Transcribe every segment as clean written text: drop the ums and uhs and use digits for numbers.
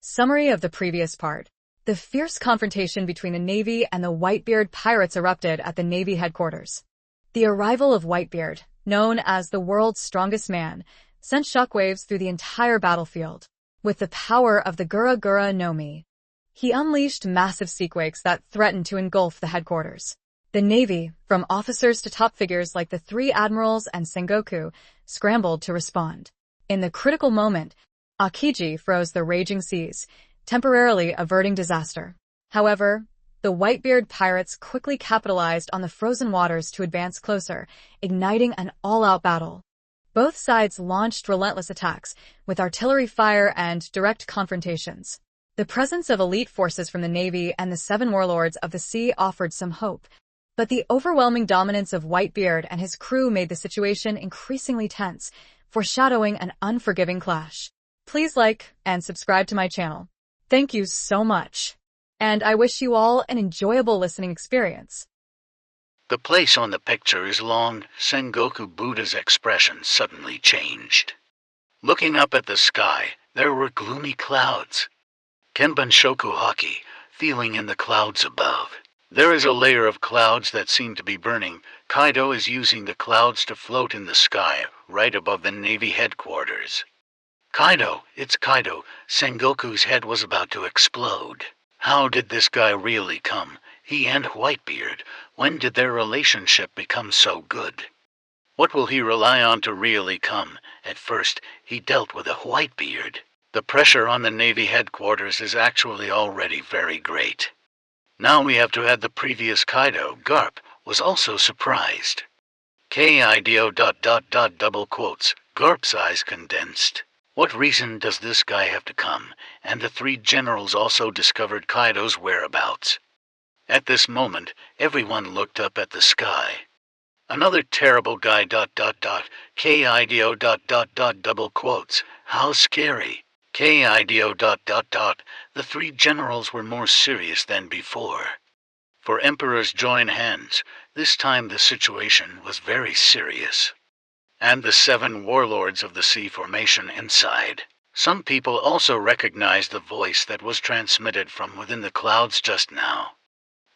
Summary of the previous part. The fierce confrontation between the Navy and the Whitebeard pirates erupted at the Navy headquarters. The arrival of Whitebeard, known as the world's strongest man, sent shockwaves through the entire battlefield. With the power of the Gura Gura no Mi, he unleashed massive seaquakes that threatened to engulf the headquarters. The Navy, from officers to top figures like the three admirals and Sengoku, scrambled to respond. In the critical moment, Akiji froze the raging seas, temporarily averting disaster. However, the Whitebeard pirates quickly capitalized on the frozen waters to advance closer, igniting an all-out battle. Both sides launched relentless attacks, with artillery fire and direct confrontations. The presence of elite forces from the Navy and the 7 warlords of the sea offered some hope, but the overwhelming dominance of Whitebeard and his crew made the situation increasingly tense, foreshadowing an unforgiving clash. Please like and subscribe to my channel. Thank you so much. And I wish you all an enjoyable listening experience. The place on the picture is long. Sengoku Buddha's expression suddenly changed. Looking up at the sky, there were gloomy clouds. Kenban Shoku Haki, feeling in the clouds above. There is a layer of clouds that seem to be burning. Kaido is using the clouds to float in the sky, right above the Navy headquarters. Kaido, it's Kaido. Sengoku's head was about to explode. How did this guy really come? He and Whitebeard. When did their relationship become so good? What will he rely on to really come? At first, he dealt with a Whitebeard. The pressure on the Navy headquarters is actually already very great. Now we have to add the previous Kaido. Garp was also surprised. Kido ... double quotes. Garp's eyes condensed. What reason does this guy have to come? And the 3 generals also discovered Kaido's whereabouts. At this moment, everyone looked up at the sky. Another terrible guy ... Kido ... double quotes. How scary. Kido ... The 3 generals were more serious than before. For emperors join hands, this time the situation was very serious. And the 7 warlords of the sea formation inside. Some people also recognized the voice that was transmitted from within the clouds just now.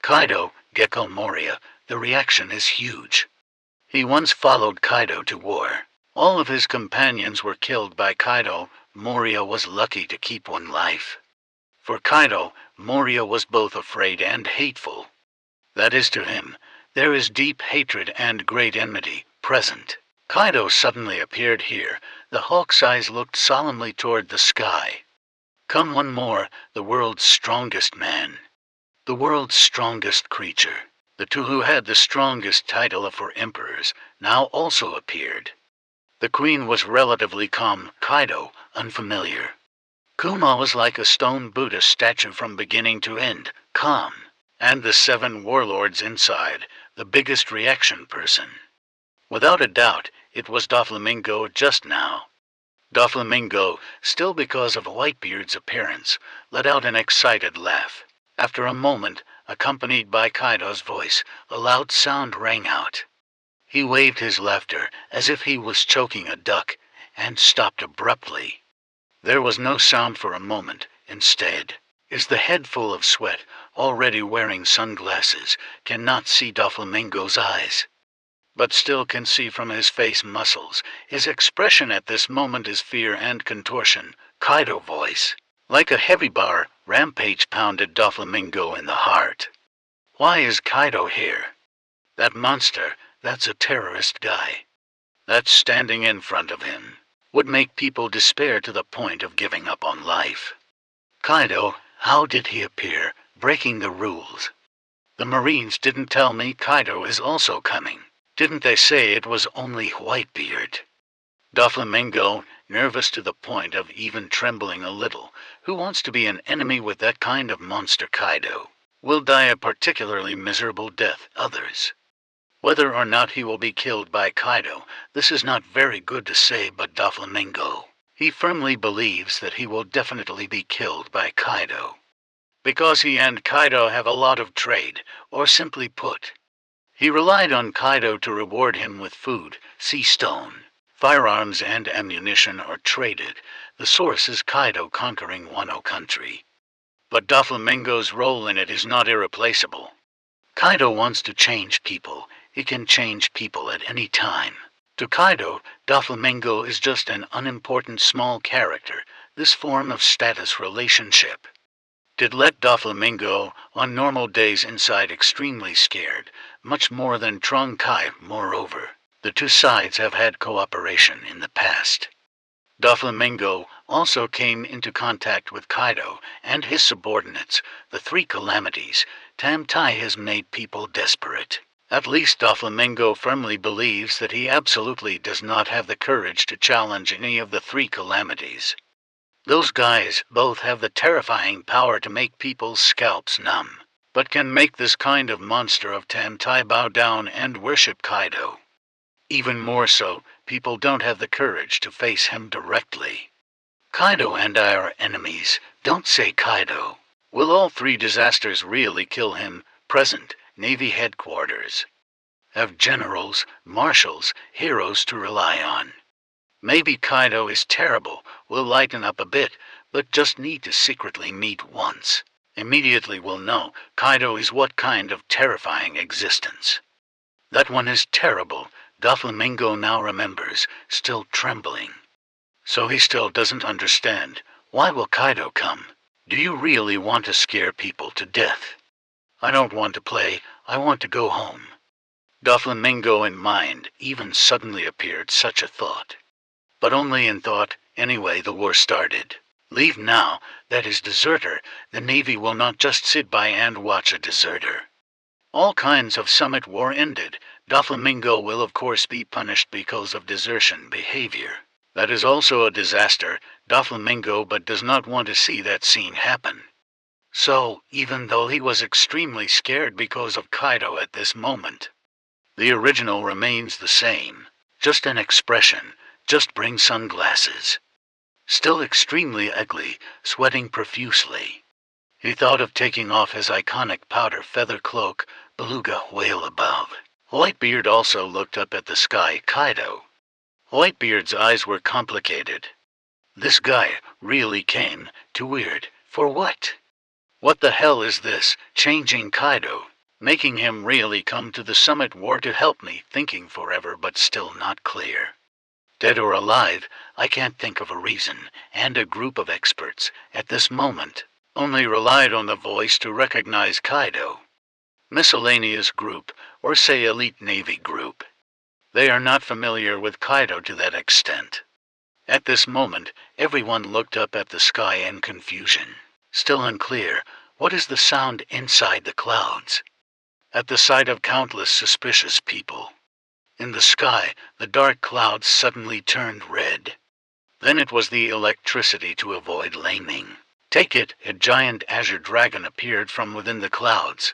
Kaido, Gekko Moria, the reaction is huge. He once followed Kaido to war. All of his companions were killed by Kaido. Moria was lucky to keep one life. For Kaido, Moria was both afraid and hateful. That is, to him, there is deep hatred and great enmity present. Kaido suddenly appeared here. The hawk's eyes looked solemnly toward the sky. Come one more, the world's strongest man. The world's strongest creature. The 2 who had the strongest title for emperors now also appeared. The queen was relatively calm. Kaido, unfamiliar. Kuma was like a stone Buddha statue from beginning to end, calm. And the 7 warlords inside, the biggest reaction person. Without a doubt, it was Doflamingo just now. Doflamingo, still because of Whitebeard's appearance, let out an excited laugh. After a moment, accompanied by Kaido's voice, a loud sound rang out. He waved his laughter as if he was choking a duck, and stopped abruptly. There was no sound for a moment. Instead, is the head full of sweat, already wearing sunglasses, cannot see Doflamingo's eyes, but still can see from his face muscles. His expression at this moment is fear and contortion. Kaido voice. Like a heavy bar, Rampage pounded Doflamingo in the heart. Why is Kaido here? That monster, that's a terrorist guy. That's standing in front of him. Would make people despair to the point of giving up on life. Kaido, how did he appear, breaking the rules? The Marines didn't tell me Kaido is also coming. Didn't they say it was only Whitebeard? Doflamingo, nervous to the point of even trembling a little, who wants to be an enemy with that kind of monster Kaido, will die a particularly miserable death. Others. Whether or not he will be killed by Kaido, this is not very good to say, but Doflamingo, he firmly believes that he will definitely be killed by Kaido. Because he and Kaido have a lot of trade, or simply put, he relied on Kaido to reward him with food, sea stone, firearms and ammunition are traded. The source is Kaido conquering Wano country. But Doflamingo's role in it is not irreplaceable. Kaido wants to change people. He can change people at any time. To Kaido, Doflamingo is just an unimportant small character, this form of status relationship. Did let Doflamingo, on normal days inside extremely scared, much more than Trong Kai. Moreover, the two sides have had cooperation in the past. Doflamingo also came into contact with Kaido and his subordinates, the Three Calamities. Tam Tai has made people desperate. At least Doflamingo firmly believes that he absolutely does not have the courage to challenge any of the Three Calamities. Those guys both have the terrifying power to make people's scalps numb, but can make this kind of monster of Tam Tai bow down and worship Kaido. Even more so, people don't have the courage to face him directly. Kaido and I are enemies, don't say Kaido. Will all three disasters really kill him? Present, Navy headquarters. Have generals, marshals, heroes to rely on. Maybe Kaido is terrible, we'll lighten up a bit, but just need to secretly meet once. Immediately we'll know Kaido is what kind of terrifying existence. That one is terrible, Doflamingo now remembers, still trembling. So he still doesn't understand. Why will Kaido come? Do you really want to scare people to death? I don't want to play, I want to go home. Doflamingo in mind even suddenly appeared such a thought. But only in thought. Anyway, the war started. Leave now, that is deserter. The Navy will not just sit by and watch a deserter. All kinds of summit war ended. Doflamingo will of course be punished because of desertion behavior. That is also a disaster, Doflamingo but does not want to see that scene happen. So, even though he was extremely scared because of Kaido at this moment, the original remains the same. Just an expression, just bring sunglasses. Still extremely ugly, sweating profusely. He thought of taking off his iconic powder feather cloak, beluga whale above. Whitebeard also looked up at the sky. Kaido. Whitebeard's eyes were complicated. This guy really came. Too weird. For what? What the hell is this? Changing Kaido. Making him really come to the summit war to help me. Thinking forever but still not clear. Dead or alive, I can't think of a reason, and a group of experts, at this moment, only relied on the voice to recognize Kaido. Miscellaneous group, or say elite Navy group. They are not familiar with Kaido to that extent. At this moment, everyone looked up at the sky in confusion. Still unclear, what is the sound inside the clouds? At the sight of countless suspicious people. In the sky, the dark clouds suddenly turned red. Then it was the electricity to avoid laming. Take it, a giant azure dragon appeared from within the clouds.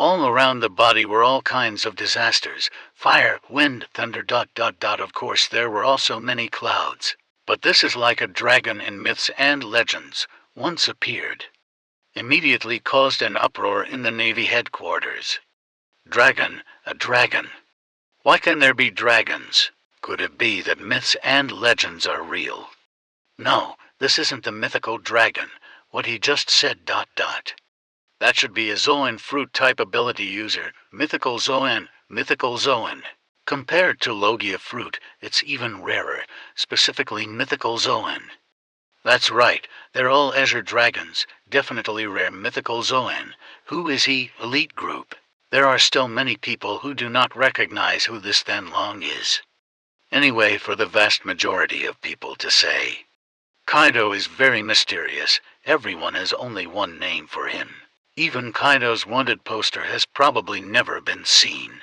All around the body were all kinds of disasters, fire, wind, thunder, ... Of course there were also many clouds. But this is like a dragon in myths and legends, once appeared. Immediately caused an uproar in the Navy headquarters. Dragon, a dragon. Why can there be dragons? Could it be that myths and legends are real? No, this isn't the mythical dragon, what he just said ... That should be a Zoan fruit type ability user, mythical Zoan. Compared to Logia fruit, it's even rarer, specifically mythical Zoan. That's right, they're all azure dragons, definitely rare mythical Zoan. Who is he? Elite group. There are still many people who do not recognize who this Than Long is. Anyway, for the vast majority of people to say. Kaido is very mysterious, everyone has only one name for him. Even Kaido's wanted poster has probably never been seen.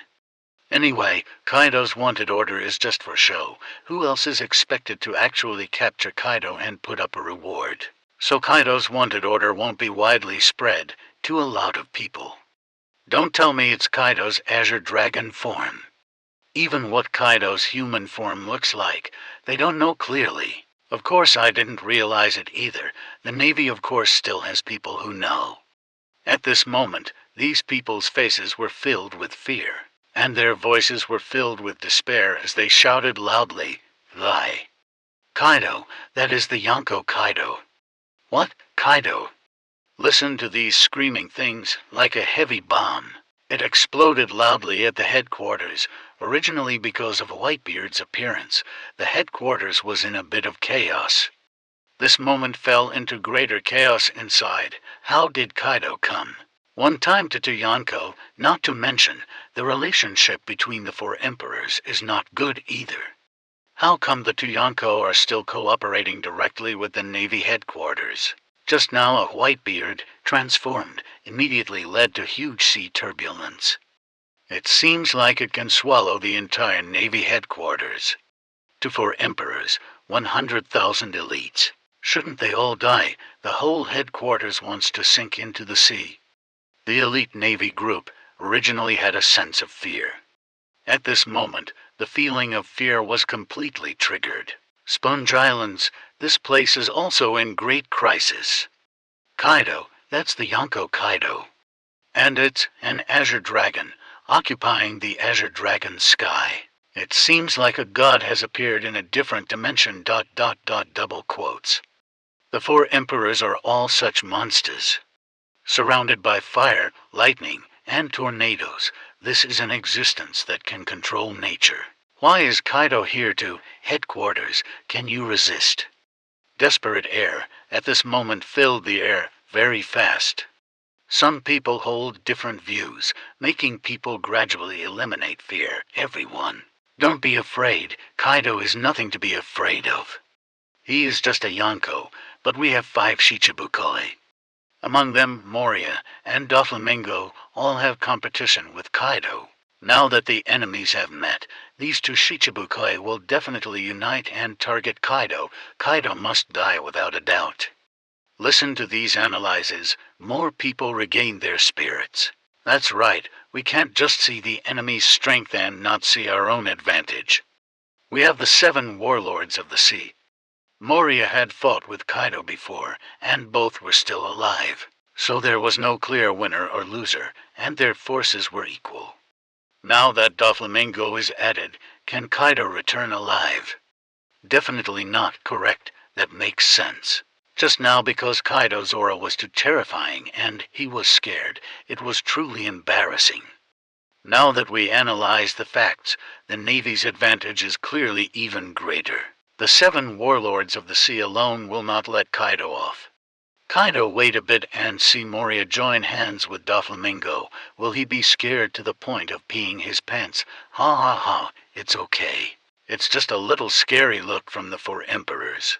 Anyway, Kaido's wanted order is just for show. Who else is expected to actually capture Kaido and put up a reward? So Kaido's wanted order won't be widely spread to a lot of people. Don't tell me it's Kaido's azure dragon form. Even what Kaido's human form looks like, they don't know clearly. Of course I didn't realize it either. The Navy of course still has people who know. At this moment, these people's faces were filled with fear, and their voices were filled with despair as they shouted loudly, Lie. Kaido, that is the Yonko Kaido. What? Kaido? Listen to these screaming things, like a heavy bomb. It exploded loudly at the headquarters. Originally because of Whitebeard's appearance, the headquarters was in a bit of chaos. This moment fell into greater chaos inside. How did Kaido come? One time to Yonko, not to mention, the relationship between the four emperors is not good either. How come the Yonko are still cooperating directly with the Navy headquarters? Just now a Whitebeard, transformed, immediately led to huge sea turbulence. It seems like it can swallow the entire Navy headquarters. To four emperors, 100,000 elites. Shouldn't they all die? The whole headquarters wants to sink into the sea. The elite Navy group originally had a sense of fear. At this moment, the feeling of fear was completely triggered. Sponge Islands, this place is also in great crisis. Kaido, that's the Yonko Kaido. And it's an Azure Dragon, occupying the Azure Dragon's sky. It seems like a god has appeared in a different dimension. Double quotes. The four emperors are all such monsters. Surrounded by fire, lightning, and tornadoes, this is an existence that can control nature. Why is Kaido here to headquarters? Can you resist? Desperate air at this moment filled the air very fast. Some people hold different views, making people gradually eliminate fear. Everyone. Don't be afraid. Kaido is nothing to be afraid of. He is just a Yonko, but we have 5 Shichibukai. Among them, Moria and Doflamingo all have competition with Kaido. Now that the enemies have met, these 2 Shichibukai will definitely unite and target Kaido. Kaido must die without a doubt. Listen to these analyses. More people regain their spirits. That's right, we can't just see the enemy's strength and not see our own advantage. We have the 7 warlords of the sea. Moria had fought with Kaido before, and both were still alive. So there was no clear winner or loser, and their forces were equal. Now that Doflamingo is added, can Kaido return alive? Definitely not. Correct, that makes sense. Just now because Kaido's aura was too terrifying and he was scared, it was truly embarrassing. Now that we analyze the facts, the Navy's advantage is clearly even greater. The 7 warlords of the sea alone will not let Kaido off. Kaido wait a bit and see Moria join hands with Doflamingo. Will he be scared to the point of peeing his pants? Ha ha ha, it's okay. It's just a little scary look from the 4 emperors.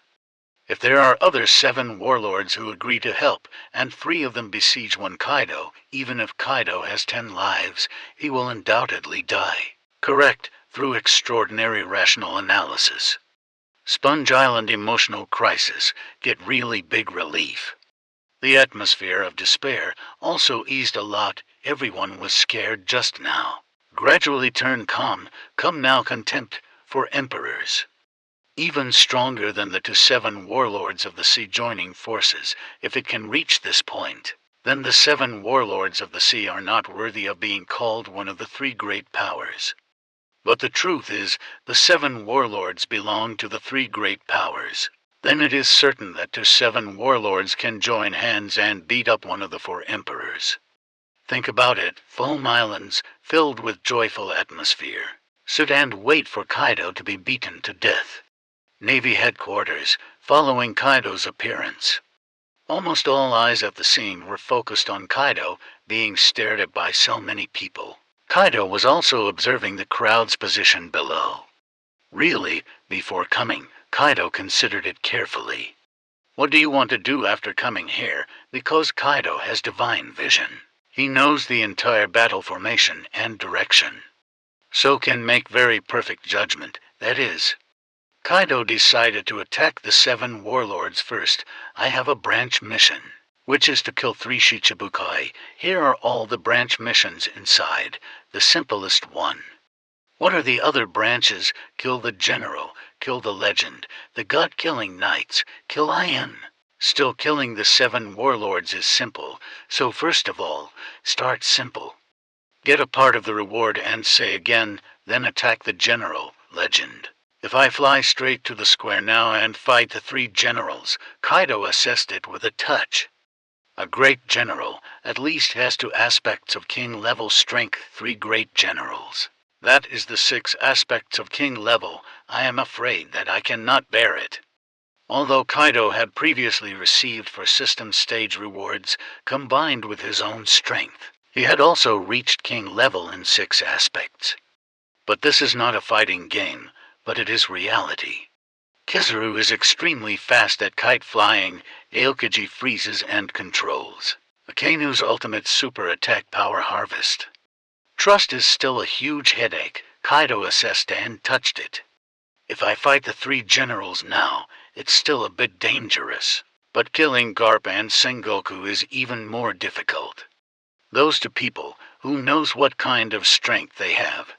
If there are other 7 warlords who agree to help, and 3 of them besiege one Kaido, even if Kaido has 10 lives, he will undoubtedly die. Correct, through extraordinary rational analysis. Sponge Island emotional crisis, get really big relief. The atmosphere of despair also eased a lot. Everyone was scared just now. Gradually turn calm. Come now contempt for emperors. Even stronger than the 7 warlords of the sea joining forces. If it can reach this point, then the 7 warlords of the sea are not worthy of being called one of the 3 great powers. But the truth is, the 7 warlords belong to the 3 great powers. Then it is certain that 7 warlords can join hands and beat up one of the 4 emperors. Think about it, foam islands filled with joyful atmosphere. Sit and wait for Kaido to be beaten to death. Navy headquarters, following Kaido's appearance. Almost all eyes at the scene were focused on Kaido, being stared at by so many people. Kaido was also observing the crowd's position below. Really, before coming, Kaido considered it carefully. What do you want to do after coming here? Because Kaido has divine vision. He knows the entire battle formation and direction. So can make very perfect judgment, that is. Kaido decided to attack the 7 warlords first. I have a branch mission, which is to kill 3 Shichibukai. Here are all the branch missions inside, the simplest one. What are the other branches? Kill the general, kill the legend, the god-killing knights, kill Iron. Still killing the 7 warlords is simple, so first of all, start simple. Get a part of the reward and say again, then attack the general, legend. If I fly straight to the square now and fight the 3 generals, Kaido assessed it with a touch. A great general at least has 2 aspects of king level strength, 3 great generals. That is the 6 aspects of king level. I am afraid that I cannot bear it. Although Kaido had previously received for system stage rewards combined with his own strength, he had also reached king level in 6 aspects. But this is not a fighting game, but it is reality. Kizaru is extremely fast at kite flying, Aokiji freezes and controls. Akainu's ultimate super attack power harvest. Trust is still a huge headache, Kaido assessed and touched it. If I fight the 3 generals now, it's still a bit dangerous. But killing Garp and Sengoku is even more difficult. Those 2 people, who knows what kind of strength they have.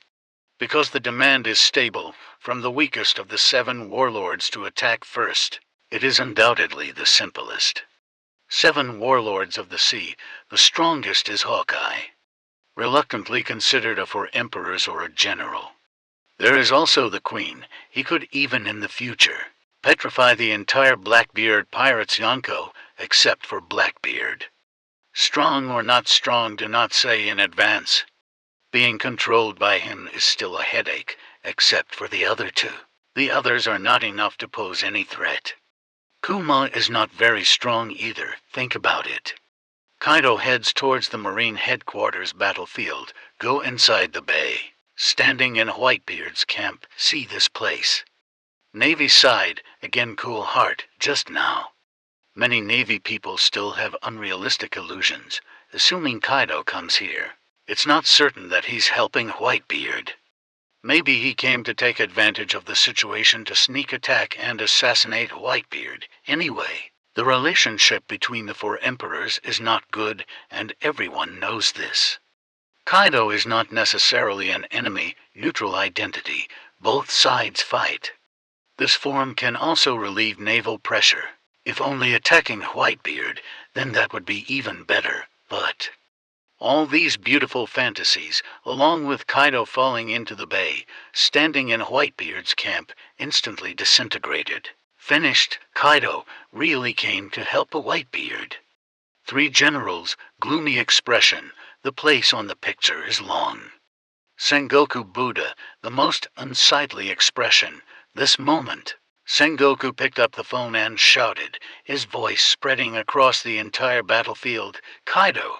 Because the demand is stable, from the weakest of the 7 warlords to attack first, it is undoubtedly the simplest. 7 warlords of the sea, the strongest is Hawkeye. Reluctantly considered a for emperors or a general. There is also the Queen. He could even in the future petrify the entire Blackbeard pirates Yonko, except for Blackbeard. Strong or not strong, do not say in advance. Being controlled by him is still a headache, except for the other 2. The others are not enough to pose any threat. Kuma is not very strong either, think about it. Kaido heads towards the Marine headquarters battlefield, go inside the bay. Standing in Whitebeard's camp, see this place. Navy side, again cool heart, just now. Many Navy people still have unrealistic illusions, assuming Kaido comes here. It's not certain that he's helping Whitebeard. Maybe he came to take advantage of the situation to sneak attack and assassinate Whitebeard. Anyway, the relationship between the 4 emperors is not good, and everyone knows this. Kaido is not necessarily an enemy, neutral identity. Both sides fight. This form can also relieve naval pressure. If only attacking Whitebeard, then that would be even better, but all these beautiful fantasies, along with Kaido falling into the bay, standing in Whitebeard's camp, instantly disintegrated. Finished, Kaido really came to help a Whitebeard. 3 generals, gloomy expression, the place on the picture is long. Sengoku Buddha, the most unsightly expression, this moment. Sengoku picked up the phone and shouted, his voice spreading across the entire battlefield, Kaido!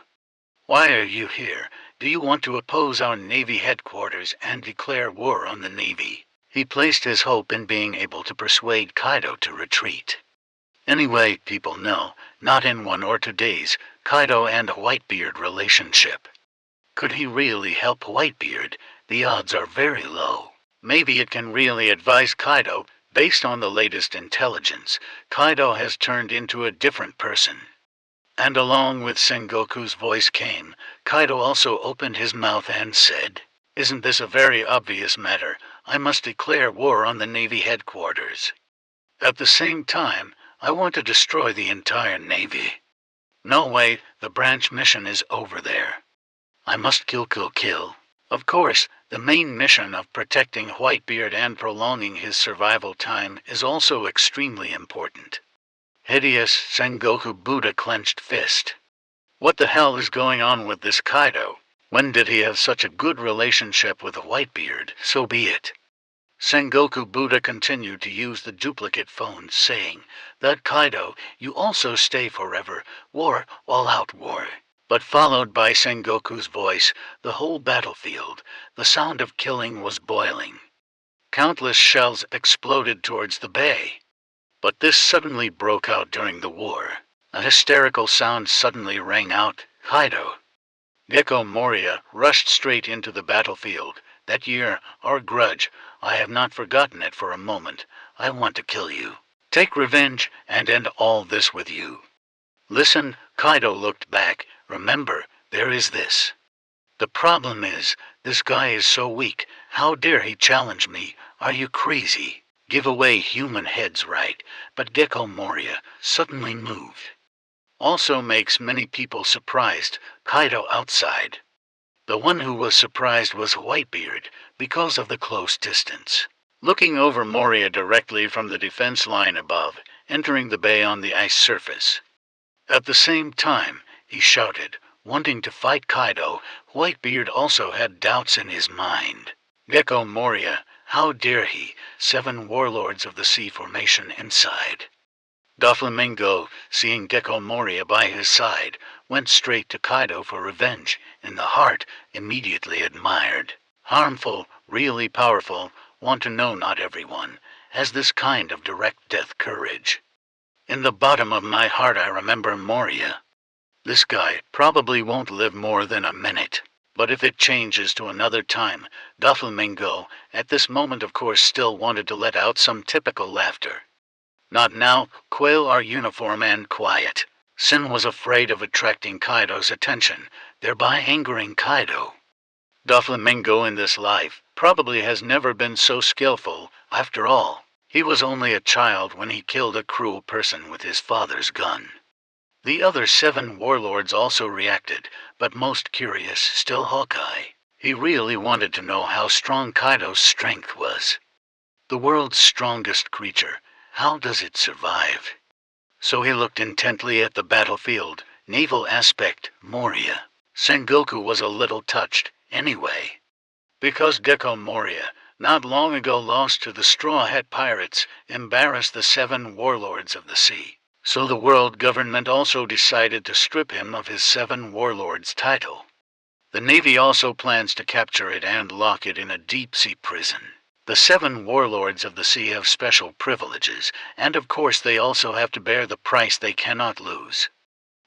Why are you here? Do you want to oppose our Navy headquarters and declare war on the Navy? He placed his hope in being able to persuade Kaido to retreat. Anyway, people know, not in 1 or 2 days, Kaido and Whitebeard relationship. Could he really help Whitebeard? The odds are very low. Maybe it can really advise Kaido. Based on the latest intelligence, Kaido has turned into a different person. And along with Sengoku's voice came, Kaido also opened his mouth and said, isn't this a very obvious matter? I must declare war on the Navy headquarters. At the same time, I want to destroy the entire Navy. No way, the branch mission is over there. I must kill. Of course, the main mission of protecting Whitebeard and prolonging his survival time is also extremely important. Hideous Sengoku Buddha clenched fist. What the hell is going on with this Kaido? When did he have such a good relationship with Whitebeard? So be it. Sengoku Buddha continued to use the duplicate phone, saying, that Kaido, you also stay forever, war, all out war. But followed by Sengoku's voice, the whole battlefield, the sound of killing was boiling. Countless shells exploded towards the bay. But this suddenly broke out during the war. A hysterical sound suddenly rang out, Kaido. Gecko Moria rushed straight into the battlefield. That year, our grudge, I have not forgotten it for a moment. I want to kill you. Take revenge and end all this with you. Listen, Kaido looked back. Remember, there is this. The problem is, this guy is so weak. How dare he challenge me? Are you crazy? Give away human heads, right? But Gecko Moria suddenly moved. Also makes many people surprised, Kaido outside. The one who was surprised was Whitebeard, because of the close distance. looking over Moria directly from the defense line above, entering the bay on the ice surface. At the same time, he shouted, wanting to fight Kaido. Whitebeard also had doubts in his mind. Gecko Moria, how dare he, 7 warlords of the sea formation inside. Doflamingo, seeing Gecko Moria by his side, went straight to Kaido for revenge. In the heart, immediately admired. Harmful, really powerful, want to know not everyone has this kind of direct death courage. In the bottom of my heart I remember Moria. This guy probably won't live more than a minute. But if it changes to another time, Doflamingo, at this moment of course still wanted to let out some typical laughter. Not now, Quail are uniform and quiet. Sin was afraid of attracting Kaido's attention, thereby angering Kaido. Doflamingo in this life probably has never been so skillful. After all, he was only a child when he killed a cruel person with his father's gun. The other 7 warlords also reacted, but most curious still Hawkeye. He really wanted to know how strong Kaido's strength was. The world's strongest creature, how does it survive? So he looked intently at the battlefield, naval aspect, Moria. Sengoku was a little touched, anyway. Because Gecko Moria, not long ago lost to the Straw Hat Pirates, embarrassed the 7 warlords of the sea. So the world government also decided to strip him of his 7 warlords title. The Navy also plans to capture it and lock it in a deep-sea prison. The 7 warlords of the sea have special privileges, and of course they also have to bear the price they cannot lose.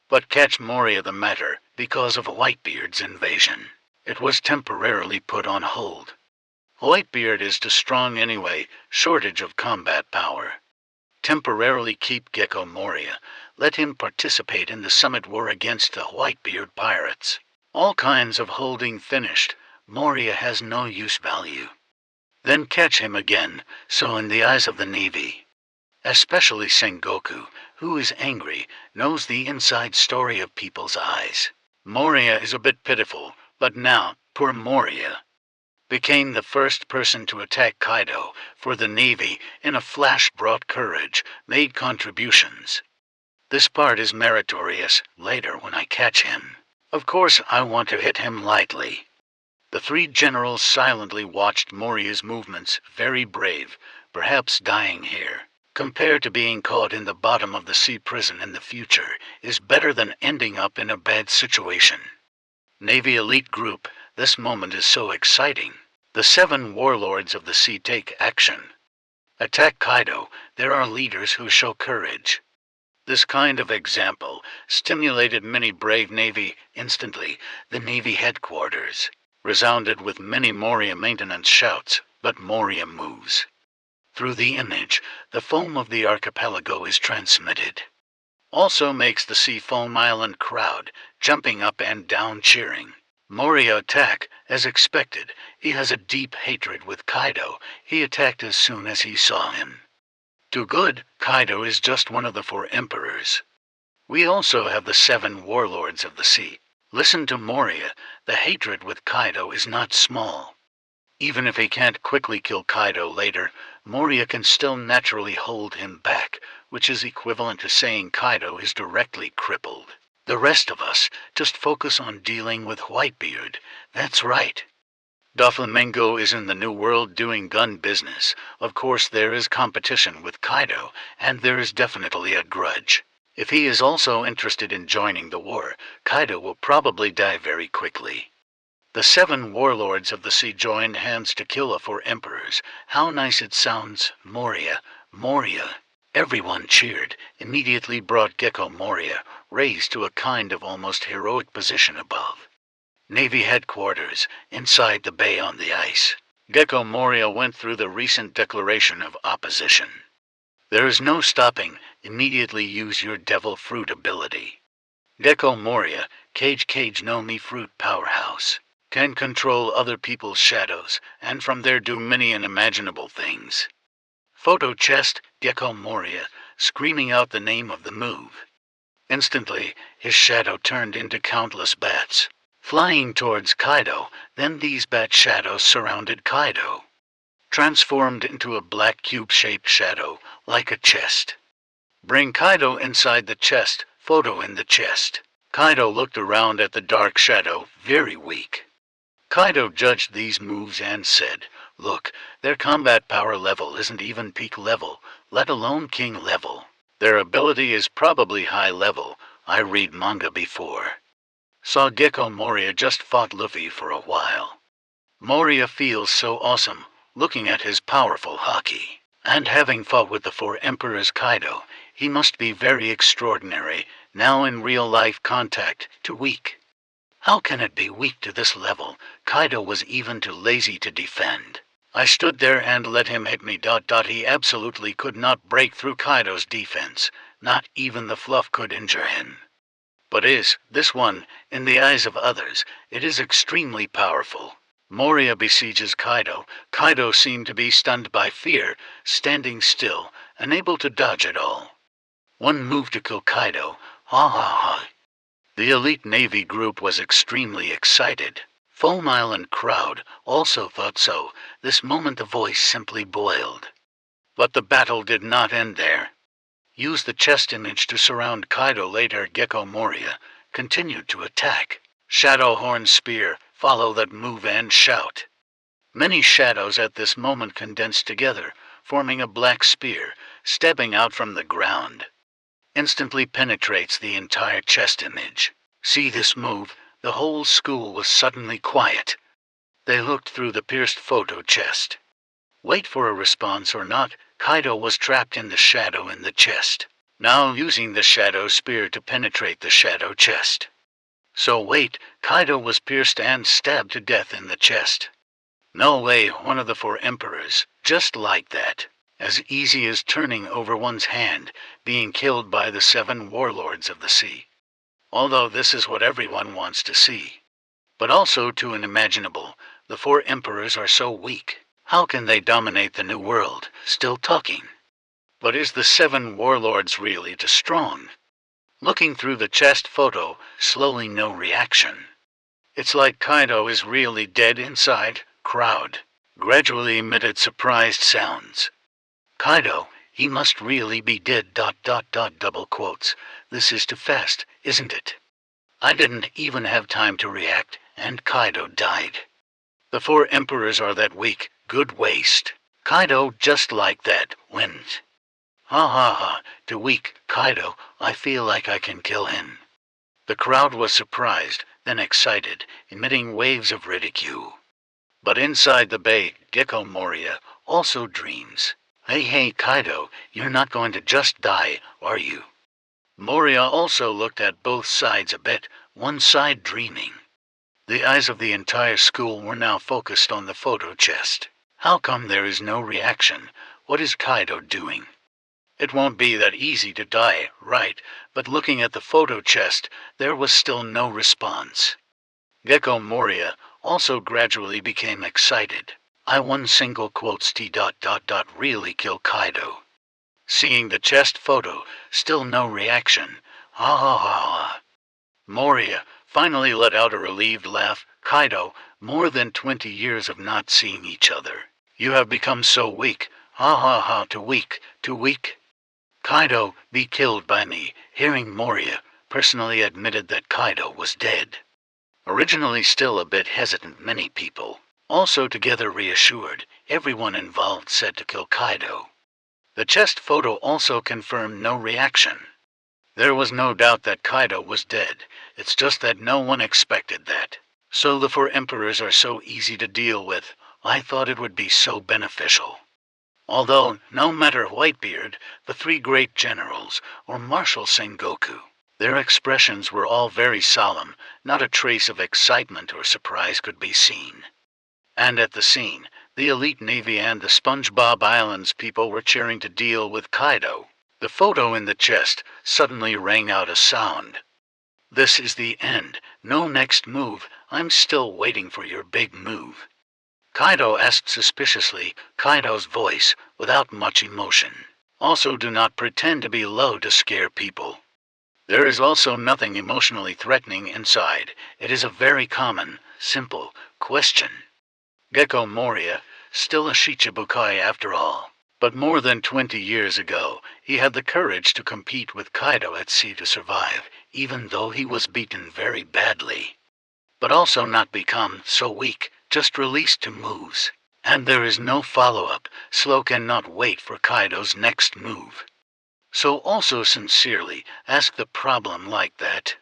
But catch Moria the matter, because of Whitebeard's invasion. It was temporarily put on hold. Whitebeard is too strong anyway, shortage of combat power. Temporarily keep Gecko Moria, let him participate in the summit war against the Whitebeard pirates. All kinds of holding finished, Moria has no use value. Then catch him again, so in the eyes of the Navy. Especially Sengoku, who is angry, knows the inside story of people's eyes. Moria is a bit pitiful, but now, poor Moria became the first person to attack Kaido, for the Navy, in a flash brought courage, made contributions. This part is meritorious, later when I catch him. Of course I want to hit him lightly. The 3 generals silently watched Moria's movements, very brave, perhaps dying here. Compared to being caught in the bottom of the sea prison in the future, is better than ending up in a bad situation. Navy elite group, this moment is so exciting. The 7 warlords of the sea take action. Attack Kaido, there are leaders who show courage. This kind of example stimulated many brave Navy. Instantly, the Navy headquarters resounded with many Moria maintenance shouts, but Moria moves. Through the image, the foam of the archipelago is transmitted. Also makes the sea foam island crowd, jumping up and down cheering. Moria attack, as expected. He has a deep hatred with Kaido. He attacked as soon as he saw him. Too good, Kaido is just one of the 4 emperors. We also have the 7 warlords of the sea. Listen to Moria, the hatred with Kaido is not small. Even if he can't quickly kill Kaido later, Moria can still naturally hold him back, which is equivalent to saying Kaido is directly crippled. The rest of us just focus on dealing with Whitebeard. That's right. Doflamingo is in the New World doing gun business. Of course there is competition with Kaido, and there is definitely a grudge. If he is also interested in joining the war, Kaido will probably die very quickly. The 7 warlords of the sea joined hands to kill the 4 emperors. How nice it sounds. Moria, Moria. Everyone cheered, immediately brought Gecko Moria, raised to a kind of almost heroic position above. Navy headquarters, inside the bay on the ice. Gecko Moria went through the recent declaration of opposition. There is no stopping, immediately use your devil fruit ability. Gecko Moria, Cage no Mi fruit powerhouse. Can control other people's shadows, and from there do many unimaginable things. Photo chest, Gecko Moria, screaming out the name of the move. Instantly, his shadow turned into countless bats, flying towards Kaido. Then these bat shadows surrounded Kaido. transformed into a black cube-shaped shadow, like a chest. Bring Kaido inside the chest, photo in the chest. Kaido looked around at the dark shadow, very weak. Kaido judged these moves and said, "Look, their combat power level isn't even peak level, let alone king level. Their ability is probably high level. I read manga before. Saw Gecko Moria just fought Luffy for a while. Moria feels so awesome, looking at his powerful haki. And having fought with the four emperors Kaido, he must be very extraordinary, now in real-life contact, to weak. How can it be weak to this level? Kaido was even too lazy to defend. I stood there and let him hit me. He absolutely could not break through Kaido's defense. Not even the fluff could injure him. But this one, in the eyes of others, it is extremely powerful. Moria besieges Kaido. Kaido seemed to be stunned by fear, standing still, unable to dodge at all. One move to kill Kaido. Ha ha ha. The elite Navy group was extremely excited. Foam Island crowd also thought so. This moment the voice simply boiled. But the battle did not end there. Use the chest image to surround Kaido. Later Gecko Moria continued to attack. Shadowhorn Spear, follow that move and shout. Many shadows at this moment condensed together, forming a black spear, stepping out from the ground. Instantly penetrates the entire chest image. See this move? The whole school was suddenly quiet. They looked through the pierced photo chest. Wait for a response or not, Kaido was trapped in the shadow in the chest. Now using the shadow spear to penetrate the shadow chest. So wait, Kaido was pierced and stabbed to death in the chest. No way, one of the four emperors, just like that. As easy as turning over one's hand, being killed by the 7 warlords of the sea. Although this is what everyone wants to see. But also too unimaginable, the 4 emperors are so weak. How can they dominate the new world? Still talking. But is the 7 warlords really too strong? Looking through the chest photo, slowly no reaction. It's like Kaido is really dead inside. Crowd gradually emitted surprised sounds. Kaido, he must really be dead. Double quotes. This is too fast, isn't it? I didn't even have time to react, and Kaido died. The 4 emperors are that weak, good waste. Kaido just like that wins. Ha ha ha, too weak, Kaido, I feel like I can kill him. The crowd was surprised, then excited, emitting waves of ridicule. But inside the bay, Gecko Moria also dreams. Hey Kaido, you're not going to just die, are you? Moria also looked at both sides a bit, one side dreaming. The eyes of the entire school were now focused on the photo chest. How come there is no reaction? What is Kaido doing? It won't be that easy to die, right? But looking at the photo chest, there was still no response. Gecko Moria also gradually became excited. I one single quotes T. Really kill Kaido. Seeing the chest photo, still no reaction. Ha ha ha ha. Moria finally let out a relieved laugh. Kaido, more than 20 years of not seeing each other. You have become so weak. Ha ha ha, too weak, too weak. Kaido, be killed by me. Hearing Moria personally admitted that Kaido was dead. Originally still a bit hesitant, many people, also together reassured, everyone involved said to kill Kaido. The chest photo also confirmed no reaction. There was no doubt that Kaido was dead, it's just that no one expected that. So the 4 emperors are so easy to deal with, I thought it would be so beneficial. Although, no matter Whitebeard, the 3 great generals, or Marshal Sengoku, their expressions were all very solemn, not a trace of excitement or surprise could be seen. And at the scene, the elite navy and the SpongeBob Islands people were cheering to deal with Kaido. The photo in the chest suddenly rang out a sound. This is the end, no next move, I'm still waiting for your big move. Kaido asked suspiciously, Kaido's voice, without much emotion. Also do not pretend to be low to scare people. There is also nothing emotionally threatening inside. It is a very common, simple question. Gecko Moria, still a Shichibukai after all. But more than 20 years ago, he had the courage to compete with Kaido at sea to survive, even though he was beaten very badly. But also not become so weak, just released to moves. And there is no follow-up, Slow cannot wait for Kaido's next move. So also sincerely, ask the problem like that.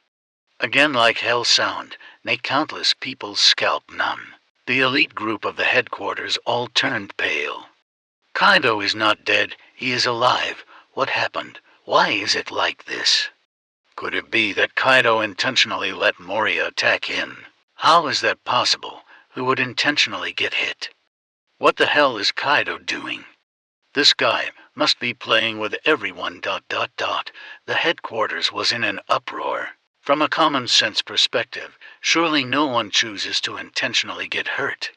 Again like hell sound, made countless people's scalp numb. The elite group of the headquarters all turned pale. Kaido is not dead, he is alive. What happened? Why is it like this? Could it be that Kaido intentionally let Moria attack him? How is that possible? Who would intentionally get hit? What the hell is Kaido doing? This guy must be playing with everyone. The headquarters was in an uproar. From a common sense perspective, surely no one chooses to intentionally get hurt.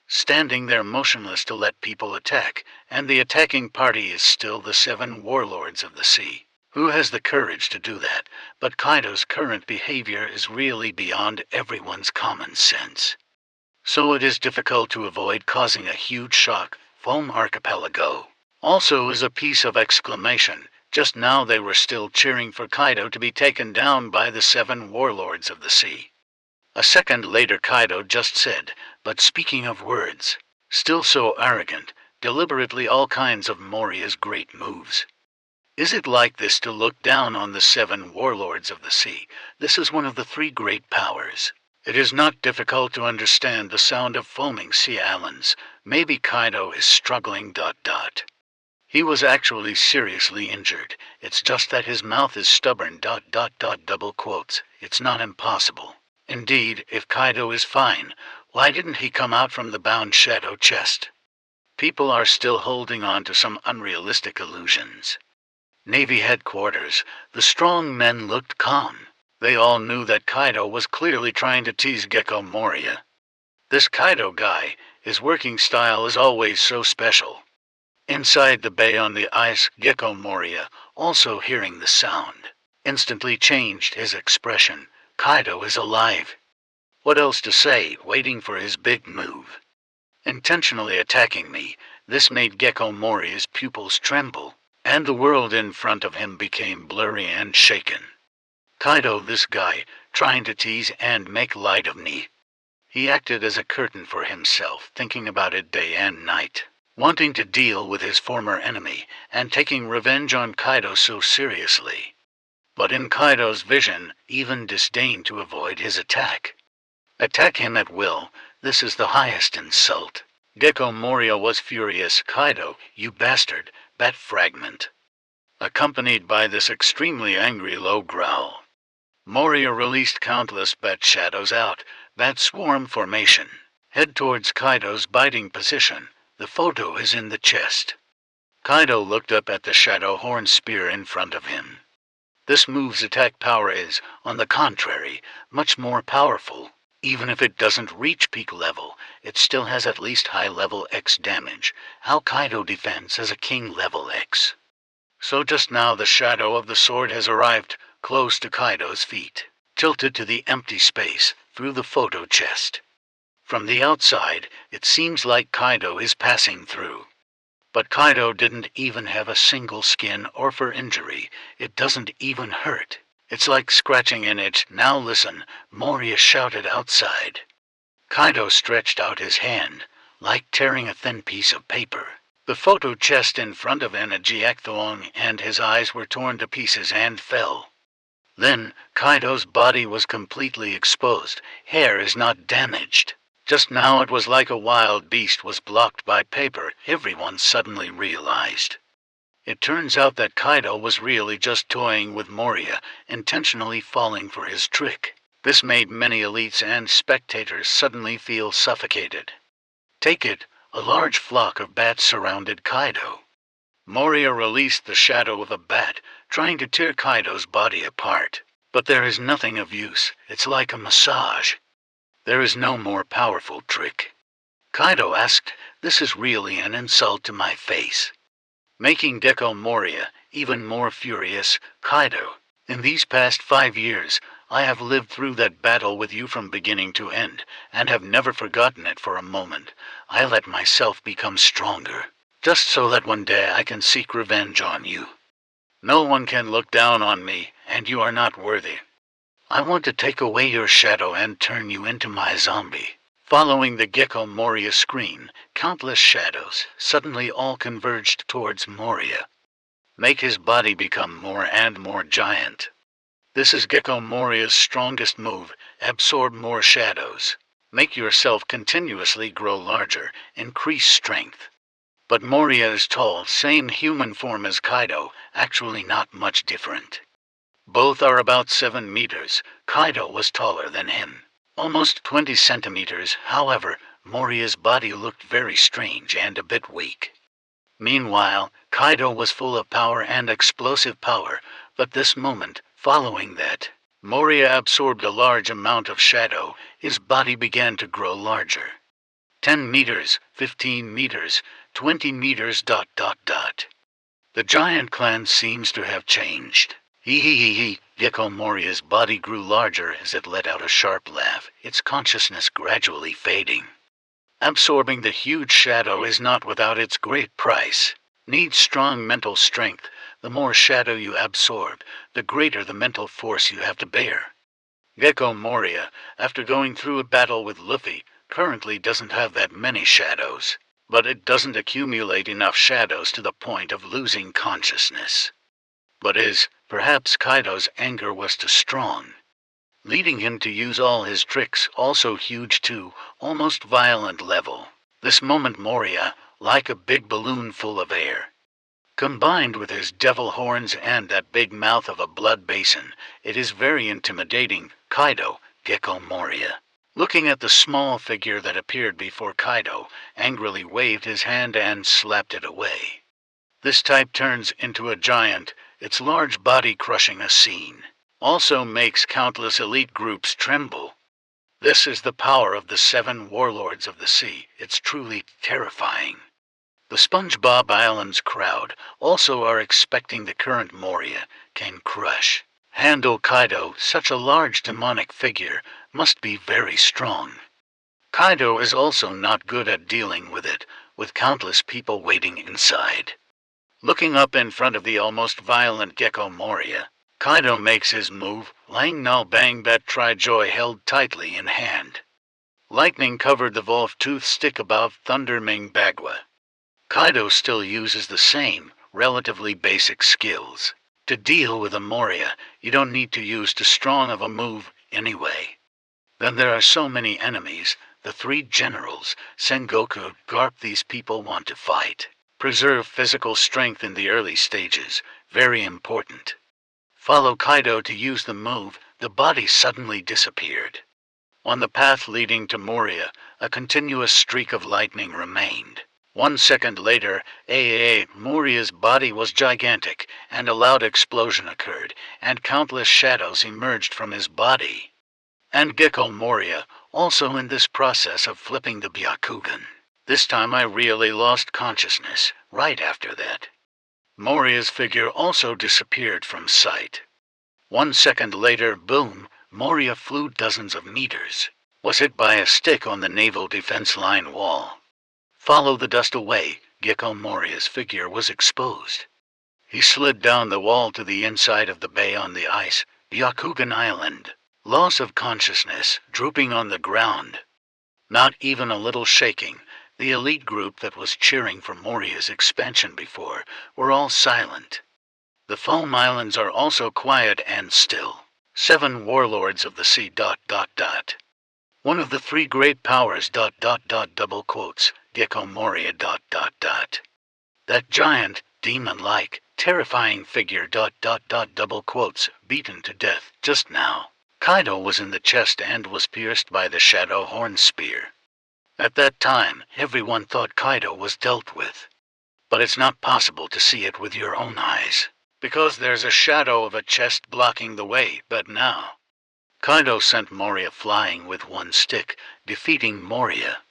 Standing there motionless to let people attack, and the attacking party is still the 7 warlords of the sea. Who has the courage to do that? But Kaido's current behavior is really beyond everyone's common sense. So it is difficult to avoid causing a huge shock. Foam Archipelago also is a piece of exclamation. Just now they were still cheering for Kaido to be taken down by the 7 warlords of the sea. A second later Kaido just said, but speaking of words, still so arrogant, deliberately all kinds of Moria's great moves. Is it like this to look down on the 7 warlords of the sea? This is one of the 3 great powers. It is not difficult to understand the sound of foaming sea islands. Maybe Kaido is struggling. He was actually seriously injured. It's just that his mouth is stubborn. Double quotes. It's not impossible. Indeed, if Kaido is fine, why didn't he come out from the bound shadow chest? People are still holding on to some unrealistic illusions. Navy headquarters, the strong men looked calm. They all knew that Kaido was clearly trying to tease Gecko Moria. This Kaido guy, his working style is always so special. Inside the bay on the ice, Gecko Moria, also hearing the sound, instantly changed his expression. Kaido is alive. What else to say, waiting for his big move? Intentionally attacking me, this made Gecko Moria's pupils tremble, and the world in front of him became blurry and shaken. Kaido, this guy, trying to tease and make light of me. He acted as a curtain for himself, thinking about it day and night, wanting to deal with his former enemy, and taking revenge on Kaido so seriously. But in Kaido's vision, even disdain to avoid his attack. Attack him at will, this is the highest insult. Gecko Moria was furious. Kaido, you bastard, bat fragment. Accompanied by this extremely angry low growl, Moria released countless bat shadows out, bat swarm formation. Head towards Kaido's biting position. The photo is in the chest. Kaido looked up at the shadow horn spear in front of him. This move's attack power is, on the contrary, much more powerful. Even if it doesn't reach peak level, it still has at least high level X damage. How Kaido defends as a king level X. So just now the shadow of the sword has arrived, close to Kaido's feet, tilted to the empty space, through the photo chest. From the outside, it seems like Kaido is passing through. But Kaido didn't even have a single skin or fur injury. It doesn't even hurt. It's like scratching an itch. Now listen, Moria shouted outside. Kaido stretched out his hand, like tearing a thin piece of paper. The photo chest in front of Enajiakthuong and his eyes were torn to pieces and fell. Then, Kaido's body was completely exposed. Hair is not damaged. Just now it was like a wild beast was blocked by paper. Everyone suddenly realized. It turns out that Kaido was really just toying with Moria, intentionally falling for his trick. This made many elites and spectators suddenly feel suffocated. Take it, a large flock of bats surrounded Kaido. Moria released the shadow of a bat, trying to tear Kaido's body apart. But there is nothing of use. It's like a massage. There is no more powerful trick. Kaido asked, this is really an insult to my face. Making Gecko Moria even more furious. Kaido, in these past 5 years, I have lived through that battle with you from beginning to end, and have never forgotten it for a moment. I let myself become stronger, just so that one day I can seek revenge on you. No one can look down on me, and you are not worthy. I want to take away your shadow and turn you into my zombie." Following the Gecko Moria scream, countless shadows suddenly all converged towards Moria. Make his body become more and more giant. This is Gecko Moria's strongest move: absorb more shadows. Make yourself continuously grow larger, increase strength. But Moria is tall, same human form as Kaido, actually not much different. Both are about 7 meters. Kaido was taller than him, almost 20 centimeters. However, Moria's body looked very strange and a bit weak. Meanwhile, Kaido was full of power and explosive power, but this moment, following that, Moria absorbed a large amount of shadow. His body began to grow larger. 10 meters, 15 meters, 20 meters. The giant clan seems to have changed. Hee. Gecko Moria's body grew larger as it let out a sharp laugh, its consciousness gradually fading. Absorbing the huge shadow is not without its great price. Need strong mental strength. The more shadow you absorb, the greater the mental force you have to bear. Gecko Moria, after going through a battle with Luffy, currently doesn't have that many shadows. But it doesn't accumulate enough shadows to the point of losing consciousness. But perhaps Kaido's anger was too strong, leading him to use all his tricks, also huge too, almost violent level. This moment Moria, like a big balloon full of air. Combined with his devil horns and that big mouth of a blood basin, it is very intimidating. Kaido, Gecko Moria, looking at the small figure that appeared before Kaido, angrily waved his hand and slapped it away. This type turns into a giant, its large body crushing a scene. Also makes countless elite groups tremble. This is the power of the 7 warlords of the sea. It's truly terrifying. The SpongeBob Island's crowd also are expecting the current Moria can handle Kaido. Such a large demonic figure must be very strong. Kaido is also not good at dealing with it, with countless people waiting inside. Looking up in front of the almost violent Gecko Moria, Kaido makes his move, Lang Null Bang Bet Tri-Joy held tightly in hand. Lightning covered the Wolf-Tooth stick above Thunder Ming Bagua. Kaido still uses the same, relatively basic skills. To deal with a Moria, you don't need to use too strong of a move anyway. Then there are so many enemies, the 3 generals, Sengoku, Garp. These people want to fight. Preserve physical strength in the early stages, very important. Follow Kaido to use the move, the body suddenly disappeared. On the path leading to Moria, a continuous streak of lightning remained. 1 second later, Moria's body was gigantic, and a loud explosion occurred, and countless shadows emerged from his body. And Gecko Moria, also in this process of flipping the Byakugan. This time I really lost consciousness, right after that. Moria's figure also disappeared from sight. 1 second later, boom, Moria flew dozens of meters. Was hit by a stick on the naval defense line wall. Follow the dust away, Gecko Moria's figure was exposed. He slid down the wall to the inside of the bay on the ice, Byakugan Island. Loss of consciousness, drooping on the ground. Not even a little shaking. The elite group that was cheering for Moria's expansion before were all silent. The Foam Islands are also quiet and still. 7 warlords of the sea. One of the 3 great powers. Double quotes. Gecko Moria. That giant, demon-like, terrifying figure. Double quotes. Beaten to death just now. Kaido was in the chest and was pierced by the Shadow Horn Spear. At that time, everyone thought Kaido was dealt with. But it's not possible to see it with your own eyes, because there's a shadow of a chest blocking the way. But now, Kaido sent Moria flying with 1 stick, defeating Moria.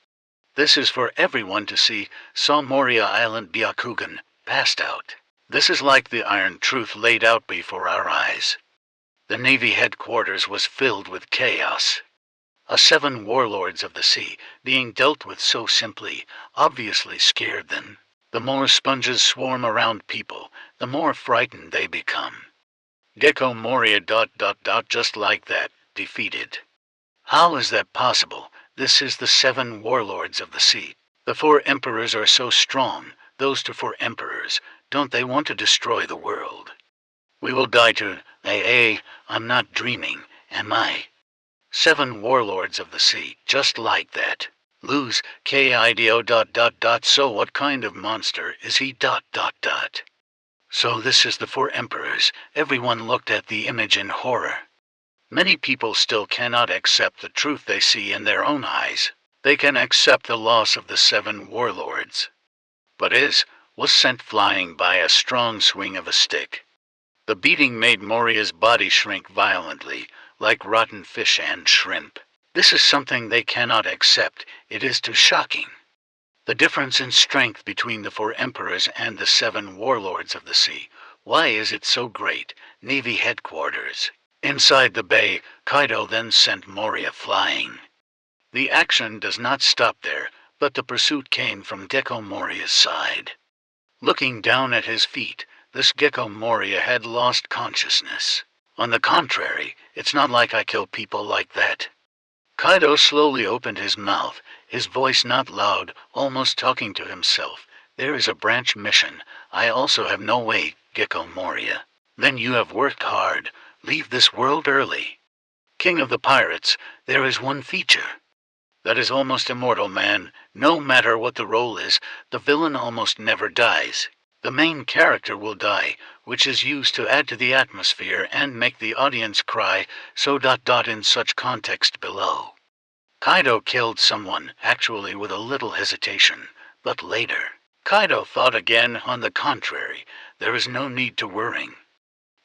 This is for everyone to see. Saw Moria Island Byakugan, passed out. This is like the iron truth laid out before our eyes. The Navy headquarters was filled with chaos. The 7 warlords of the sea, being dealt with so simply, obviously scared them. The more sponges swarm around people, the more frightened they become. Gecko Moria ... just like that, defeated. How is that possible? This is the 7 warlords of the sea. The 4 emperors are so strong, those 4 emperors, don't they want to destroy the world? We will die to, I'm not dreaming, am I? 7 warlords of the sea, just like that. Lose, Kido ... so what kind of monster is he ... So this is the 4 emperors. Everyone looked at the image in horror. Many people still cannot accept the truth they see in their own eyes. They can accept the loss of the 7 warlords. But was sent flying by a strong swing of a stick. The beating made Moria's body shrink violently, like rotten fish and shrimp. This is something they cannot accept. It is too shocking. The difference in strength between the 4 emperors and the 7 warlords of the sea. Why is it so great? Navy headquarters. Inside the bay, Kaido then sent Moria flying. The action does not stop there, but the pursuit came from Gecko Moria's side. Looking down at his feet, this Gecko Moria had lost consciousness. On the contrary, it's not like I kill people like that. Kaido slowly opened his mouth, his voice not loud, almost talking to himself. There is a branch mission. I also have no way, Gecko Moria. Then you have worked hard. Leave this world early. King of the Pirates, there is one feature. That is almost immortal, man. No matter what the role is, the villain almost never dies. The main character will die, which is used to add to the atmosphere and make the audience cry, so ... in such context below. Kaido killed someone, actually with a little hesitation, but later. Kaido thought again, on the contrary, there is no need to worrying.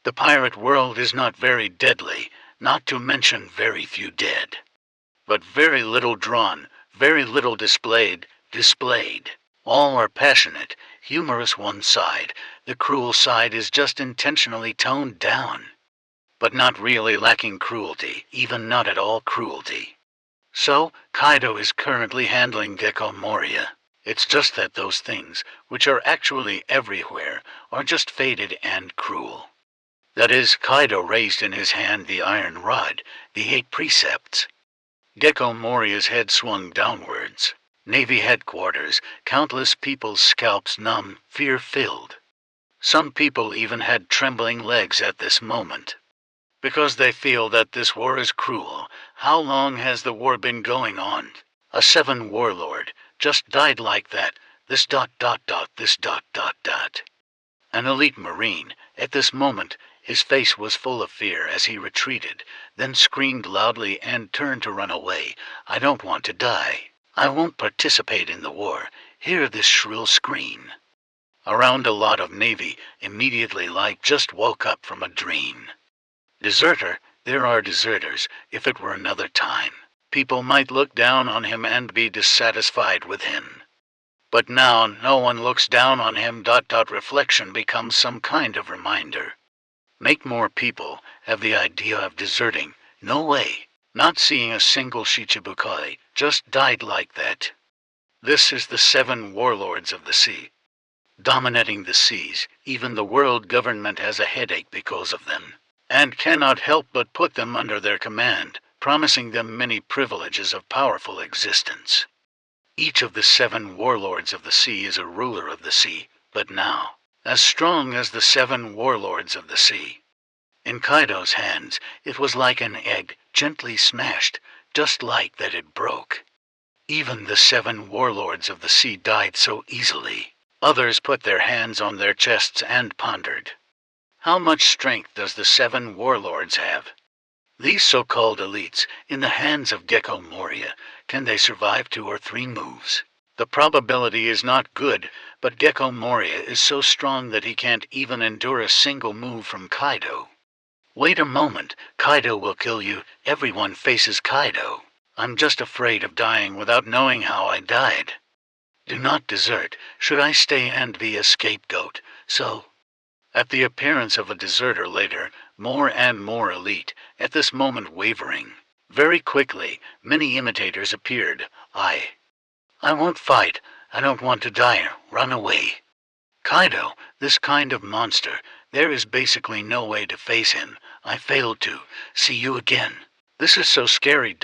The pirate world is not very deadly, not to mention very few dead. But very little drawn, very little displayed. All are passionate, humorous one side. The cruel side is just intentionally toned down. But not really lacking cruelty, even not at all cruelty. So, Kaido is currently handling Gecko Moria. It's just that those things, which are actually everywhere, are just faded and cruel. That is, Kaido raised in his hand the iron rod, the 8 precepts. Gecko Moria's head swung downwards. Navy headquarters, countless people's scalps numb, fear-filled. Some people even had trembling legs at this moment. Because they feel that this war is cruel. How long has the war been going on? A 7 warlord just died like that. This ... this ... An elite marine, at this moment, his face was full of fear as he retreated, then screamed loudly and turned to run away. I don't want to die. I won't participate in the war. Hear this shrill scream. Around a lot of Navy, immediately like just woke up from a dream. Deserter, there are deserters. If it were another time, people might look down on him and be dissatisfied with him. But now no one looks down on him. Reflection becomes some kind of reminder. Make more people have the idea of deserting. No way. Not seeing a single Shichibukai just died like that. This is the 7 warlords of the sea. Dominating the seas, even the world government has a headache because of them, and cannot help but put them under their command, promising them many privileges of powerful existence. Each of the 7 warlords of the sea is a ruler of the sea, but now, as strong as the 7 warlords of the sea. In Kaido's hands, it was like an egg, gently smashed, just like that it broke. Even the 7 warlords of the sea died so easily. Others put their hands on their chests and pondered. How much strength does the 7 warlords have? These so-called elites, in the hands of Gecko Moria, can they survive 2 or 3 moves? The probability is not good, but Gecko Moria is so strong that he can't even endure a single move from Kaido. Wait a moment, Kaido will kill you. Everyone faces Kaido. I'm just afraid of dying without knowing how I died. Do not desert. Should I stay and be a scapegoat? So, at the appearance of a deserter later, more and more elite, at this moment wavering. Very quickly, many imitators appeared. I won't fight. I don't want to die. Run away. Kaido, this kind of monster, there is basically no way to face him. I failed to. See you again. This is so scary.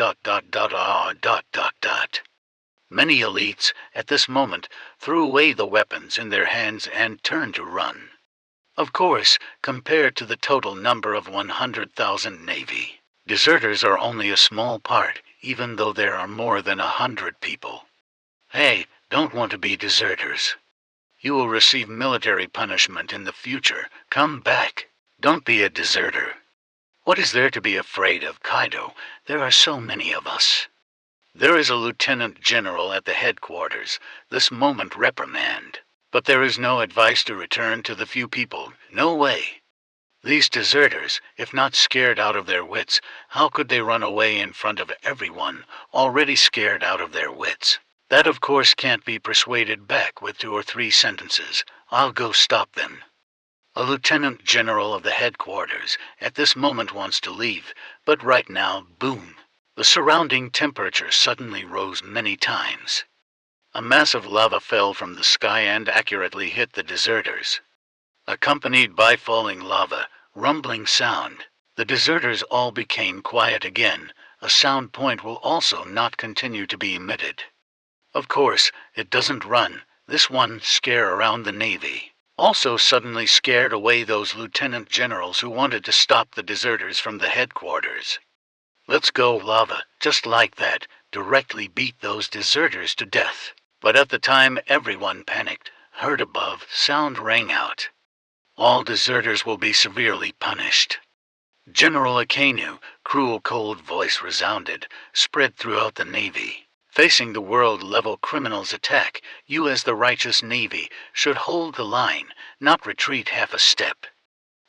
Many elites, at this moment, threw away the weapons in their hands and turned to run. Of course, compared to the total number of 100,000 Navy, deserters are only a small part, even though there are more than 100 people. Hey, don't want to be deserters. You will receive military punishment in the future. Come back. Don't be a deserter. What is there to be afraid of, Kaido? There are so many of us. There is a lieutenant general at the headquarters. This moment reprimand. But there is no advice to return to the few people. No way. These deserters, if not scared out of their wits, how could they run away in front of everyone, already scared out of their wits? That of course can't be persuaded back with 2 or 3 sentences. I'll go stop them. A lieutenant general of the headquarters at this moment wants to leave, but right now, boom. The surrounding temperature suddenly rose many times. A mass of lava fell from the sky and accurately hit the deserters. Accompanied by falling lava, rumbling sound, the deserters all became quiet again. A sound point will also not continue to be emitted. Of course, it doesn't run. This one scare around the Navy. Also suddenly scared away those lieutenant generals who wanted to stop the deserters from the headquarters. Let's go, lava, just like that, directly beat those deserters to death. But at the time everyone panicked, heard above, sound rang out. All deserters will be severely punished. General Akainu, cruel cold voice resounded, spread throughout the Navy. Facing the world-level criminals' attack, you as the righteous Navy should hold the line, not retreat half a step.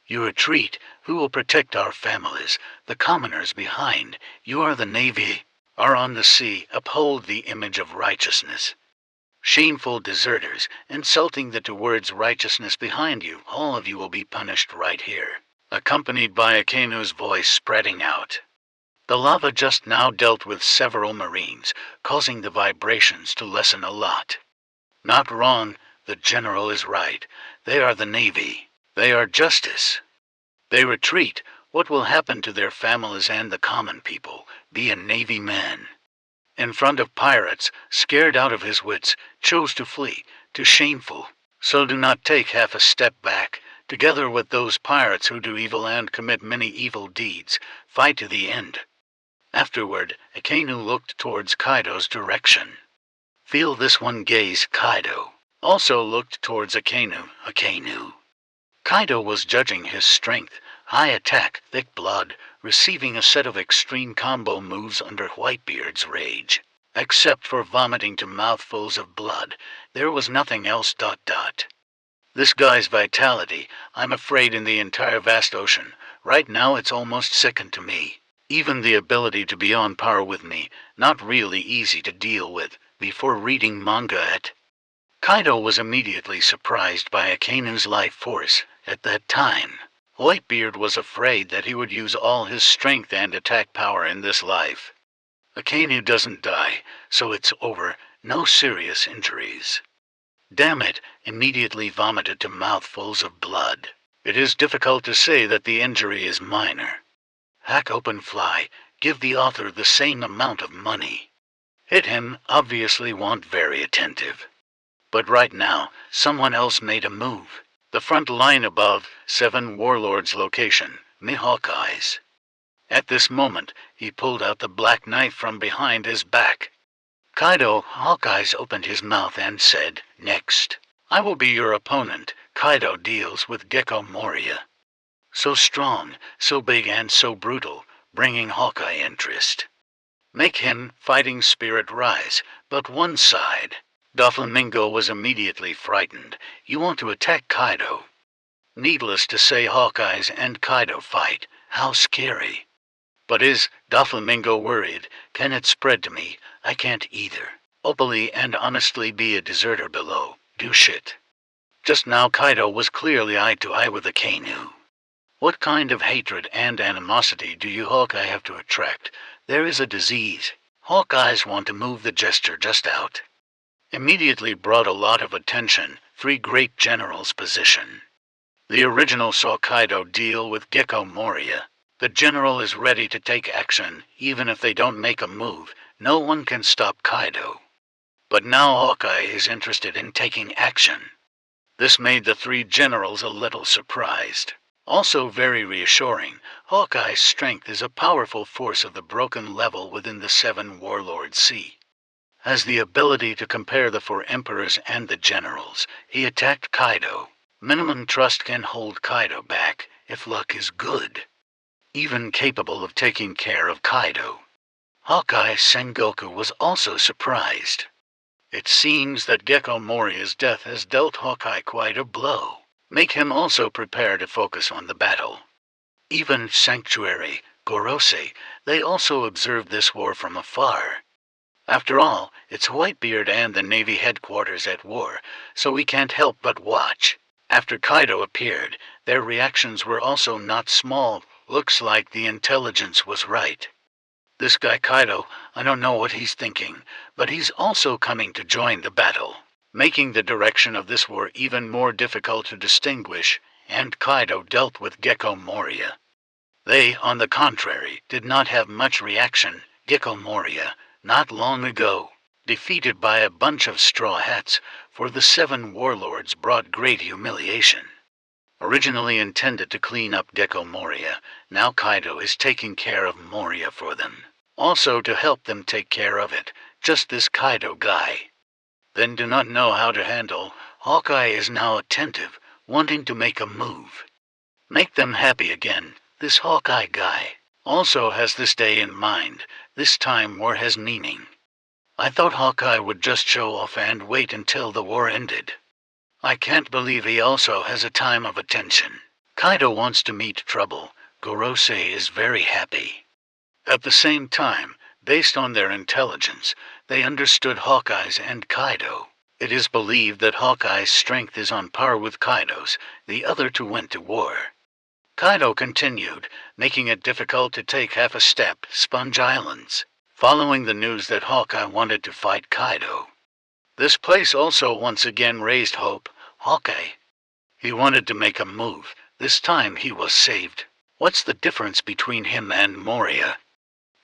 You retreat, who will protect our families, the commoners behind? You are the Navy, are on the sea, uphold the image of righteousness. Shameful deserters, insulting the 2 words righteousness behind you, all of you will be punished right here. Accompanied by Akainu's voice spreading out. The lava just now dealt with several marines, causing the vibrations to lessen a lot. Not wrong, the general is right. They are the Navy. They are justice. They retreat. What will happen to their families and the common people? Be a Navy man. In front of pirates, scared out of his wits, chose to flee, too shameful. So do not take half a step back. Together with those pirates who do evil and commit many evil deeds, fight to the end. Afterward, Akainu looked towards Kaido's direction. Feel this one gaze, Kaido. Also looked towards Akainu. Kaido was judging his strength, high attack, thick blood, receiving a set of extreme combo moves under Whitebeard's rage. Except for vomiting to mouthfuls of blood, there was nothing else. This guy's vitality, I'm afraid in the entire vast ocean, right now it's almost second to me. Even the ability to be on par with me, not really easy to deal with, before reading manga at. Kaido was immediately surprised by Akainu's life force. At that time, Whitebeard was afraid that he would use all his strength and attack power in this life. Akainu doesn't die, so it's over, no serious injuries. Damn it, immediately vomited to mouthfuls of blood. It is difficult to say that the injury is minor. Hack open fly, give the author the same amount of money. Hit him, obviously want very attentive. But right now, someone else made a move. The front line above, 7 Warlords location, Hawkeye's. At this moment, he pulled out the black knife from behind his back. Kaido, Hawkeyes opened his mouth and said, "Next. I will be your opponent." Kaido deals with Gecko Moria. So strong, so big and so brutal, bringing Hawkeye interest. Make him fighting spirit rise, but one side. Doflamingo was immediately frightened. You want to attack Kaido. Needless to say, Hawkeyes and Kaido fight. How scary. But is Doflamingo worried? Can it spread to me? I can't either. Openly and honestly be a deserter below. Do shit. Just now Kaido was clearly eye to eye with Akainu. What kind of hatred and animosity do you Hawkeye have to attract? There is a disease. Hawkeyes want to move the gesture just out. Immediately brought a lot of attention, three great generals' position. The original saw Kaido deal with Gecko Moria. The general is ready to take action, even if they don't make a move. No one can stop Kaido. But now Hawkeye is interested in taking action. This made the three generals a little surprised. Also very reassuring, Hawkeye's strength is a powerful force of the broken level within the seven warlords sea. Has the ability to compare the four emperors and the generals. He attacked Kaido. Minimum trust can hold Kaido back, if luck is good. Even capable of taking care of Kaido. Hawkeye Sengoku was also surprised. It seems that Gecko Moria's death has dealt Hawkeye quite a blow. Make him also prepare to focus on the battle. Even Sanctuary, Gorosei, they also observed this war from afar. After all, it's Whitebeard and the Navy headquarters at war, so we can't help but watch. After Kaido appeared, their reactions were also not small. Looks like the intelligence was right. This guy Kaido, I don't know what he's thinking, but he's also coming to join the battle, making the direction of this war even more difficult to distinguish, and Kaido dealt with Gecko Moria. They, on the contrary, did not have much reaction. Gecko Moria, not long ago, defeated by a bunch of straw hats, for the seven warlords brought great humiliation. Originally intended to clean up Gecko Moria, now Kaido is taking care of Moria for them. Also to help them take care of it, just this Kaido guy. Then do not know how to handle. Hawkeye is now attentive, wanting to make a move. Make them happy again, this Hawkeye guy. Also has this day in mind, this time war has meaning. I thought Hawkeye would just show off and wait until the war ended. I can't believe he also has a time of attention. Kaido wants to meet trouble. Gorosei is very happy. At the same time, based on their intelligence, they understood Hawkeye's and Kaido. It is believed that Hawkeye's strength is on par with Kaido's, the other two went to war. Kaido continued, making it difficult to take half a step, Sponge Islands, following the news that Hawkeye wanted to fight Kaido. This place also once again raised hope. Hawkeye. He wanted to make a move. This time he was saved. What's the difference between him and Moria?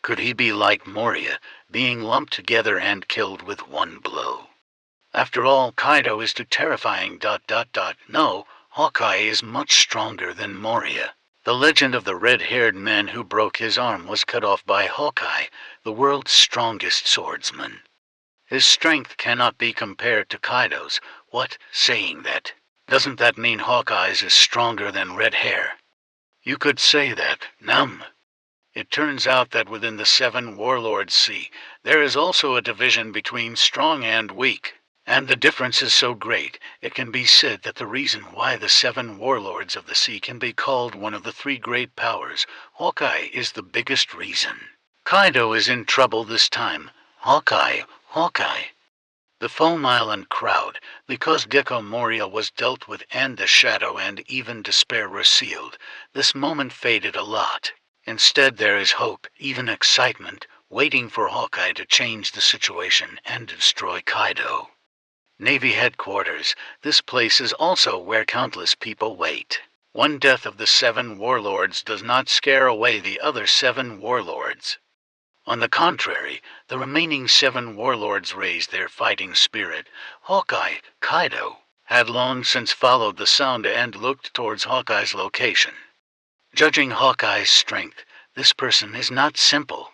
Could he be like Moria, being lumped together and killed with one blow? After all, Kaido is too terrifying. No, Hawkeye is much stronger than Moria. The legend of the red-haired man who broke his arm was cut off by Hawkeye, the world's strongest swordsman. His strength cannot be compared to Kaido's. What, saying that? Doesn't that mean Hawkeye's is stronger than Red Hair? You could say that, Numb. It turns out that within the seven warlords sea, there is also a division between strong and weak. And the difference is so great, it can be said that the reason why the seven warlords of the sea can be called one of the three great powers, Hawkeye is the biggest reason. Kaido is in trouble this time. Hawkeye. The Foam Island crowd, because Gecko Moria was dealt with and the shadow and even despair were sealed, this moment faded a lot. Instead there is hope, even excitement, waiting for Hawkeye to change the situation and destroy Kaido. Navy headquarters, this place is also where countless people wait. One death of the seven warlords does not scare away the other seven warlords. On the contrary, the remaining seven warlords raised their fighting spirit. Hawkeye, Kaido, had long since followed the sound and looked towards Hawkeye's location. Judging Hawkeye's strength, this person is not simple.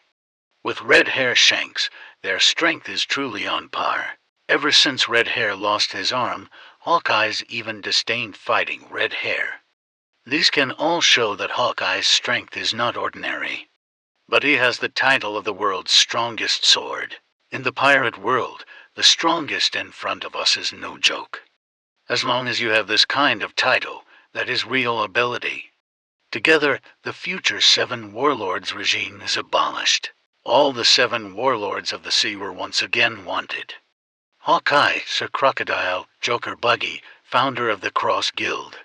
With Red Hair Shanks, their strength is truly on par. Ever since Red Hair lost his arm, Hawkeye's even disdained fighting Red Hair. These can all show that Hawkeye's strength is not ordinary. But he has the title of the world's strongest sword. In the pirate world, the strongest in front of us is no joke. As long as you have this kind of title, that is real ability. Together, the future seven warlords regime is abolished. All the seven warlords of the sea were once again wanted. Hawkeye, Sir Crocodile, Joker Buggy, founder of the Cross Guild.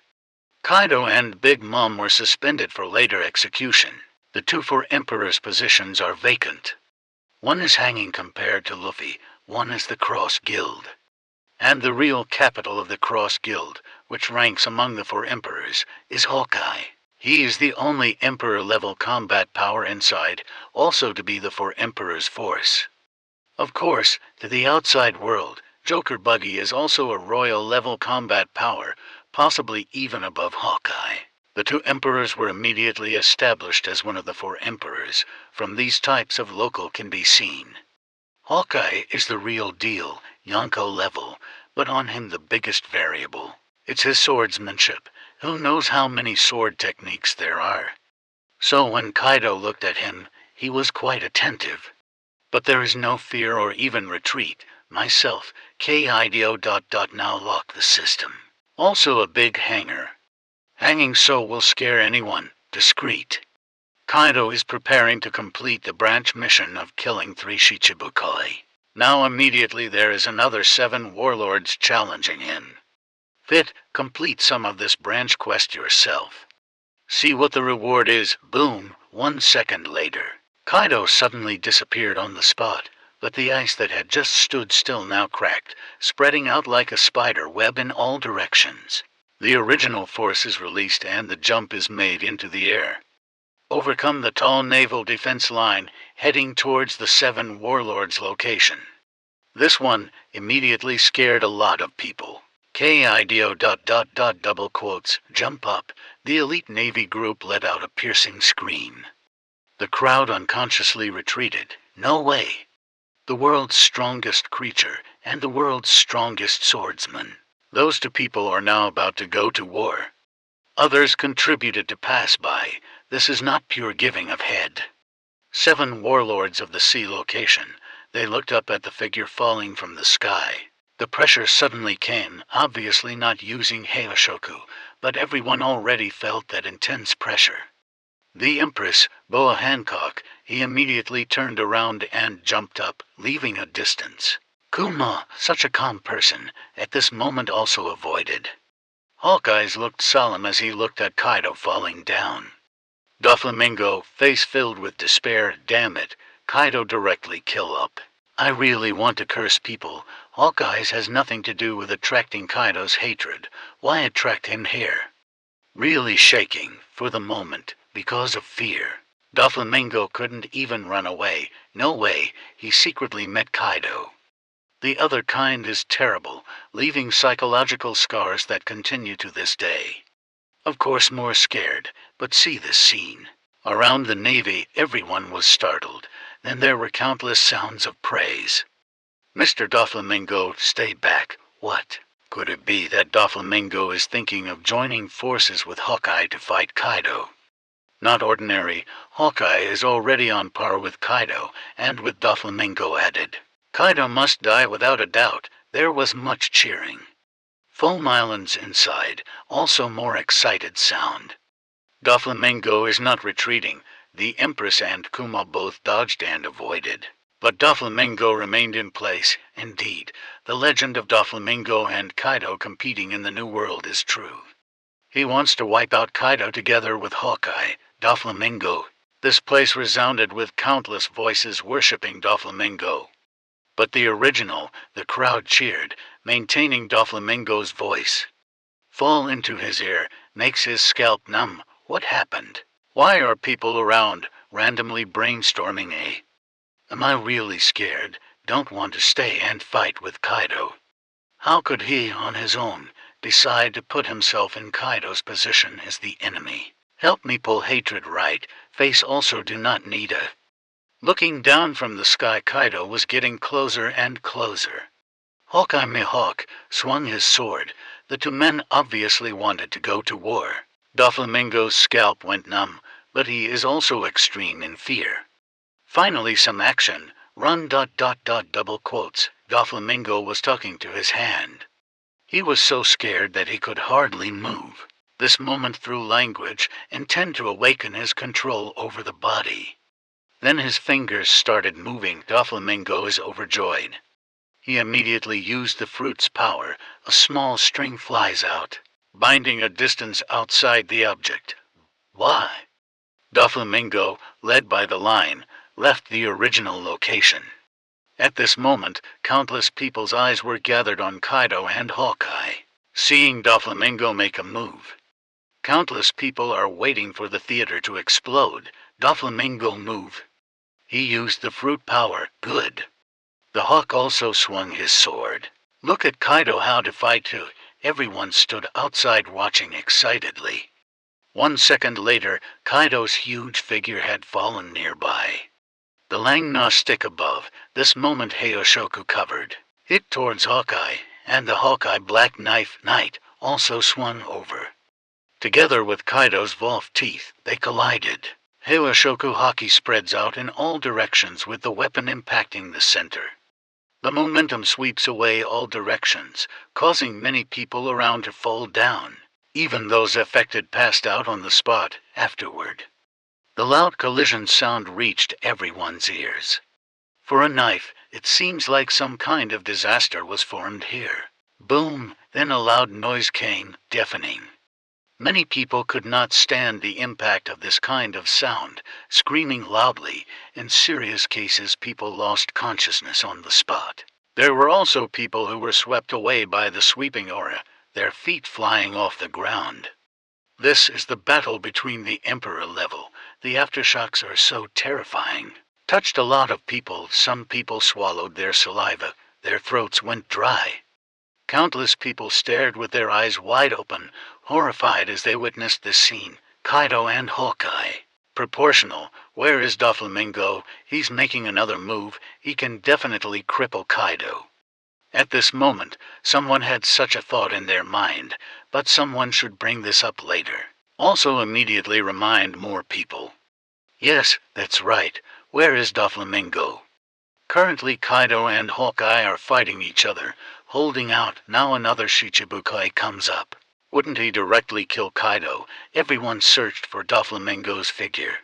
Kaido and Big Mom were suspended for later execution. The two Four Emperors' positions are vacant. One is hanging compared to Luffy, one is the Cross Guild. And the real capital of the Cross Guild, which ranks among the Four Emperors, is Hawkeye. He is the only Emperor-level combat power inside, also to be the Four Emperors' force. Of course, to the outside world, Joker Buggy is also a royal-level combat power, possibly even above Hawkeye. The two emperors were immediately established as one of the Four Emperors. From these types of local can be seen. Hawkeye is the real deal, Yonko level, but on him the biggest variable. It's his swordsmanship. Who knows how many sword techniques there are? So when Kaido looked at him, he was quite attentive. But there is no fear or even retreat. Myself, Kaido. Now lock the system. Also a big hanger. Hanging so will scare anyone. Discreet. Kaido is preparing to complete the branch mission of killing 3 Shichibukai. Now immediately there is another 7 warlords challenging him. Fit, complete some of this branch quest yourself. See what the reward is. Boom, 1 second later. Kaido suddenly disappeared on the spot, but the ice that had just stood still now cracked, spreading out like a spider web in all directions. The original force is released and the jump is made into the air. Overcome the tall naval defense line, heading towards the 7 warlords location. This one immediately scared a lot of people. Kaido. Double quotes, jump up. The elite Navy group let out a piercing scream. The crowd unconsciously retreated. No way. The world's strongest creature and the world's strongest swordsman. Those 2 people are now about to go to war. Others contributed to pass by. This is not pure giving of head. 7 warlords of the sea location. They looked up at the figure falling from the sky. The pressure suddenly came, obviously not using Heishoku, but everyone already felt that intense pressure. The Empress, Boa Hancock, he immediately turned around and jumped up, leaving a distance. Kuma, such a calm person, at this moment also avoided. Hawkeye's looked solemn as he looked at Kaido falling down. Doflamingo, face filled with despair, damn it, Kaido directly kill up. I really want to curse people. Hawkeye's has nothing to do with attracting Kaido's hatred. Why attract him here? Really shaking, for the moment, because of fear. Doflamingo couldn't even run away. No way, he secretly met Kaido. The other kind is terrible, leaving psychological scars that continue to this day. Of course more scared, but see this scene. Around the Navy, everyone was startled. Then there were countless sounds of praise. Mr. Doflamingo, stay back. What? Could it be that Doflamingo is thinking of joining forces with Hawkeye to fight Kaido? Not ordinary, Hawkeye is already on par with Kaido, and with Doflamingo added. Kaido must die without a doubt. There was much cheering. Foam Islands inside, also more excited sound. Doflamingo is not retreating. The Empress and Kuma both dodged and avoided. But Doflamingo remained in place. Indeed, the legend of Doflamingo and Kaido competing in the New World is true. He wants to wipe out Kaido together with Hawkeye. Doflamingo. This place resounded with countless voices worshipping Doflamingo. But the original, the crowd cheered, maintaining Doflamingo's voice. Fall into his ear, makes his scalp numb. What happened? Why are people around, randomly brainstorming Am I really scared? Don't want to stay and fight with Kaido. How could he, on his own, decide to put himself in Kaido's position as the enemy? Help me pull hatred right. Face also do not need a... Looking down from the sky, Kaido was getting closer and closer. Hawkeye Mihawk swung his sword. The 2 men obviously wanted to go to war. Doflamingo's scalp went numb, but he is also extreme in fear. Finally some action. Run ... double quotes. Doflamingo was talking to his hand. He was so scared that he could hardly move. This moment through language intend to awaken his control over the body. Then his fingers started moving. Doflamingo is overjoyed. He immediately used the fruit's power. A small string flies out. binding a distance outside the object. Why? Doflamingo, led by the line, left the original location. At this moment, countless people's eyes were gathered on Kaido and Hawkeye, seeing Doflamingo make a move. Countless people are waiting for the theater to explode. Doflamingo move. He used the fruit power. Good. The hawk also swung his sword. Look at Kaido how to fight too. Everyone stood outside watching excitedly. 1 second later, Kaido's huge figure had fallen nearby. The Langna stick above, this moment Hayoshoku covered, hit towards Hawkeye, and the Hawkeye Black Knife Knight also swung over. Together with Kaido's Wolf teeth, they collided. Hayoshoku Haki spreads out in all directions with the weapon impacting the center. The momentum sweeps away all directions, causing many people around to fall down. Even those affected passed out on the spot afterward. The loud collision sound reached everyone's ears. For a knife, it seems like some kind of disaster was formed here. Boom, then a loud noise came, deafening. Many people could not stand the impact of this kind of sound, screaming loudly. In serious cases, people lost consciousness on the spot. There were also people who were swept away by the sweeping aura, their feet flying off the ground. This is the battle between the Emperor level. The aftershocks are so terrifying. Touched a lot of people. Some people swallowed their saliva. Their throats went dry. Countless people stared with their eyes wide open, horrified as they witnessed this scene. Kaido and Hawkeye. Proportional. Where is Doflamingo? He's making another move. He can definitely cripple Kaido. At this moment, someone had such a thought in their mind, but someone should bring this up later. Also immediately remind more people. Yes, that's right. Where is Doflamingo? Currently Kaido and Hawkeye are fighting each other, holding out. Now another Shichibukai comes up. Wouldn't he directly kill Kaido? Everyone searched for Doflamingo's figure.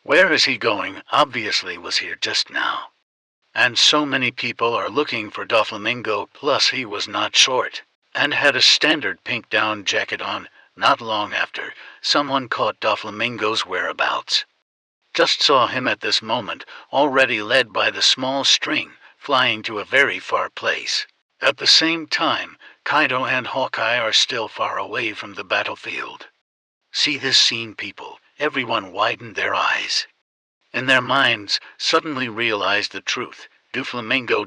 Where is he going? Obviously was here just now. And so many people are looking for Doflamingo, plus he was not short, and had a standard pink down jacket on. Not long after, someone caught Doflamingo's whereabouts. Just saw him at this moment, already led by the small string, flying to a very far place. At the same time, Kaido and Hawkeye are still far away from the battlefield. See this scene, people. Everyone widened their eyes. In their minds, suddenly realized the truth. Doflamingo ...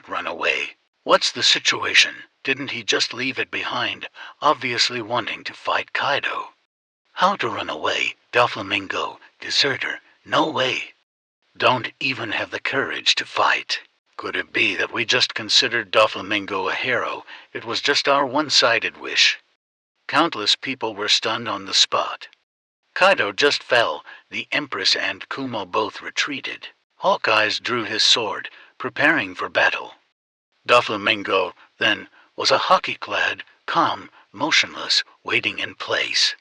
run away. What's the situation? Didn't he just leave it behind, obviously wanting to fight Kaido? How to run away? Doflamingo, deserter, no way. Don't even have the courage to fight. Could it be that we just considered Doflamingo a hero? It was just our one-sided wish. Countless people were stunned on the spot. Kaido just fell. The Empress and Kumo both retreated. Hawkeye drew his sword, preparing for battle. Doflamingo, then, was a hockey-clad, calm, motionless, waiting in place.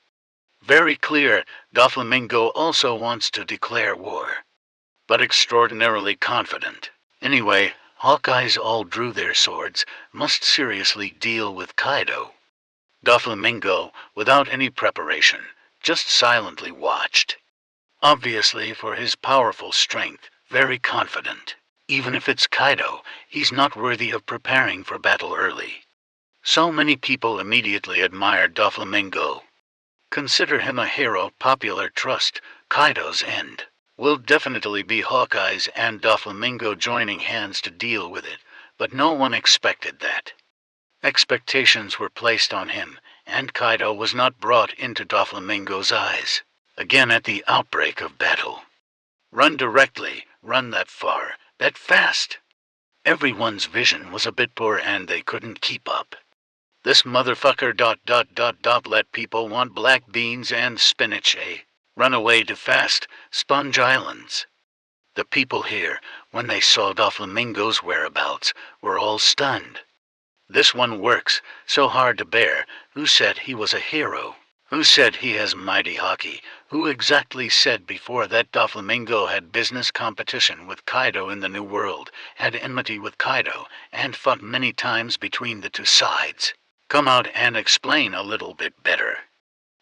Very clear, Doflamingo also wants to declare war, but extraordinarily confident. Anyway, Hawkeyes all drew their swords, must seriously deal with Kaido. Doflamingo, without any preparation, just silently watched. Obviously, for his powerful strength, very confident. Even if it's Kaido, he's not worthy of preparing for battle early. So many people immediately admired Doflamingo. Consider him a hero, popular trust. Kaido's end will definitely be Hawkeye's and Doflamingo joining hands to deal with it, but no one expected that. Expectations were placed on him, and Kaido was not brought into Doflamingo's eyes. Again at the outbreak of battle. Run directly, run that far, that fast. Everyone's vision was a bit poor and they couldn't keep up. This motherfucker ... let people want black beans and spinach, eh? Run away too fast, Sponge Islands. The people here, when they saw Doflamingo's whereabouts, were all stunned. This one works, so hard to bear. Who said he was a hero? Who said he has mighty hockey? Who exactly said before that Doflamingo had business competition with Kaido in the New World, had enmity with Kaido, and fought many times between the two sides? Come out and explain a little bit better.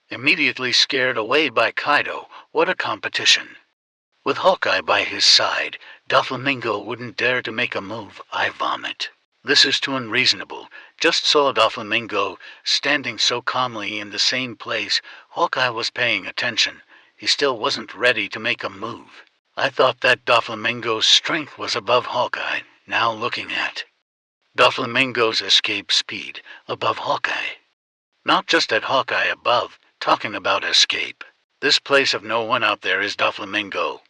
Immediately scared away by Kaido, what a competition. With Hawkeye by his side, Doflamingo wouldn't dare to make a move. I vomit. This is too unreasonable. Just saw Doflamingo standing so calmly in the same place. Hawkeye was paying attention. He still wasn't ready to make a move. I thought that Doflamingo's strength was above Hawkeye. Now looking at Doflamingo's escape speed above Hawkeye. Not just at Hawkeye above, talking about escape. This place of no one out there is Doflamingo.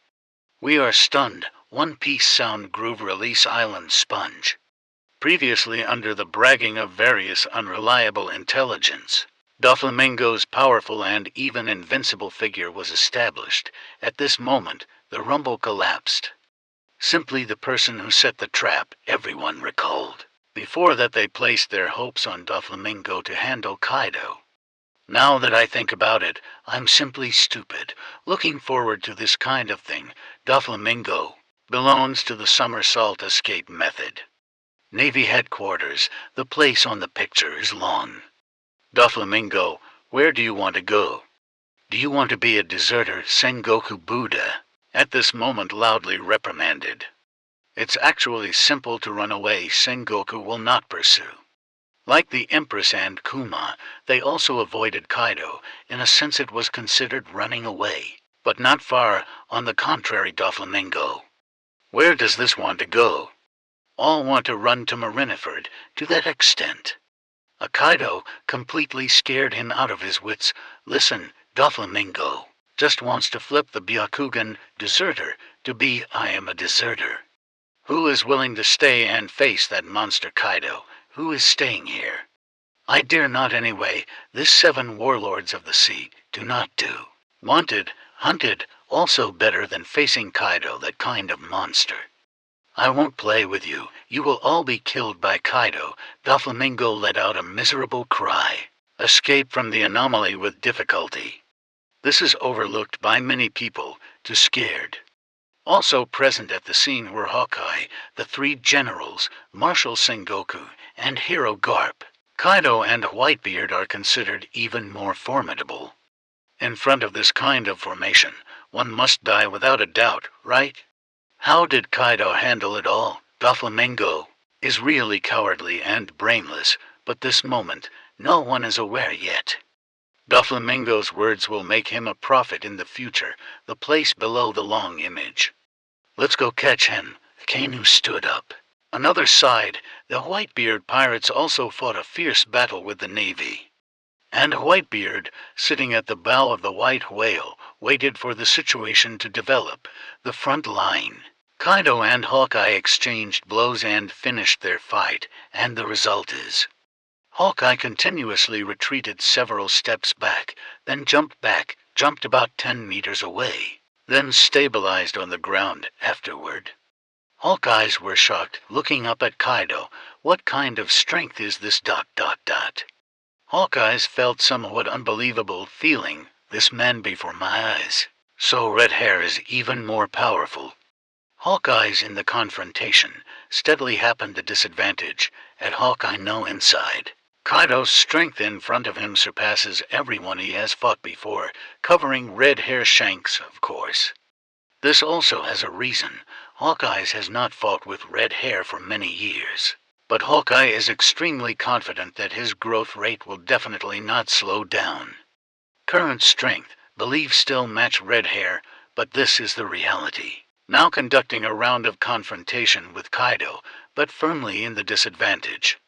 We are stunned. One Piece sound groove release island sponge. Previously under the bragging of various unreliable intelligence, Doflamingo's powerful and even invincible figure was established. At this moment, the rumble collapsed. Simply the person who set the trap, everyone recalled. Before that they placed their hopes on Doflamingo to handle Kaido. Now that I think about it, I'm simply stupid. Looking forward to this kind of thing. Doflamingo belongs to the somersault escape method. Navy headquarters, the place on the picture is long. Doflamingo, where do you want to go? Do you want to be a deserter, Sengoku Buddha? At this moment loudly reprimanded. It's actually simple to run away. Sengoku will not pursue. Like the Empress and Kuma, they also avoided Kaido. In a sense it was considered running away, but not far, on the contrary. Doflamingo, where does this want to go? All want to run to Marineford, to that extent. Kaido completely scared him out of his wits. Listen, Doflamingo just wants to flip the Byakugan deserter to be I am a deserter. Who is willing to stay and face that monster Kaido? Who is staying here? I dare not anyway. This 7 warlords of the sea do not do. Wanted, hunted, also better than facing Kaido, that kind of monster. I won't play with you. You will all be killed by Kaido. Doflamingo let out a miserable cry. Escape from the anomaly with difficulty. This is overlooked by many people, too scared. Also present at the scene were Hawkeye, the 3 generals, Marshal Sengoku, and Hero Garp. Kaido and Whitebeard are considered even more formidable. In front of this kind of formation, one must die without a doubt, right? How did Kaido handle it all? Doflamingo is really cowardly and brainless, but this moment, no one is aware yet. Doflamingo's words will make him a prophet in the future, the place below the long image. Let's go catch him. Kainu stood up. Another side, the Whitebeard pirates also fought a fierce battle with the Navy. And Whitebeard, sitting at the bow of the White Whale, waited for the situation to develop. The front line. Kaido and Hawkeye exchanged blows and finished their fight, and the result is Hawkeye continuously retreated several steps back, then jumped back, jumped about 10 meters away, then stabilized on the ground afterward. Hawkeyes were shocked, looking up at Kaido. What kind of strength is this? Hawkeyes felt somewhat unbelievable, feeling this man before my eyes. So red hair is even more powerful. Hawkeyes in the confrontation steadily happened the disadvantage. At Hawkeye no inside. Kaido's strength in front of him surpasses everyone he has fought before, covering red hair Shanks, of course. This also has a reason. Hawkeyes has not fought with red hair for many years. But Hawkeye is extremely confident that his growth rate will definitely not slow down. Current strength, believe still match red hair, but this is the reality. Now conducting a round of confrontation with Kaido, but firmly in the disadvantage.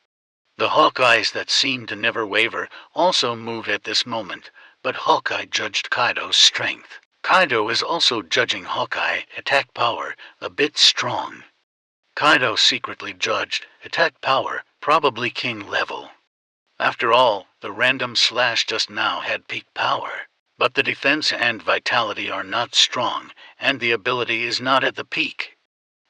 The Hawkeyes that seemed to never waver also moved at this moment, but Hawkeye judged Kaido's strength. Kaido is also judging Hawkeye attack power a bit strong. Kaido secretly judged attack power probably king level. After all, the random slash just now had peak power. But the defense and vitality are not strong, and the ability is not at the peak.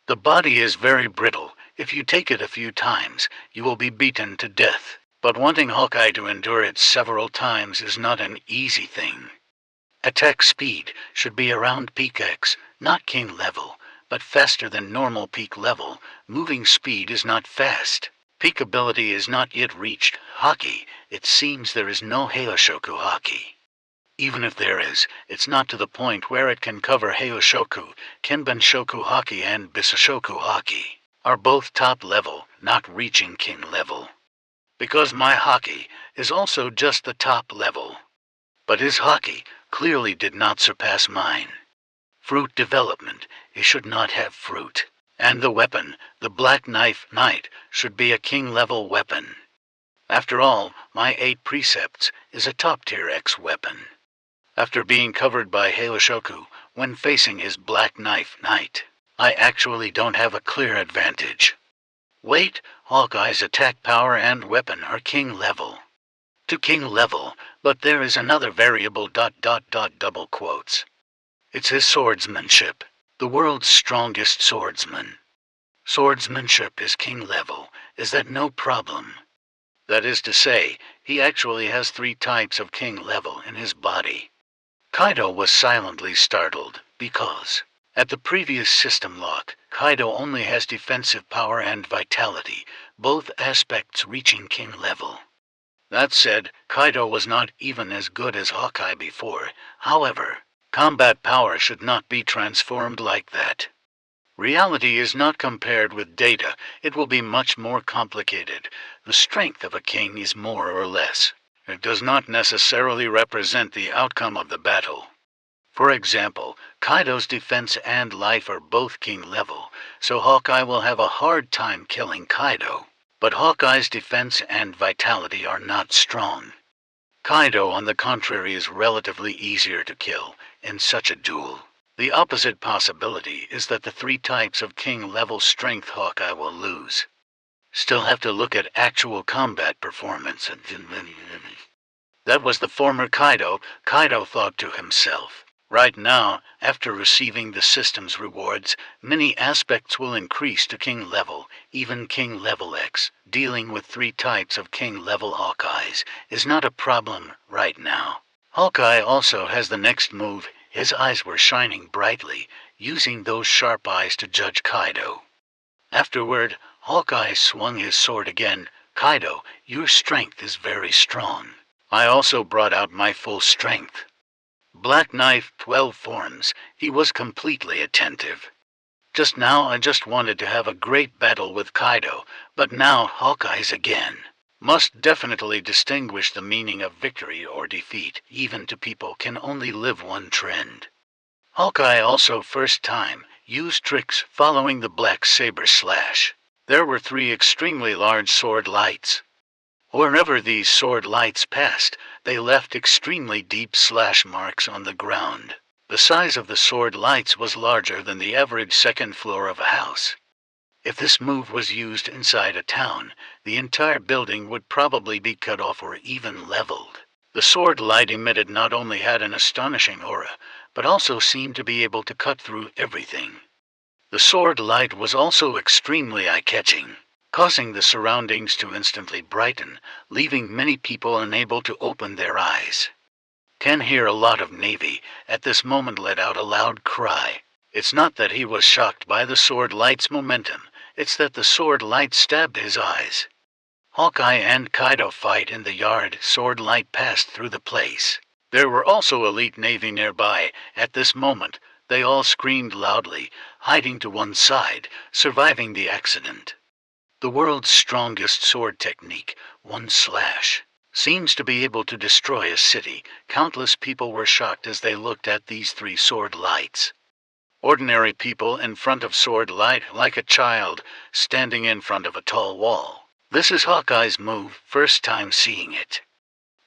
The body is very brittle. If you take it a few times, you will be beaten to death. But wanting Hawkeye to endure it several times is not an easy thing. Attack speed should be around peak X, not king level, but faster than normal peak level. Moving speed is not fast. Peak ability is not yet reached. Haki, it seems there is no Heishoku Haki. Even if there is, it's not to the point where it can cover Heishoku. Kenbenshoku Haki and Bisashoku Haki are both top level, not reaching king level. Because my Haki is also just the top level. But his Haki clearly did not surpass mine. Fruit development, he should not have fruit. And the weapon, the Black Knife Knight, should be a king-level weapon. After all, my 8 precepts is a top-tier X weapon. After being covered by Heishoku when facing his Black Knife Knight, I actually don't have a clear advantage. Wait, Hawkeye's attack power and weapon are king level. To king level, but there is another variable ... double quotes. It's his swordsmanship. The world's strongest swordsman. Swordsmanship is king level. Is that no problem? That is to say, he actually has 3 types of king level in his body. Kaido was silently startled, because, at the previous system lock, Kaido only has defensive power and vitality, both aspects reaching king level. That said, Kaido was not even as good as Hawkeye before. However, combat power should not be transformed like that. Reality is not compared with data. It will be much more complicated. The strength of a king is more or less. It does not necessarily represent the outcome of the battle. For example, Kaido's defense and life are both king level, so Hawkeye will have a hard time killing Kaido. But Hawkeye's defense and vitality are not strong. Kaido, on the contrary, is relatively easier to kill in such a duel. The opposite possibility is that the 3 types of king-level strength Hawkeye will lose. Still have to look at actual combat performance. That was the former Kaido, Kaido thought to himself. Right now, after receiving the system's rewards, many aspects will increase to king level, even king level X. Dealing with 3 types of king level Hawkeyes is not a problem right now. Hawkeye also has the next move. His eyes were shining brightly, using those sharp eyes to judge Kaido. Afterward, Hawkeye swung his sword again. Kaido, your strength is very strong. I also brought out my full strength. Black Knife 12 forms. He was completely attentive. Just now I just wanted to have a great battle with Kaido, but now Hawkeye's again. Must definitely distinguish the meaning of victory or defeat. Even to people can only live one trend. Hawkeye also first time used tricks following the black saber slash. There were 3 extremely large sword lights. Wherever these sword lights passed, they left extremely deep slash marks on the ground. The size of the sword lights was larger than the average second floor of a house. If this move was used inside a town, the entire building would probably be cut off or even leveled. The sword light emitted not only had an astonishing aura, but also seemed to be able to cut through everything. The sword light was also extremely eye-catching, causing the surroundings to instantly brighten, leaving many people unable to open their eyes. Can hear a lot of Navy at this moment let out a loud cry. It's not that he was shocked by the sword light's momentum, it's that the sword light stabbed his eyes. Hawkeye and Kaido fight in the yard. Sword light passed through the place. There were also elite Navy nearby. At this moment, they all screamed loudly, hiding to one side, surviving the accident. The world's strongest sword technique, one slash, seems to be able to destroy a city. Countless people were shocked as they looked at these 3 sword lights. Ordinary people in front of sword light, like a child standing in front of a tall wall. This is Hawkeye's move, first time seeing it.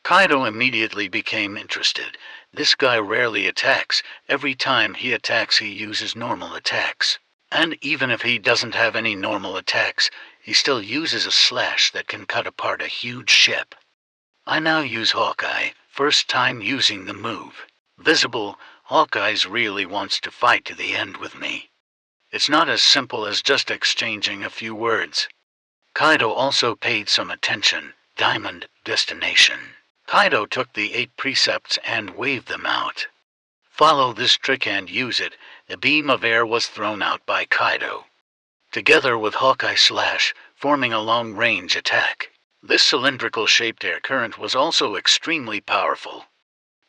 Kaido immediately became interested. This guy rarely attacks. Every time he attacks he uses normal attacks. And even if he doesn't have any normal attacks, he still uses a slash that can cut apart a huge ship. I now use Hawkeye, first time using the move. Visible, Hawkeye's really wants to fight to the end with me. It's not as simple as just exchanging a few words. Kaido also paid some attention. Diamond, destination. Kaido took the 8 precepts and waved them out. Follow this trick and use it. A beam of air was thrown out by Kaido. Together with Hawkeye slash, forming a long-range attack. This cylindrical-shaped air current was also extremely powerful.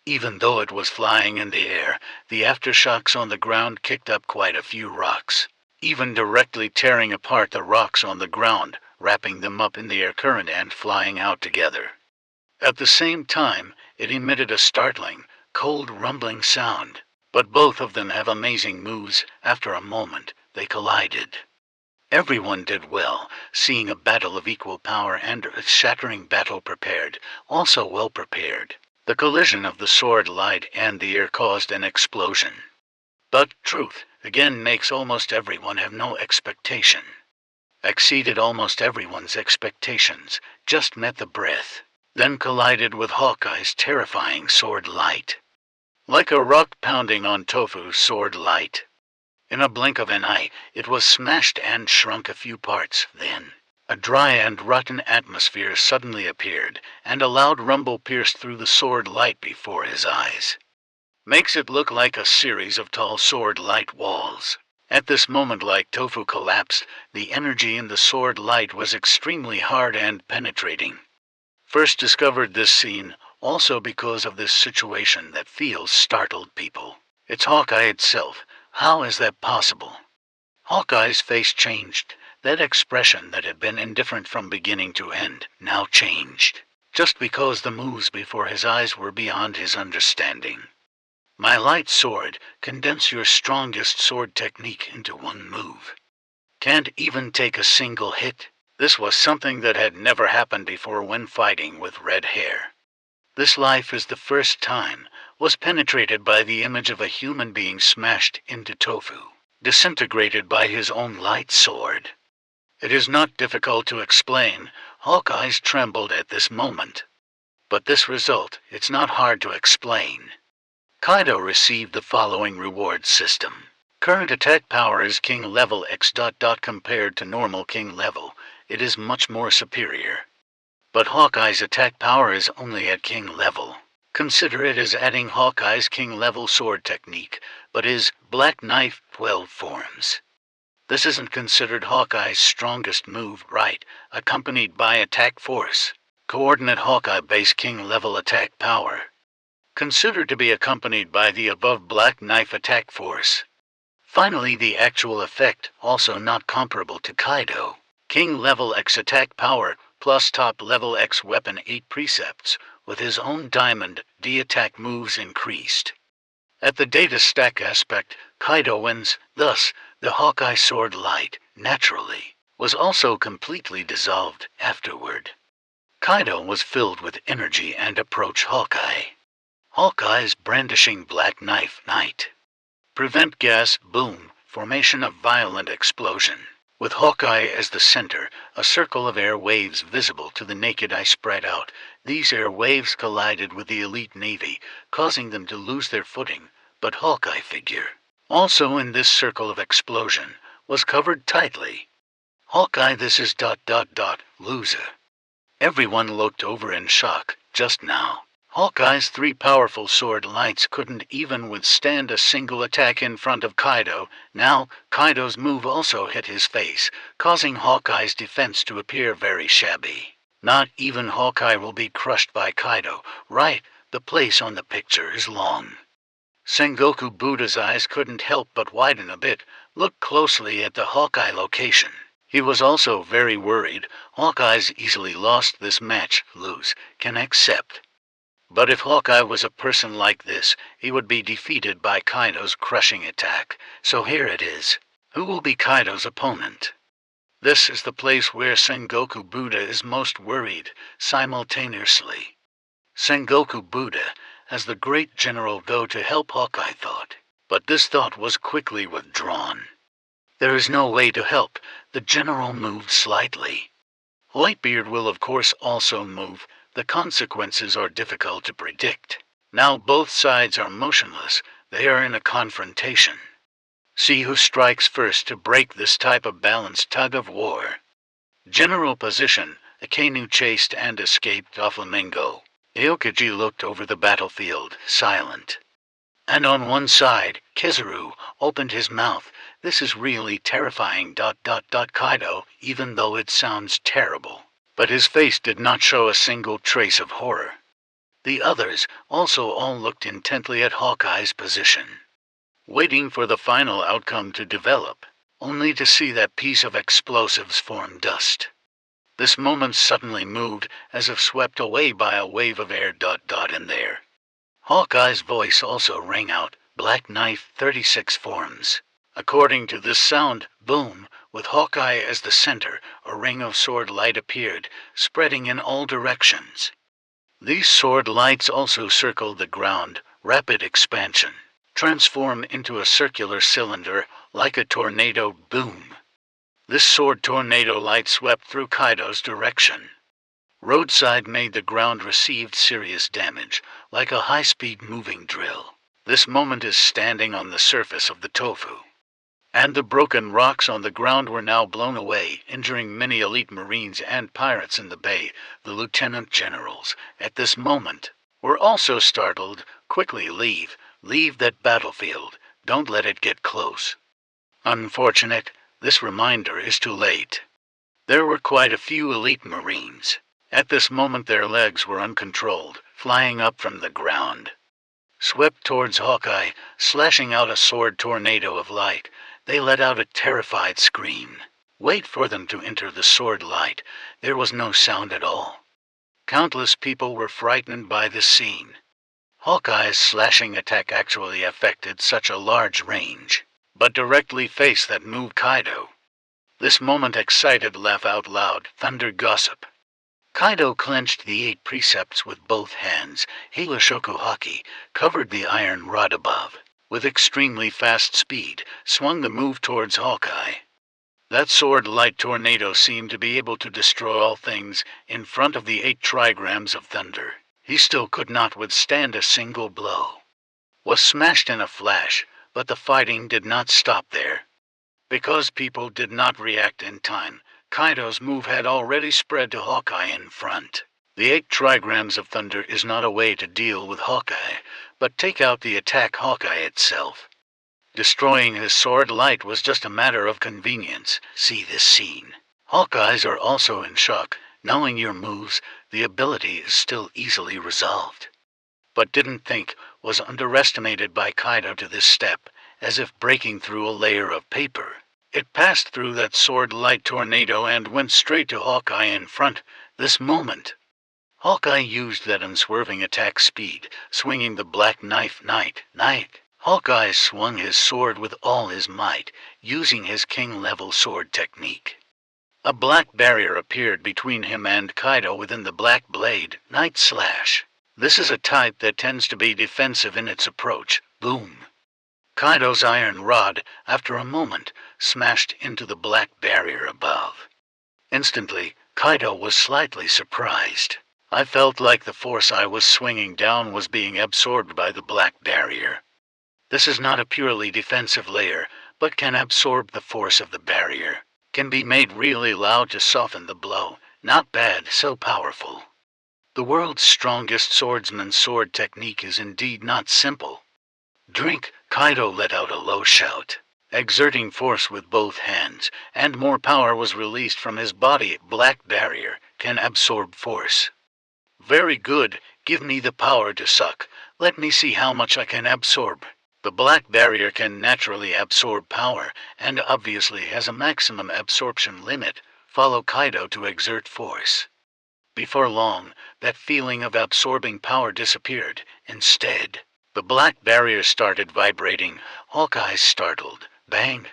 Even though it was flying in the air, the aftershocks on the ground kicked up quite a few rocks, even directly tearing apart the rocks on the ground, wrapping them up in the air current and flying out together. At the same time, it emitted a startling, cold rumbling sound. But both of them have amazing moves. After a moment, they collided. Everyone did well, seeing a battle of equal power and a shattering battle prepared, also well prepared. The collision of the sword light and the air caused an explosion. But truth, again, makes almost everyone have no expectation. Exceeded almost everyone's expectations, just met the breath, then collided with Hawkeye's terrifying sword light. Like a rock pounding on Tofu's sword light. In a blink of an eye, it was smashed and shrunk a few parts. Then, a dry and rotten atmosphere suddenly appeared, and a loud rumble pierced through the sword light before his eyes. Makes it look like a series of tall sword light walls. At this moment, like Tofu collapsed, the energy in the sword light was extremely hard and penetrating. First discovered this scene, also because of this situation that feels startled people. It's Hawkeye itself. How is that possible? Hawkeye's face changed. That expression that had been indifferent from beginning to end now changed, just because the moves before his eyes were beyond his understanding. My light sword, condense your strongest sword technique into one move. Can't even take a single hit. This was something that had never happened before when fighting with red hair. This life is the first time, was penetrated by the image of a human being smashed into Tofu, disintegrated by his own light sword. It is not difficult to explain. Hawkeye's trembled at this moment. But this result, it's not hard to explain. Kaido received the following reward system. Current attack power is king level X. Compared to normal king level, it is much more superior. But Hawkeye's attack power is only at king level. Consider it as adding Hawkeye's king level sword technique, but his black knife 12 forms. This isn't considered Hawkeye's strongest move, right? Accompanied by attack force. Coordinate Hawkeye base king level attack power. Considered to be accompanied by the above black knife attack force. Finally, the actual effect, also not comparable to Kaido. King level X attack power plus top level X weapon 8 precepts, with his own diamond D attack moves increased. At the data stack aspect, Kaido wins. Thus, the Hawkeye sword light, naturally, was also completely dissolved afterward. Kaido was filled with energy and approached Hawkeye. Hawkeye's brandishing black knife night. Prevent gas boom, formation of violent explosion. With Hawkeye as the center, a circle of air waves visible to the naked eye spread out. These air waves collided with the elite navy, causing them to lose their footing, but Hawkeye figure, also in this circle of explosion, was covered tightly. Hawkeye, this is ... loser. Everyone looked over in shock, just now. Hawkeye's 3 powerful sword lights couldn't even withstand a single attack in front of Kaido. Now, Kaido's move also hit his face, causing Hawkeye's defense to appear very shabby. Not even Hawkeye will be crushed by Kaido, right? The place on the picture is long. Sengoku Buddha's eyes couldn't help but widen a bit, look closely at the Hawkeye location. He was also very worried. Hawkeye's easily lost this match, lose, can accept. But if Hawkeye was a person like this, he would be defeated by Kaido's crushing attack. So here it is. Who will be Kaido's opponent? This is the place where Sengoku Buddha is most worried, simultaneously. Sengoku Buddha, as the great general, go to help Hawkeye thought. But this thought was quickly withdrawn. There is no way to help. The general moved slightly. Whitebeard will of course also move. The consequences are difficult to predict. Now both sides are motionless. They are in a confrontation. See who strikes first to break this type of balanced tug of war. General position, Akainu chased and escaped Doflamingo. Aokiji looked over the battlefield, silent. And on one side, Kizaru opened his mouth. This is really terrifying. Kaido, even though it sounds terrible. But his face did not show a single trace of horror. The others also all looked intently at Hawkeye's position, waiting for the final outcome to develop, only to see that piece of explosives form dust. This moment suddenly moved, as if swept away by a wave of air. In there. Hawkeye's voice also rang out, Black Knife 36 forms. According to this sound, boom, with Hawkeye as the center, a ring of sword light appeared, spreading in all directions. These sword lights also circled the ground, rapid expansion, transform into a circular cylinder, like a tornado. Boom. This sword tornado light swept through Kaido's direction. Roadside made the ground received serious damage, like a high-speed moving drill. This moment is standing on the surface of the tofu. And the broken rocks on the ground were now blown away, injuring many elite marines and pirates in the bay. The lieutenant generals, at this moment, were also startled. Quickly leave that battlefield. Don't let it get close. Unfortunate, this reminder is too late. There were quite a few elite marines. At this moment their legs were uncontrolled, flying up from the ground. Swept towards Hawkeye, slashing out a sword tornado of light, they let out a terrified scream. Wait for them to enter the sword light. There was no sound at all. Countless people were frightened by this scene. Hawkeye's slashing attack actually affected such a large range, but directly faced that moved Kaido. This moment excited laugh out loud, thunder gossip. Kaido clenched the 8 precepts with both hands. Heilashoku Haki covered the iron rod above. With extremely fast speed, swung the move towards Hawkeye. That sword light tornado seemed to be able to destroy all things in front of the 8 trigrams of thunder. He still could not withstand a single blow. Was smashed in a flash, but the fighting did not stop there. Because people did not react in time, Kaido's move had already spread to Hawkeye in front. The 8 trigrams of thunder is not a way to deal with Hawkeye, but take out the attack Hawkeye itself. Destroying his sword light was just a matter of convenience. See this scene. Hawkeyes are also in shock. Knowing your moves, the ability is still easily resolved. But didn't think, was underestimated by Kaido to this step, as if breaking through a layer of paper. It passed through that sword light tornado and went straight to Hawkeye in front. This moment, Hawkeye used that unswerving attack speed, swinging the black knife. Hawkeye swung his sword with all his might, using his king-level sword technique. A black barrier appeared between him and Kaido within the black blade, Night Slash. This is a type that tends to be defensive in its approach. Boom. Kaido's iron rod, after a moment, smashed into the black barrier above. Instantly, Kaido was slightly surprised. I felt like the force I was swinging down was being absorbed by the black barrier. This is not a purely defensive layer, but can absorb the force of the barrier. Can be made really loud to soften the blow. Not bad, so powerful. The world's strongest swordsman's sword technique is indeed not simple. Drink, Kaido let out a low shout, exerting force with both hands, and more power was released from his body. Black barrier can absorb force. Very good, give me the power to suck. Let me see how much I can absorb. The black barrier can naturally absorb power, and obviously has a maximum absorption limit. Follow Kaido to exert force. Before long, that feeling of absorbing power disappeared. Instead, the black barrier started vibrating. Hawkeye startled. Bang!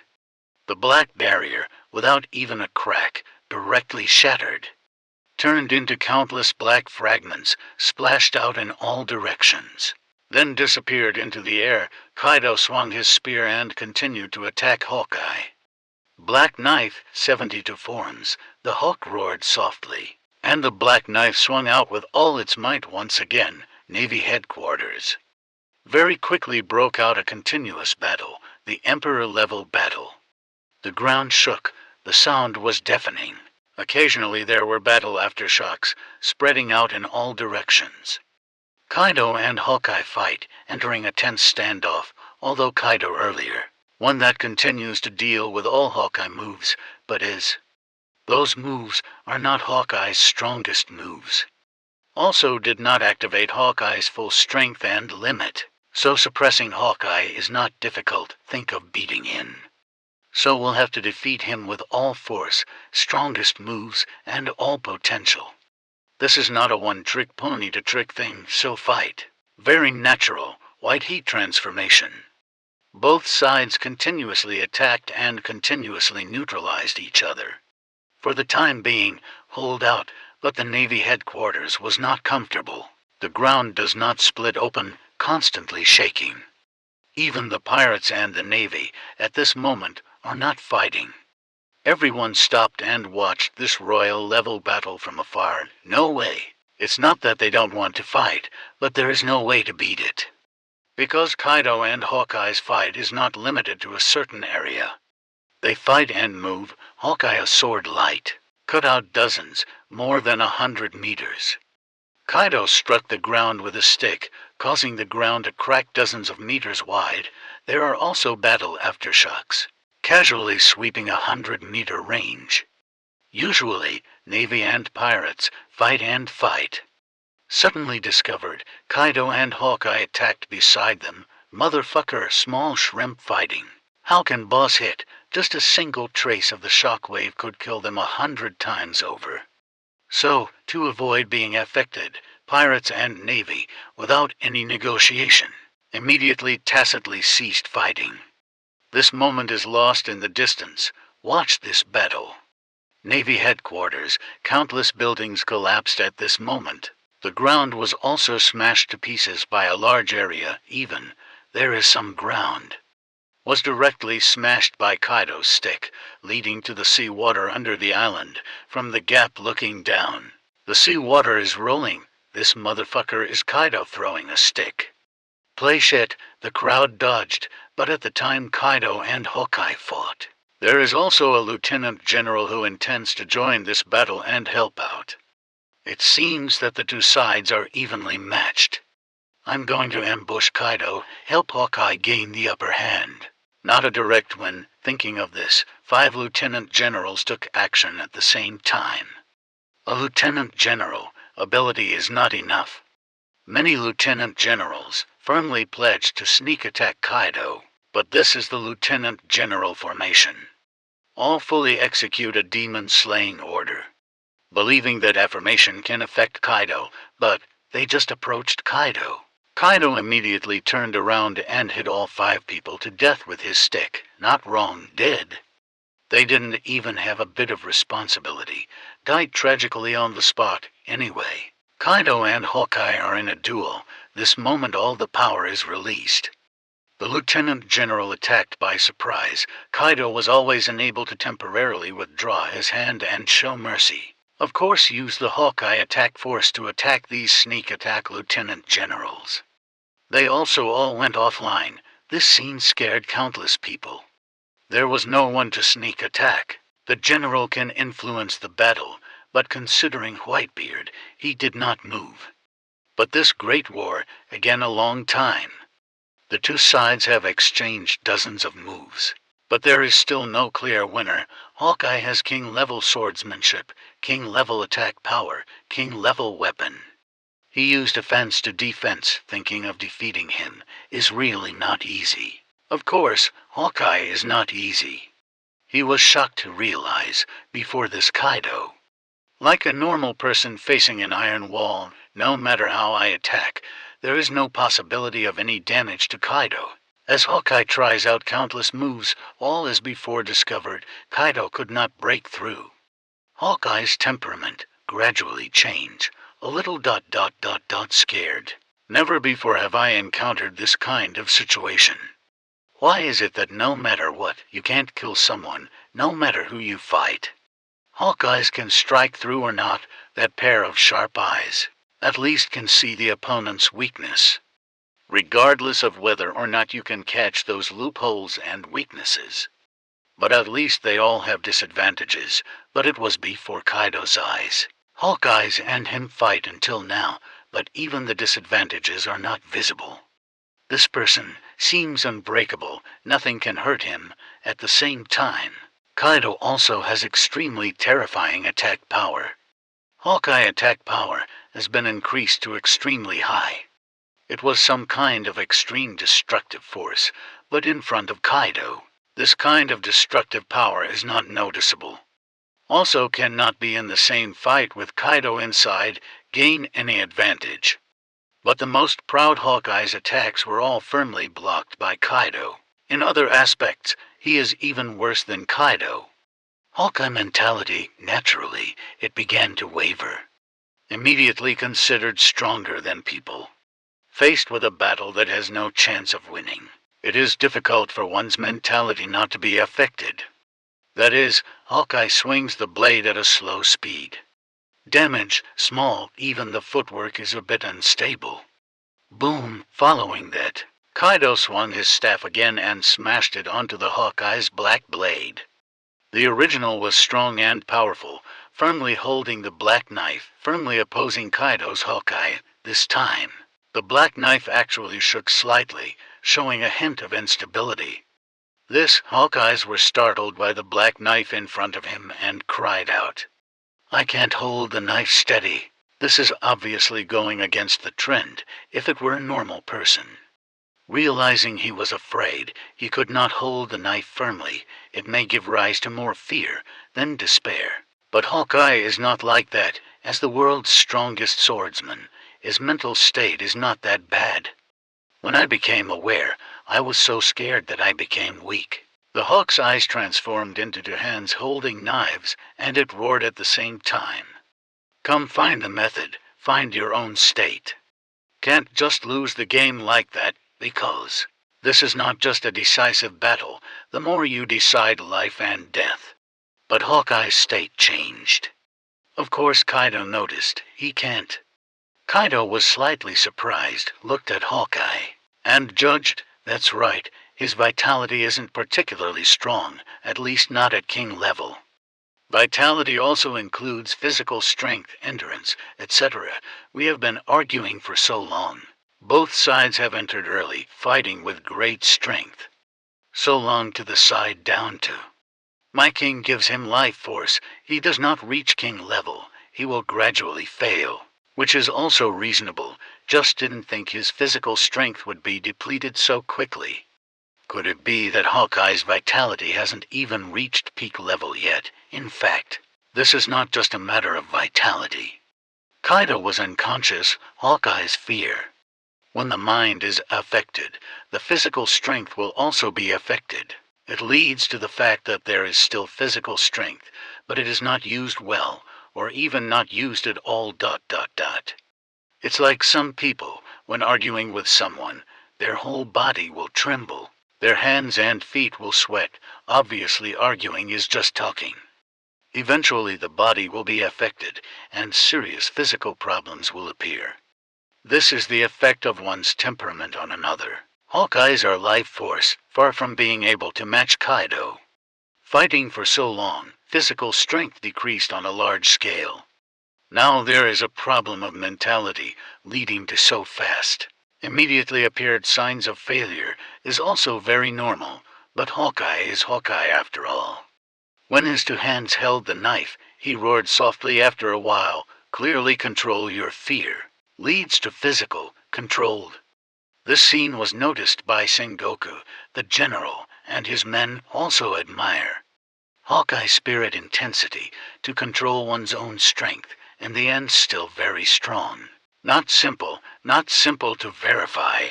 The black barrier, without even a crack, directly shattered. Turned into countless black fragments, splashed out in all directions. Then disappeared into the air. Kaido swung his spear and continued to attack Hawkeye. Black Knife, 72 forms. The hawk roared softly, and the black knife swung out with all its might once again. Navy headquarters. Very quickly broke out a continuous battle, the Emperor-level battle. The ground shook, the sound was deafening. Occasionally there were battle aftershocks, spreading out in all directions. Kaido and Hawkeye fight, entering a tense standoff, although Kaido earlier. One that continues to deal with all Hawkeye moves, but those moves are not Hawkeye's strongest moves. Also did not activate Hawkeye's full strength and limit, so suppressing Hawkeye is not difficult, think of beating in. So we'll have to defeat him with all force, strongest moves, and all potential. This is not a one-trick pony to trick things, so fight. Very natural, white heat transformation. Both sides continuously attacked and continuously neutralized each other. For the time being, hold out, but the Navy headquarters was not comfortable. The ground does not split open, constantly shaking. Even the pirates and the Navy, at this moment, are not fighting. Everyone stopped and watched this royal-level battle from afar. No way. It's not that they don't want to fight, but there is no way to beat it. Because Kaido and Hawkeye's fight is not limited to a certain area. They fight and move, Hawkeye a sword light, cut out dozens, more than 100 meters. Kaido struck the ground with a stick, causing the ground to crack dozens of meters wide. There are also battle aftershocks, casually sweeping 100-meter range. Usually, Navy and pirates fight and fight. Suddenly discovered, Kaido and Hawkeye attacked beside them. Motherfucker, small shrimp fighting. How can boss hit? Just a single trace of the shockwave could kill them 100 times over. So, to avoid being affected, pirates and Navy, without any negotiation, immediately tacitly ceased fighting. This moment is lost in the distance. Watch this battle. Navy headquarters, countless buildings collapsed at this moment. The ground was also smashed to pieces by a large area, even, there is some ground. Was directly smashed by Kaido's stick, leading to the sea water under the island, from the gap looking down. The sea water is rolling, this motherfucker is Kaido throwing a stick. Play shit, the crowd dodged, but at the time Kaido and Hawkeye fought. There is also a lieutenant general who intends to join this battle and help out. It seems that the two sides are evenly matched. I'm going to ambush Kaido, help Hawkeye gain the upper hand. Not a direct win. Thinking of this, 5 lieutenant generals took action at the same time. A lieutenant general, ability is not enough. Many lieutenant generals firmly pledged to sneak attack Kaido, but this is the lieutenant general formation. All fully execute a demon-slaying order, believing that affirmation can affect Kaido, but they just approached Kaido. Kaido immediately turned around and hit all 5 people to death with his stick. Not wrong, dead. They didn't even have a bit of responsibility, died tragically on the spot, anyway. Kaido and Hawkeye are in a duel. This moment all the power is released. The lieutenant general attacked by surprise. Kaido was always unable to temporarily withdraw his hand and show mercy. Of course, use the Hawkeye attack force to attack these sneak attack lieutenant generals. They also all went offline. This scene scared countless people. There was no one to sneak attack. The general can influence the battle, but considering Whitebeard, he did not move. But this great war, again a long time. The two sides have exchanged dozens of moves. But there is still no clear winner. Hawkeye has king-level swordsmanship, king-level attack power, king-level weapon. He used offense to defense, thinking of defeating him is really not easy. Of course, Hawkeye is not easy. He was shocked to realize, before this Kaido. Like a normal person facing an iron wall, no matter how I attack, there is no possibility of any damage to Kaido. As Hawkeye tries out countless moves, all as before discovered, Kaido could not break through. Hawkeye's temperament gradually changed, a little ... scared. Never before have I encountered this kind of situation. Why is it that no matter what, you can't kill someone, no matter who you fight? Hawkeyes can strike through or not, that pair of sharp eyes, at least can see the opponent's weakness. Regardless of whether or not you can catch those loopholes and weaknesses. But at least they all have disadvantages, but it was before Kaido's eyes. Hawkeyes and him fight until now, but even the disadvantages are not visible. This person seems unbreakable, nothing can hurt him. At the same time, Kaido also has extremely terrifying attack power. Hawkeye attack power has been increased to extremely high. It was some kind of extreme destructive force, but in front of Kaido, this kind of destructive power is not noticeable. Also cannot be in the same fight with Kaido inside, gain any advantage. But the most proud Hawkeye's attacks were all firmly blocked by Kaido. In other aspects, he is even worse than Kaido. Hawkeye mentality, naturally, it began to waver. Immediately considered stronger than people. Faced with a battle that has no chance of winning, it is difficult for one's mentality not to be affected. That is, Hawkeye swings the blade at a slow speed. Damage, small, even the footwork is a bit unstable. Boom, following that, Kaido swung his staff again and smashed it onto the Hawkeye's black blade. The original was strong and powerful, firmly holding the black knife, firmly opposing Kaido's Hawkeye. This time, the black knife actually shook slightly, showing a hint of instability. This Hawkeyes were startled by the black knife in front of him and cried out, "I can't hold the knife steady." This is obviously going against the trend if it were a normal person. Realizing he was afraid, he could not hold the knife firmly. It may give rise to more fear than despair. But Hawkeye is not like that. As the world's strongest swordsman, his mental state is not that bad. When I became aware, I was so scared that I became weak. The hawk's eyes transformed into two hands holding knives, and it roared at the same time. Come find the method, find your own state. Can't just lose the game like that, because this is not just a decisive battle, the more you decide life and death. But Hawkeye's state changed. Of course Kaido noticed, he can't. Kaido was slightly surprised, looked at Hawkeye, and judged, that's right, his vitality isn't particularly strong, at least not at king level. Vitality also includes physical strength, endurance, etc. We have been arguing for so long. Both sides have entered early, fighting with great strength. So long to the side down to. My king gives him life force. He does not reach king level. He will gradually fail. Which is also reasonable. Just didn't think his physical strength would be depleted so quickly. Could it be that Hawkeye's vitality hasn't even reached peak level yet? In fact, this is not just a matter of vitality. Kaido was unconscious, Hawkeye's fear. When the mind is affected, the physical strength will also be affected. It leads to the fact that there is still physical strength, but it is not used well, or even not used at all. It's like some people, when arguing with someone, their whole body will tremble. Their hands and feet will sweat. Obviously arguing is just talking. Eventually the body will be affected, and serious physical problems will appear. This is the effect of one's temperament on another. Hawkeyes are life force, far from being able to match Kaido. Fighting for so long, physical strength decreased on a large scale. Now there is a problem of mentality, leading to so fast. Immediately appeared signs of failure is also very normal, but Hawkeye is Hawkeye after all. When his two hands held the knife, he roared softly after a while, "Clearly control your fear." Leads to physical, controlled. This scene was noticed by Sengoku, the general, and his men also admire. Hawkeye's spirit intensity to control one's own strength, in the end still very strong. Not simple to verify.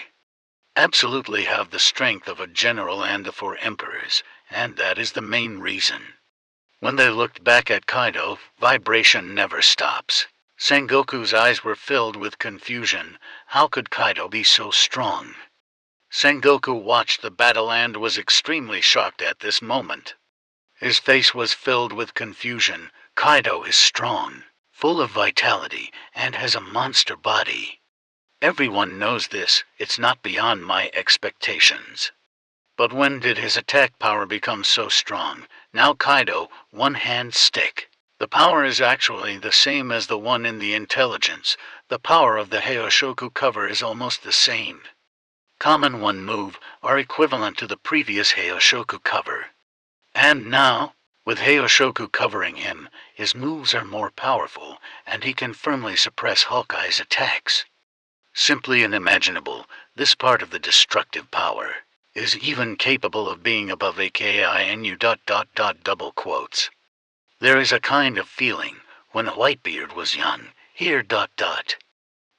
Absolutely have the strength of a general and the 4 emperors, and that is the main reason. When they looked back at Kaido, vibration never stops. Sengoku's eyes were filled with confusion. How could Kaido be so strong? Sengoku watched the battle and was extremely shocked at this moment. His face was filled with confusion. Kaido is strong, full of vitality, and has a monster body. Everyone knows this, it's not beyond my expectations. But when did his attack power become so strong? Now Kaido, one hand stick. The power is actually the same as the one in the intelligence. The power of the Heishoku cover is almost the same. Common one move are equivalent to the previous Heishoku cover. And now, with Heishoku covering him, his moves are more powerful, and he can firmly suppress Hawkeye's attacks. Simply unimaginable, this part of the destructive power is even capable of being above a KINU ... double quotes. There is a kind of feeling, when Whitebeard was young, here ...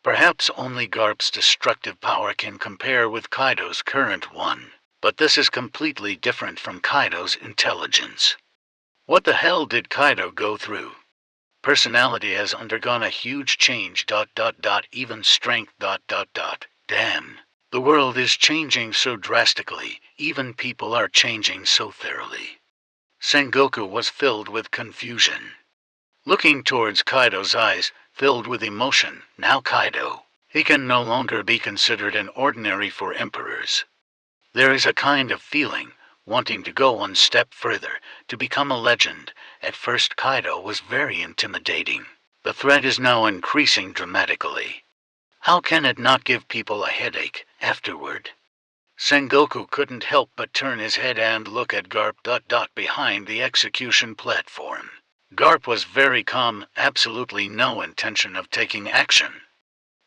Perhaps only Garp's destructive power can compare with Kaido's current one, but this is completely different from Kaido's intelligence. What the hell did Kaido go through? Personality has undergone a huge change ... even strength ... Damn. The world is changing so drastically, even people are changing so thoroughly. Sengoku was filled with confusion. Looking towards Kaido's eyes, filled with emotion, now Kaido. He can no longer be considered an ordinary for emperors. There is a kind of feeling, wanting to go one step further, to become a legend. At first Kaido was very intimidating. The threat is now increasing dramatically. How can it not give people a headache afterward? Sengoku couldn't help but turn his head and look at Garp ... behind the execution platform. Garp was very calm, absolutely no intention of taking action.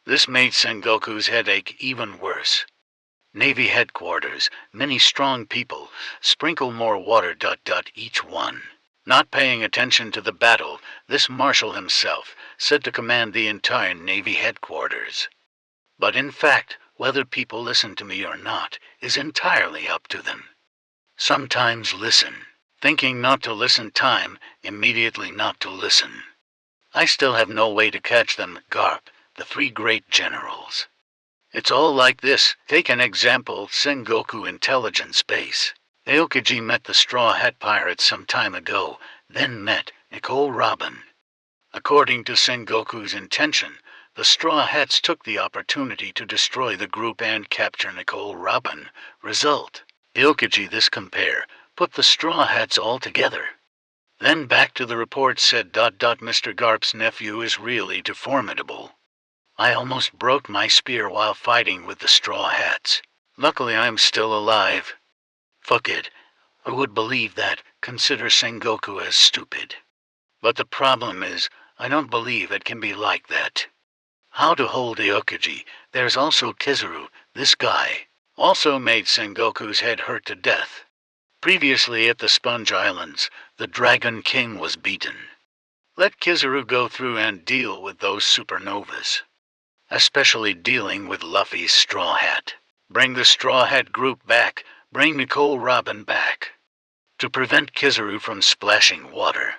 This made Sengoku's headache even worse. Navy headquarters, many strong people, sprinkle more water ... each one. Not paying attention to the battle, this marshal himself said to command the entire Navy headquarters. But in fact, whether people listen to me or not is entirely up to them. Sometimes listen. Thinking not to listen time, immediately not to listen. I still have no way to catch them, Garp, the three great generals. It's all like this. Take an example, Sengoku Intelligence Base. Aokiji met the Straw Hat Pirates some time ago, then met Nicole Robin. According to Sengoku's intention, the Straw Hats took the opportunity to destroy the group and capture Nicole Robin. Result: Aokiji this compare, put the Straw Hats all together. Then back to the report said ... Mr. Garp's nephew is really too formidable. I almost broke my spear while fighting with the Straw Hats. Luckily I'm still alive. Fuck it. I would believe that, consider Sengoku as stupid. But the problem is, I don't believe it can be like that. How to hold Aokiji? There's also Kizaru, this guy. Also made Sengoku's head hurt to death. Previously at the Sponge Islands, the Dragon King was beaten. Let Kizaru go through and deal with those supernovas. Especially dealing with Luffy's Straw Hat. Bring the Straw Hat group back, bring Nicole Robin back. To prevent Kizaru from splashing water.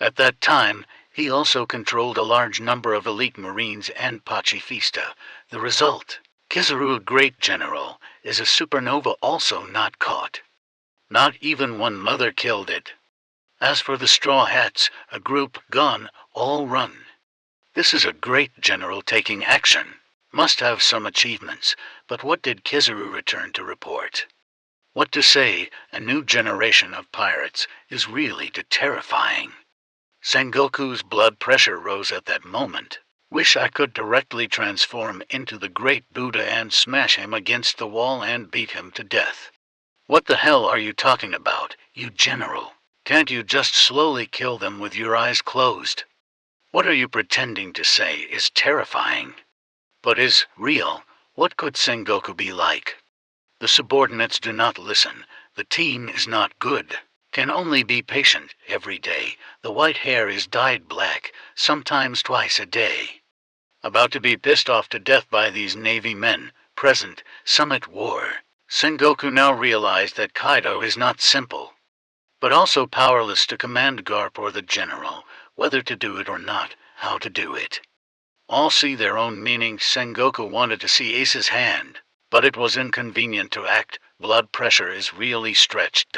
At that time, he also controlled a large number of elite marines and Pacifista. The result: Kizaru, a great general, is a supernova also not caught. Not even one mother killed it. As for the Straw Hats, a group gone, all run. This is a great general taking action. Must have some achievements, but what did Kizaru return to report? What to say, a new generation of pirates is really terrifying. Sengoku's blood pressure rose at that moment. Wish I could directly transform into the great Buddha and smash him against the wall and beat him to death. What the hell are you talking about, you general? Can't you just slowly kill them with your eyes closed? What are you pretending to say is terrifying? But is real. What could Sengoku be like? The subordinates do not listen. The team is not good. Can only be patient every day. The white hair is dyed black, sometimes twice a day. About to be pissed off to death by these Navy men, present, some at war. Sengoku now realized that Kaido is not simple, but also powerless to command Garp or the general, whether to do it or not, how to do it. All see their own meaning. Sengoku wanted to see Ace's hand, but it was inconvenient to act. Blood pressure is really stretched.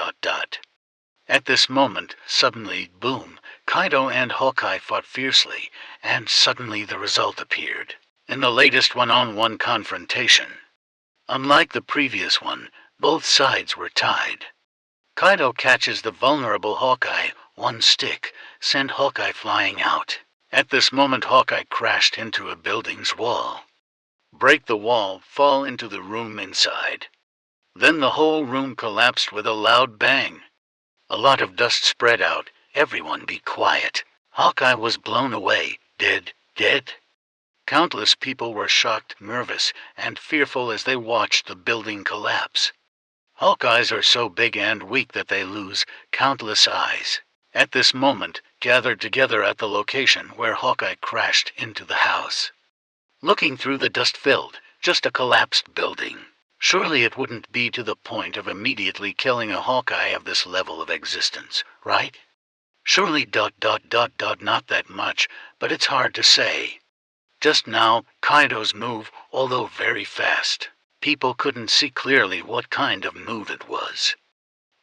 At this moment, suddenly, boom, Kaido and Hawkeye fought fiercely, and suddenly the result appeared. In the latest one-on-one confrontation. Unlike the previous one, both sides were tied. Kaido catches the vulnerable Hawkeye, one stick, sent Hawkeye flying out. At this moment Hawkeye crashed into a building's wall. Break the wall, fall into the room inside. Then the whole room collapsed with a loud bang. A lot of dust spread out. Everyone be quiet. Hawkeye was blown away, dead. Countless people were shocked, nervous, and fearful as they watched the building collapse. Hawkeyes are so big and weak that they lose countless eyes. At this moment, gathered together at the location where Hawkeye crashed into the house. Looking through the dust-filled, just a collapsed building. Surely it wouldn't be to the point of immediately killing a Hawkeye of this level of existence, right? Surely ... not that much, but it's hard to say. Just now, Kaido's move, although very fast, people couldn't see clearly what kind of move it was.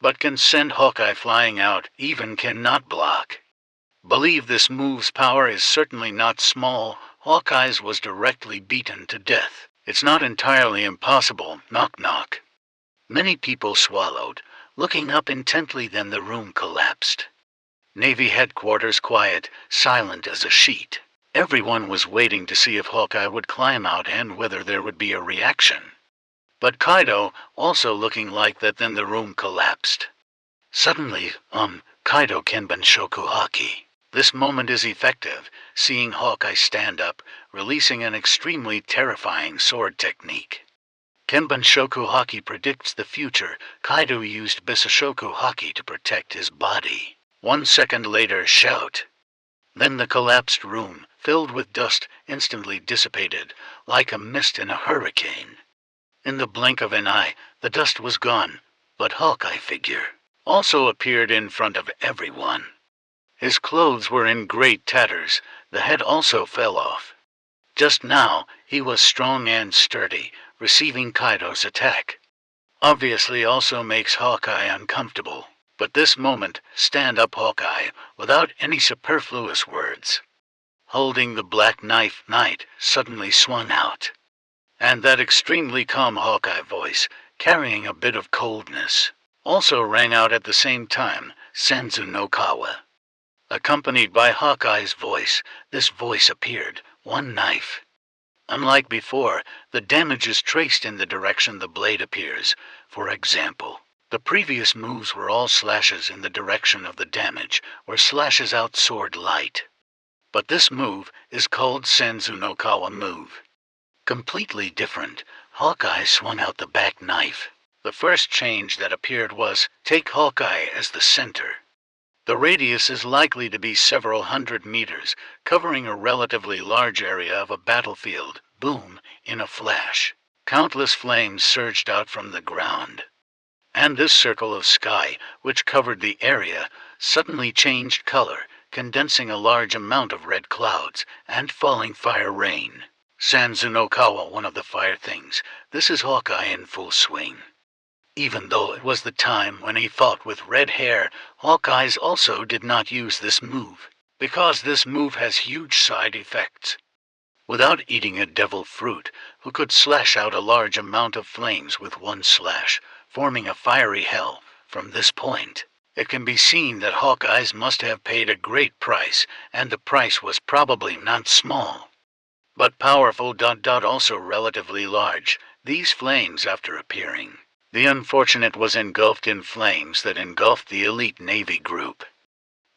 But can send Hawkeye flying out, even cannot block. Believe this move's power is certainly not small. Hawkeye's was directly beaten to death. It's not entirely impossible, knock. Many people swallowed, looking up intently, then the room collapsed. Navy headquarters quiet, silent as a sheet. Everyone was waiting to see if Hawkeye would climb out and whether there would be a reaction. But Kaido, also looking like that, then the room collapsed. Suddenly, Kaido Kenbanshoku Haki. This moment is effective, seeing Hawkeye stand up, releasing an extremely terrifying sword technique. Kenbanshoku Haki predicts the future. Kaido used Bisashoku Haki to protect his body. 1 second later, shout. Then the collapsed room, filled with dust, instantly dissipated, like a mist in a hurricane. In the blink of an eye, the dust was gone, but Hawkeye figure also appeared in front of everyone. His clothes were in great tatters, the head also fell off. Just now, he was strong and sturdy, receiving Kaido's attack. Obviously also makes Hawkeye uncomfortable, but this moment, stand up Hawkeye, without any superfluous words. Holding the black knife, Knight suddenly swung out. And that extremely calm Hawkeye voice, carrying a bit of coldness, also rang out at the same time, Senzu no Kawa. Accompanied by Hawkeye's voice, this voice appeared, one knife. Unlike before, the damage is traced in the direction the blade appears. For example, the previous moves were all slashes in the direction of the damage, or slashes out sword light. But this move is called Senzu no Kawa move. Completely different, Hawkeye swung out the back knife. The first change that appeared was, take Hawkeye as the center. The radius is likely to be several hundred meters, covering a relatively large area of a battlefield. Boom, in a flash. Countless flames surged out from the ground. And this circle of sky, which covered the area, suddenly changed color, condensing a large amount of red clouds, and falling fire rain. Senzu no Kawa, one of the fire things. This is Hawkeye in full swing. Even though it was the time when he fought with red hair, Hawkeyes also did not use this move, because this move has huge side effects. Without eating a devil fruit, who could slash out a large amount of flames with one slash, forming a fiery hell, from this point, it can be seen that Hawkeyes must have paid a great price, and the price was probably not small. But powerful ... also relatively large, these flames after appearing. The unfortunate was engulfed in flames that engulfed the elite Navy group.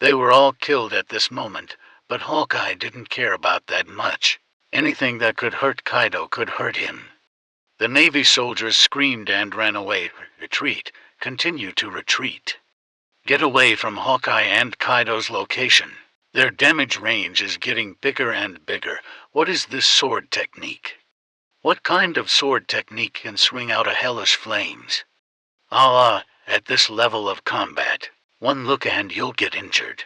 They were all killed at this moment, but Hawkeye didn't care about that much. Anything that could hurt Kaido could hurt him. The Navy soldiers screamed and ran away. Retreat, continue to retreat. Get away from Hawkeye and Kaido's location. Their damage range is getting bigger and bigger. What is this sword technique? What kind of sword technique can swing out a hellish flames? At this level of combat, one look and you'll get injured.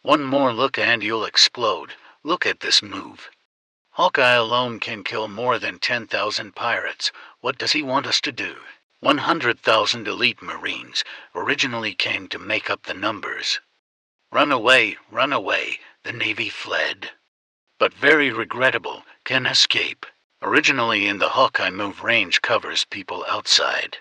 One more look and you'll explode. Look at this move. Hawkeye alone can kill more than 10,000 pirates. What does he want us to do? 100,000 elite Marines originally came to make up the numbers. Run away, the Navy fled. But very regrettable, can escape. Originally in the Hawkeye move, range covers people outside.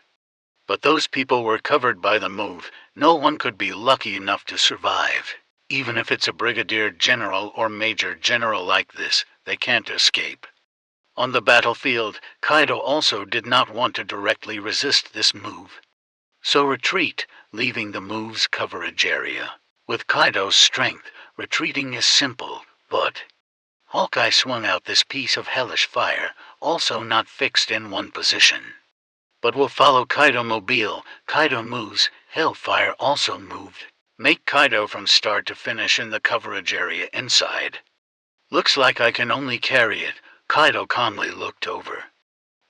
But those people were covered by the move. No one could be lucky enough to survive. Even if it's a brigadier general or major general like this, they can't escape. On the battlefield, Kaido also did not want to directly resist this move. So retreat, leaving the move's coverage area. With Kaido's strength, retreating is simple, but Hawkeye swung out this piece of hellish fire, also not fixed in one position. But will follow Kaido mobile. Kaido moves, Hellfire also moved. Make Kaido from start to finish in the coverage area inside. Looks like I can only carry it. Kaido calmly looked over.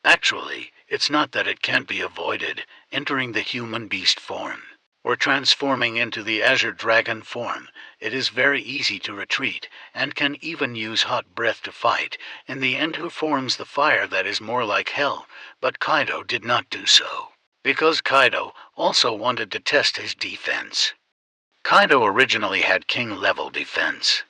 Actually, it's not that it can't be avoided, entering the human beast form, or transforming into the Azure Dragon form. It is very easy to retreat, and can even use hot breath to fight. In the end, who forms the fire that is more like hell, but Kaido did not do so. Because Kaido also wanted to test his defense. Kaido originally had king-level defense.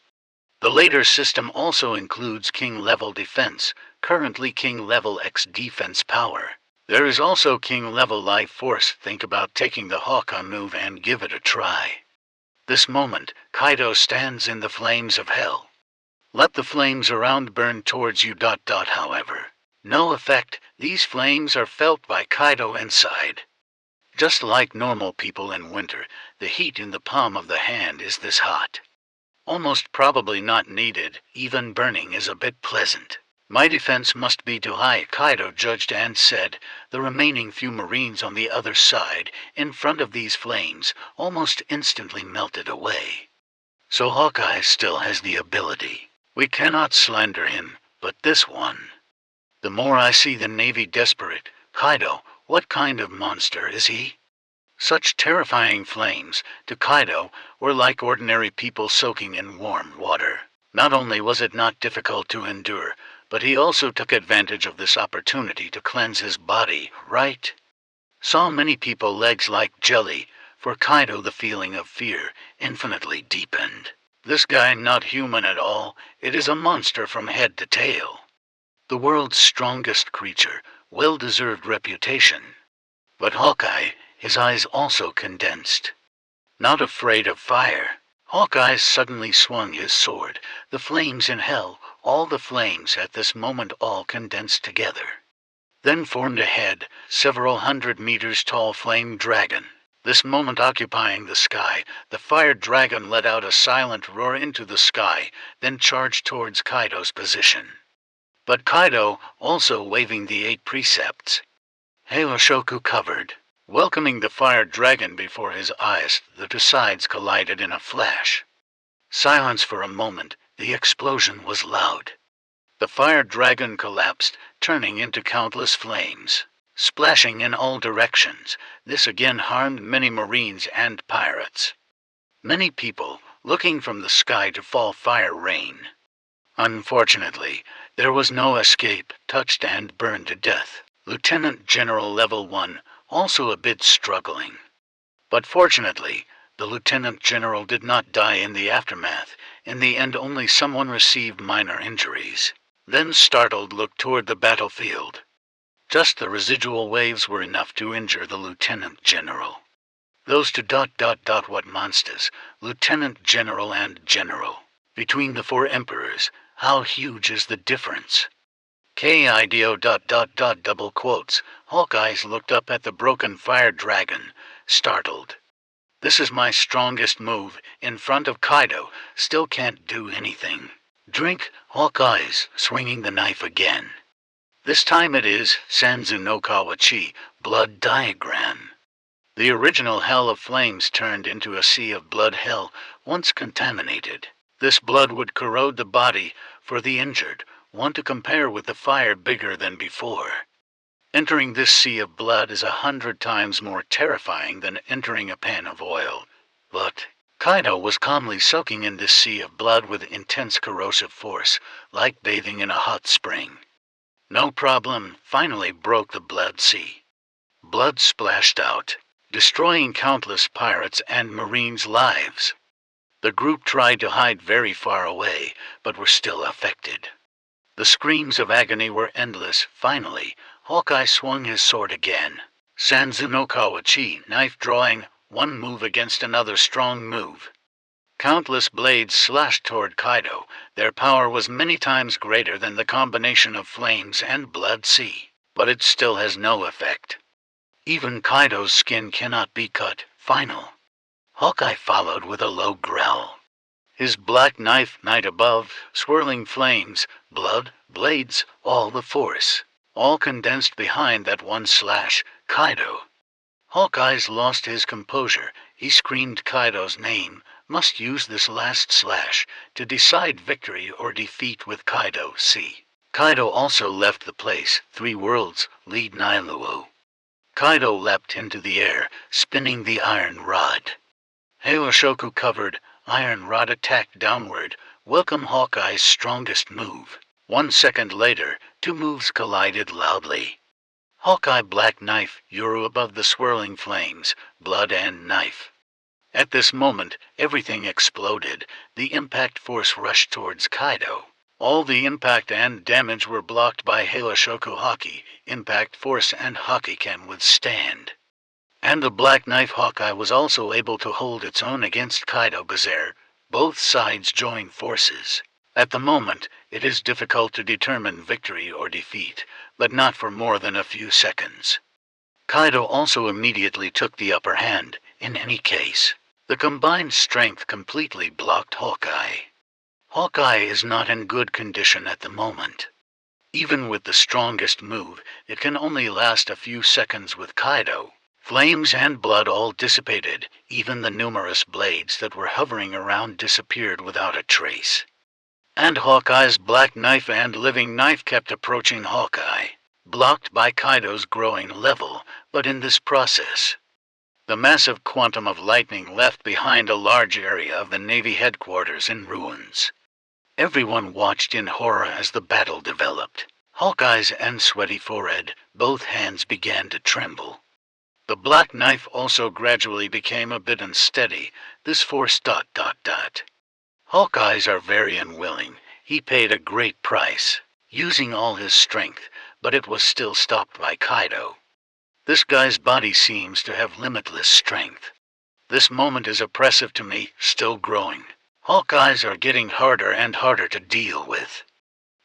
The later system also includes king-level defense, currently king-level X defense power. There is also king-level life force. Think about taking the Hawkeye move and give it a try. This moment, Kaido stands in the flames of hell. Let the flames around burn towards you. However, no effect. These flames are felt by Kaido inside. Just like normal people in winter, the heat in the palm of the hand is this hot. Almost probably not needed, even burning is a bit pleasant. My defense must be too high, Kaido judged and said. The remaining few Marines on the other side, in front of these flames, almost instantly melted away. So Hawkeye still has the ability. We cannot slander him, but this one. The more I see the Navy desperate, Kaido, what kind of monster is he? Such terrifying flames, to Kaido, were like ordinary people soaking in warm water. Not only was it not difficult to endure, but he also took advantage of this opportunity to cleanse his body, right? Saw many people legs like jelly. For Kaido the feeling of fear infinitely deepened. This guy not human at all, it is a monster from head to tail. The world's strongest creature, well-deserved reputation. But Hawkeye, his eyes also condensed. Not afraid of fire, Hawkeye suddenly swung his sword. The flames in hell, all the flames at this moment all condensed together. Then formed ahead, several 100 meters tall flame dragon. This moment occupying the sky, the fire dragon let out a silent roar into the sky, then charged towards Kaido's position. But Kaido, also waving the 8 precepts. Heiroshoku covered, welcoming the fire dragon before his eyes. The two sides collided in a flash. Silence for a moment. The explosion was loud. The fire dragon collapsed, turning into countless flames, splashing in all directions. This again harmed many Marines and pirates. Many people, looking from the sky to fall fire rain. Unfortunately, there was no escape, touched and burned to death. Lieutenant General Level 1, also a bit struggling. But fortunately, the Lieutenant General did not die in the aftermath. In the end, only someone received minor injuries. Then startled looked toward the battlefield. Just the residual waves were enough to injure the Lieutenant General. Those two ... what monsters, Lieutenant General and General. Between the 4 emperors, how huge is the difference? Kaido ... double quotes. Hawkeyes looked up at the broken fire dragon, startled. This is my strongest move, in front of Kaido, still can't do anything. Drink, Hawkeyes, swinging the knife again. This time it is Sanzu no Kawachi, blood diagram. The original hell of flames turned into a sea of blood hell, once contaminated. This blood would corrode the body, for the injured, want to compare with the fire bigger than before. Entering this sea of blood is 100 times more terrifying than entering a pan of oil. But Kaido was calmly soaking in this sea of blood with intense corrosive force, like bathing in a hot spring. No problem, finally broke the blood sea. Blood splashed out, destroying countless pirates and Marines' lives. The group tried to hide very far away, but were still affected. The screams of agony were endless. Finally, Hawkeye swung his sword again. Sanzu no Kawachi, knife drawing, one move against another strong move. Countless blades slashed toward Kaido. Their power was many times greater than the combination of flames and blood sea, but it still has no effect. Even Kaido's skin cannot be cut. Final. Hawkeye followed with a low growl. His black knife night above, swirling flames, blood, blades, all the force, all condensed behind that one slash. Kaido. Hawkeye's lost his composure. He screamed Kaido's name, must use this last slash to decide victory or defeat with Kaido. See. Kaido also left the place. 3 worlds, lead Nailuo. Kaido leapt into the air, spinning the iron rod. Heiroshoku covered, iron rod attacked downward, welcome Hawkeye's strongest move. 1 second later, 2 moves collided loudly. Hawkeye black knife, Yuru above the swirling flames, blood and knife. At this moment, everything exploded. The impact force rushed towards Kaido. All the impact and damage were blocked by Heiroshoku Haki. Impact force and Haki can withstand. And the black knife Hawkeye was also able to hold its own against Kaido Bazaar. Both sides join forces. At the moment, it is difficult to determine victory or defeat, but not for more than a few seconds. Kaido also immediately took the upper hand. In any case, the combined strength completely blocked Hawkeye. Hawkeye is not in good condition at the moment. Even with the strongest move, it can only last a few seconds with Kaido. Flames and blood all dissipated. Even the numerous blades that were hovering around disappeared without a trace. And Hawkeye's black knife and living knife kept approaching Hawkeye, blocked by Kaido's growing level, but in this process, the massive quantum of lightning left behind a large area of the Navy headquarters in ruins. Everyone watched in horror as the battle developed. Hawkeye's and sweaty forehead, both hands began to tremble. The black knife also gradually became a bit unsteady. This force ... Hawkeyes are very unwilling. He paid a great price, using all his strength, but it was still stopped by Kaido. This guy's body seems to have limitless strength. This moment is oppressive to me, still growing. Hawkeyes are getting harder and harder to deal with.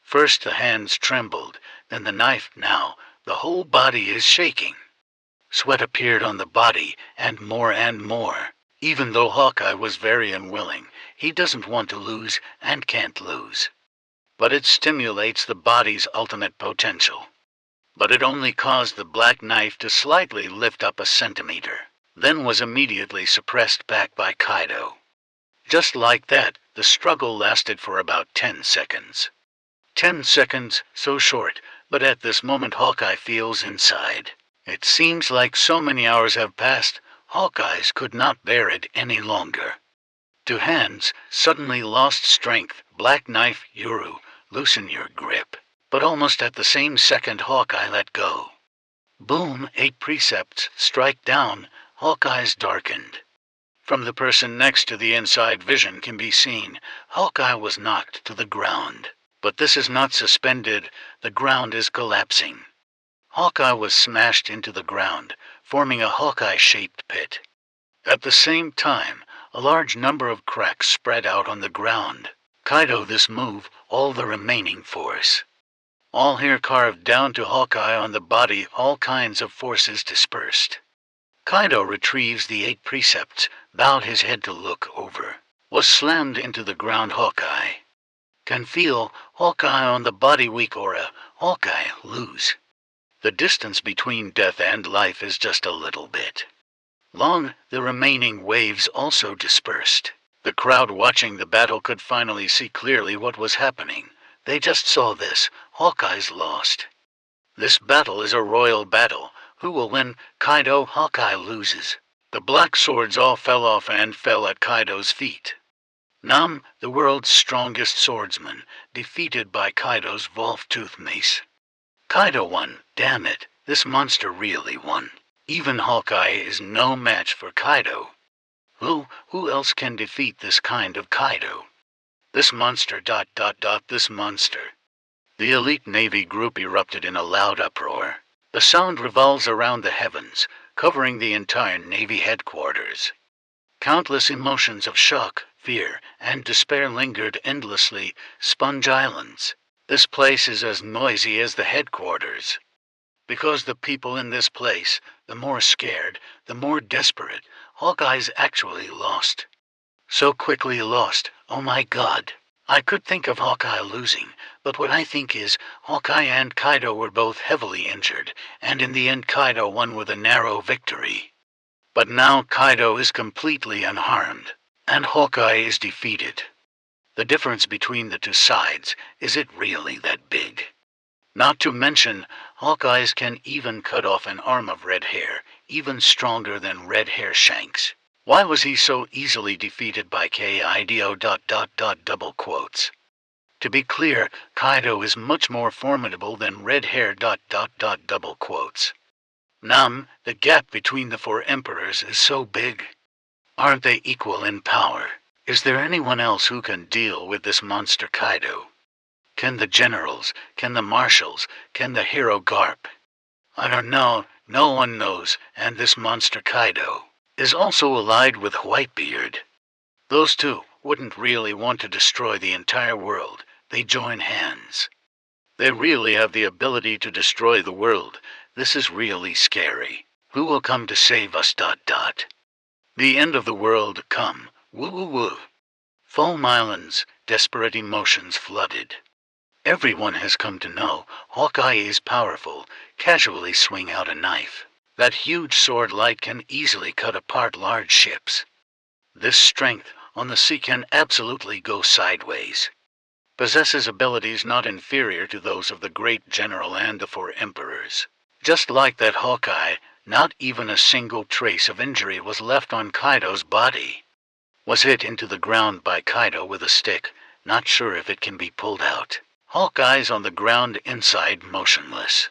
First the hands trembled, then the knife, now the whole body is shaking. Sweat appeared on the body, and more and more. Even though Hawkeye was very unwilling, he doesn't want to lose and can't lose. But it stimulates the body's ultimate potential. But it only caused the black knife to slightly lift up a centimeter, then was immediately suppressed back by Kaido. Just like that, the struggle lasted for about 10 seconds. 10 seconds, so short, but at this moment Hawkeye feels inside. It seems like so many hours have passed. Hawkeyes could not bear it any longer. Two hands suddenly lost strength. Black knife, Yuru, loosen your grip. But almost at the same second Hawkeye let go. Boom, 8 precepts, strike down. Hawkeyes darkened. From the person next to the inside vision can be seen, Hawkeye was knocked to the ground. But this is not suspended, the ground is collapsing. Hawkeye was smashed into the ground, forming a Hawkeye-shaped pit. At the same time, a large number of cracks spread out on the ground. Kaido this move, all the remaining force. All here carved down to Hawkeye on the body, all kinds of forces dispersed. Kaido retrieves the 8 precepts, bowed his head to look over. Was slammed into the ground. Hawkeye can feel, Hawkeye on the body weak aura, Hawkeye lose. The distance between death and life is just a little bit long. The remaining waves also dispersed. The crowd watching the battle could finally see clearly what was happening. They just saw this. Hawkeye's lost. This battle is a royal battle. Who will win? Kaido. Hawkeye loses. The black swords all fell off and fell at Kaido's feet. Nam, the world's strongest swordsman, defeated by Kaido's wolf-tooth mace. Kaido won. Damn it, this monster really won. Even Hawkeye is no match for Kaido. Who else can defeat this kind of Kaido? This monster ... this monster. The elite Navy group erupted in a loud uproar. The sound revolves around the heavens. covering the entire Navy headquarters. Countless emotions of shock, fear, and despair lingered endlessly. Sponge Islands. This place is as noisy as the headquarters. Because the people in this place, the more scared, the more desperate, Hawkeye's actually lost. So quickly lost, oh my god. I could think of Hawkeye losing, but what I think is, Hawkeye and Kaido were both heavily injured, and in the end Kaido won with a narrow victory. But now Kaido is completely unharmed, and Hawkeye is defeated. The difference between the two sides, is it really that big? Not to mention, Hawkeyes can even cut off an arm of Red Hair, even stronger than Red Hair Shanks. Why was he so easily defeated by Kaido? Double quotes. To be clear, Kaido is much more formidable than Red Hair. Double quotes. The gap between the four emperors is so big. Aren't they equal in power? Is there anyone else who can deal with this monster Kaido? Can the generals, can the marshals, can the hero Garp? I don't know, no one knows, and this monster Kaido is also allied with Whitebeard. Those two wouldn't really want to destroy the entire world, they join hands. They really have the ability to destroy the world. This is really scary. Who will come to save us? The end of the world come. Woo woo woo. Foam Islands, desperate emotions flooded. Everyone has come to know Hawkeye is powerful, casually swing out a knife. That huge sword light can easily cut apart large ships. This strength on the sea can absolutely go sideways. Possesses abilities not inferior to those of the great general and the four emperors. Just like that Hawkeye, not even a single trace of injury was left on Kaido's body. Was hit into the ground by Kaido with a stick, not sure if it can be pulled out. Hawkeye's on the ground inside motionless.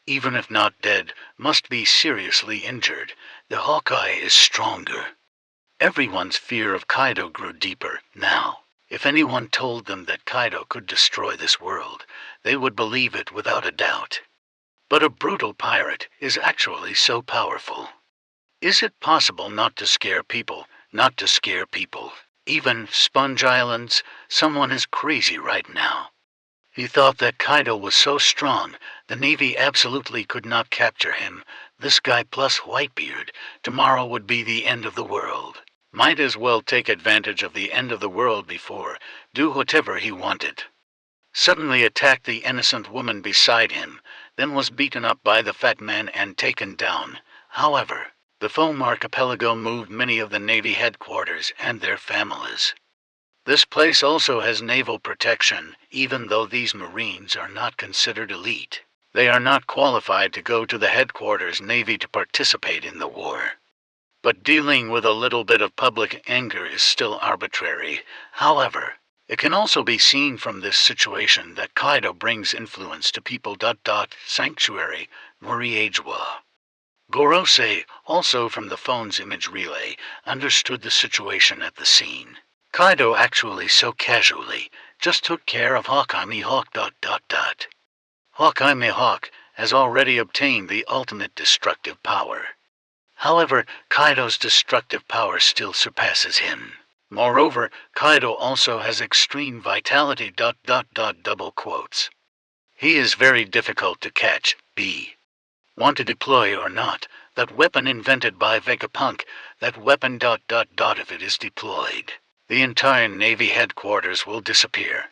Even if not dead, must be seriously injured. The Hawkeye is stronger. Everyone's fear of Kaido grew deeper now. If anyone told them that Kaido could destroy this world, they would believe it without a doubt. But a brutal pirate is actually so powerful. Is it possible not to scare people, not to scare people? Even Sponge Islands, someone is crazy right now. He thought that Kaido was so strong, the Navy absolutely could not capture him. This guy plus Whitebeard, tomorrow would be the end of the world. Might as well take advantage of the end of the world before, do whatever he wanted. Suddenly attacked the innocent woman beside him, then was beaten up by the fat man and taken down. However, the Foam Archipelago moved many of the Navy headquarters and their families. This place also has naval protection, even though these Marines are not considered elite. They are not qualified to go to the headquarters Navy to participate in the war. But dealing with a little bit of public anger is still arbitrary. However, it can also be seen from this situation that Kaido brings influence to people. Sanctuary, Moriejwa. Gorosei, also from the phone's image relay, understood the situation at the scene. Kaido actually so casually just took care of Hawkeye Mihawk. Hawkeye Mihawk has already obtained the ultimate destructive power. However, Kaido's destructive power still surpasses him. Moreover, Kaido also has extreme vitality. Double quotes. He is very difficult to catch. Want to deploy or not, that weapon invented by Vegapunk, that weapon. If it is deployed, the entire Navy headquarters will disappear.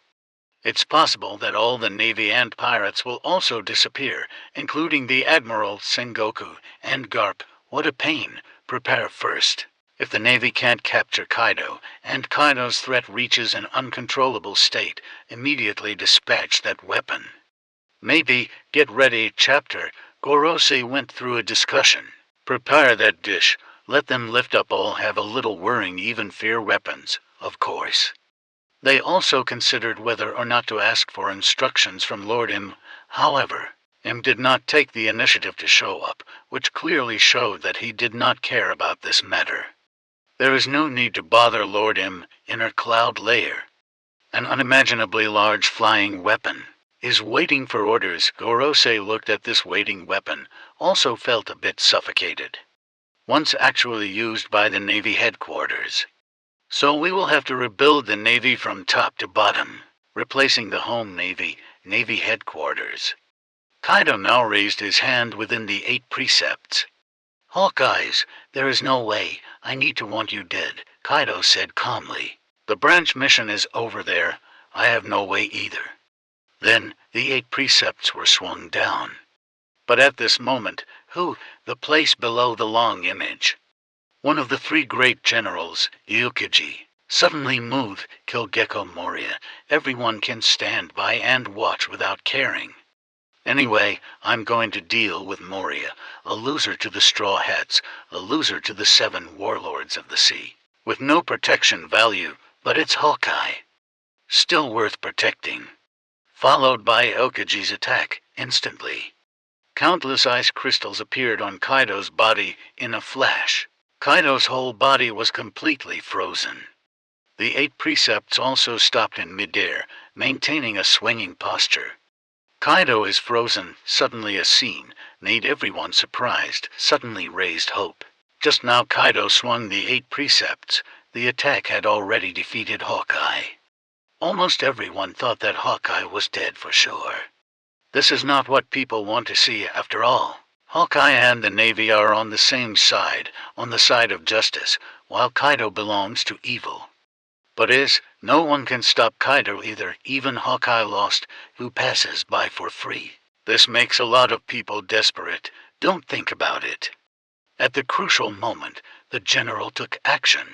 It's possible that all the Navy and pirates will also disappear, including the Admiral, Sengoku, and Garp. What a pain. Prepare first. If the Navy can't capture Kaido, and Kaido's threat reaches an uncontrollable state, immediately dispatch that weapon. Maybe, get ready, chapter. Gorosei went through a discussion. Prepare that dish. Let them lift up all have a little worrying even fear weapons, of course. They also considered whether or not to ask for instructions from Lord M. However, M did not take the initiative to show up, which clearly showed that he did not care about this matter. There is no need to bother Lord M. Inner cloud layer. An unimaginably large flying weapon. is waiting for orders. Gorosei looked at this waiting weapon, also felt a bit suffocated. Once actually used by the Navy headquarters. So we will have to rebuild the Navy from top to bottom, replacing the home Navy headquarters. Kaido now raised his hand within the 8 precepts. Hawkeyes, there is no way. I need to want you dead, Kaido said calmly. The branch mission is over there. I have no way either. Then the 8 precepts were swung down. But at this moment, the place below the long image. One of the 3 great generals, Ryukaji, suddenly moved. Kill Gecko Moria. Everyone can stand by and watch without caring. Anyway, I'm going to deal with Moria, a loser to the Straw Hats, a loser to the 7 warlords of the sea. With no protection value, but it's Hawkeye. Still worth protecting. Followed by Aokaji's attack, instantly. Countless ice crystals appeared on Kaido's body in a flash. Kaido's whole body was completely frozen. The 8 precepts also stopped in midair, maintaining a swinging posture. Kaido is frozen. Suddenly a scene made everyone surprised, suddenly raised hope. Just now Kaido swung the 8 precepts. The attack had already defeated Hawkeye. Almost everyone thought that Hawkeye was dead for sure. This is not what people want to see after all. Hawkeye and the Navy are on the same side, on the side of justice, while Kaido belongs to evil. But no one can stop Kaido either, even Hawkeye lost, who passes by for free. This makes a lot of people desperate. Don't think about it. At the crucial moment, the general took action.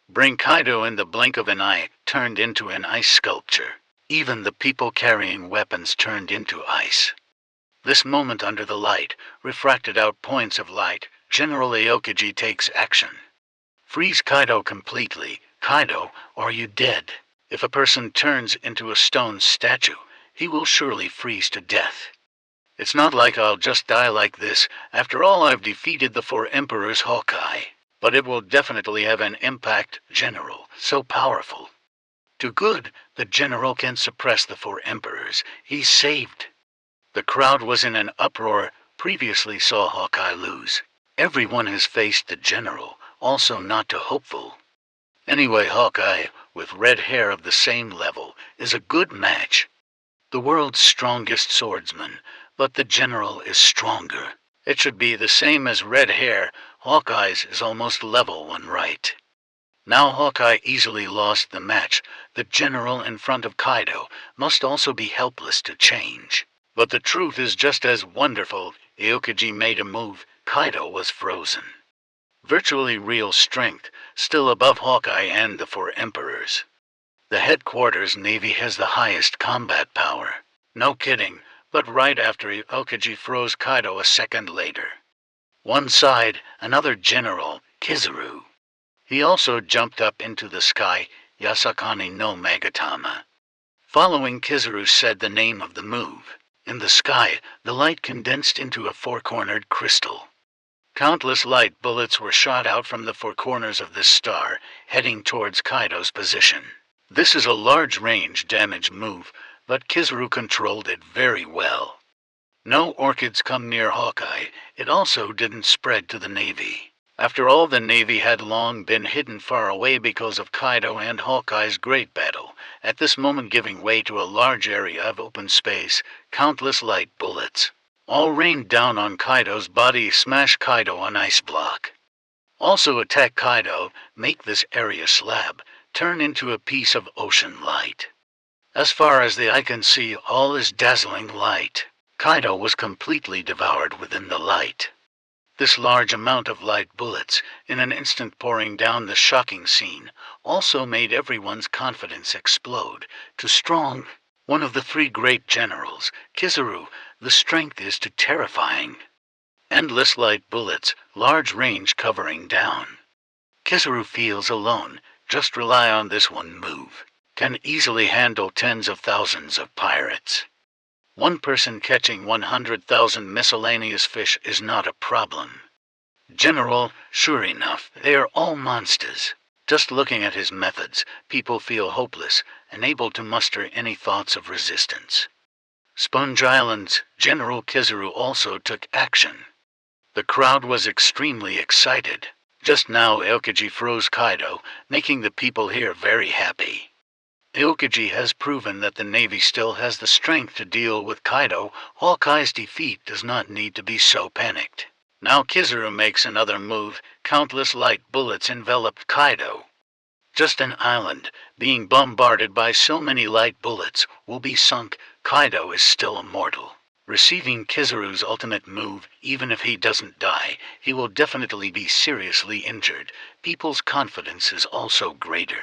Bring Kaido in the blink of an eye, turned into an ice sculpture. Even the people carrying weapons turned into ice. This moment under the light, refracted out points of light, General Aokaji takes action. Freeze Kaido completely. Kaido, are you dead? If a person turns into a stone statue, he will surely freeze to death. It's not like I'll just die like this. After all, I've defeated the 4 emperors Hawkeye. But it will definitely have an impact, General, so powerful. To good, the general can suppress the 4 emperors. He's saved. The crowd was in an uproar. Previously saw Hawkeye lose. Everyone has faced the general, also not too hopeful. Anyway, Hawkeye, with red hair of the same level, is a good match. The world's strongest swordsman, but the general is stronger. It should be the same as red hair. Hawkeye's is almost level 1 right. Now Hawkeye easily lost the match. The general in front of Kaido must also be helpless to change. But the truth is just as wonderful. Aokaji made a move. Kaido was frozen. Virtually real strength, still above Hawkeye and the 4 emperors. The headquarters Navy has the highest combat power. No kidding, but right after Aokaji froze Kaido a second later. One side, another general, Kizaru. He also jumped up into the sky, Yasakani no Magatama. Following Kizaru said the name of the move. In the sky, the light condensed into a 4-cornered crystal. Countless light bullets were shot out from the 4 corners of this star, heading towards Kaido's position. This is a large-range damage move, but Kizaru controlled it very well. No orchids come near Hawkeye. It also didn't spread to the Navy. After all, the Navy had long been hidden far away because of Kaido and Hawkeye's great battle, at this moment giving way to a large area of open space, countless light bullets. All rained down on Kaido's body, smash Kaido on ice block. Also attack Kaido, make this area slab, turn into a piece of ocean light. As far as the eye can see, all is dazzling light. Kaido was completely devoured within the light. This large amount of light bullets, in an instant pouring down the shocking scene, also made everyone's confidence explode. Too strong. One of the 3 great generals, Kizaru, the strength is too terrifying. Endless light bullets, large range covering down. Kizaru feels alone. Just rely on this one move. Can easily handle tens of thousands of pirates. One person catching 100,000 miscellaneous fish is not a problem. General, sure enough, they are all monsters. Just looking at his methods, people feel hopeless, unable to muster any thoughts of resistance. Sponge Island's General Kizaru also took action. The crowd was extremely excited. Just now Aokiji froze Kaido, making the people here very happy. Aokiji has proven that the Navy still has the strength to deal with Kaido. Hawkeye's defeat does not need to be so panicked. Now Kizaru makes another move. Countless light bullets enveloped Kaido. Just an island, being bombarded by so many light bullets, will be sunk. Kaido is still immortal. Receiving Kizaru's ultimate move, even if he doesn't die, he will definitely be seriously injured. People's confidence is also greater.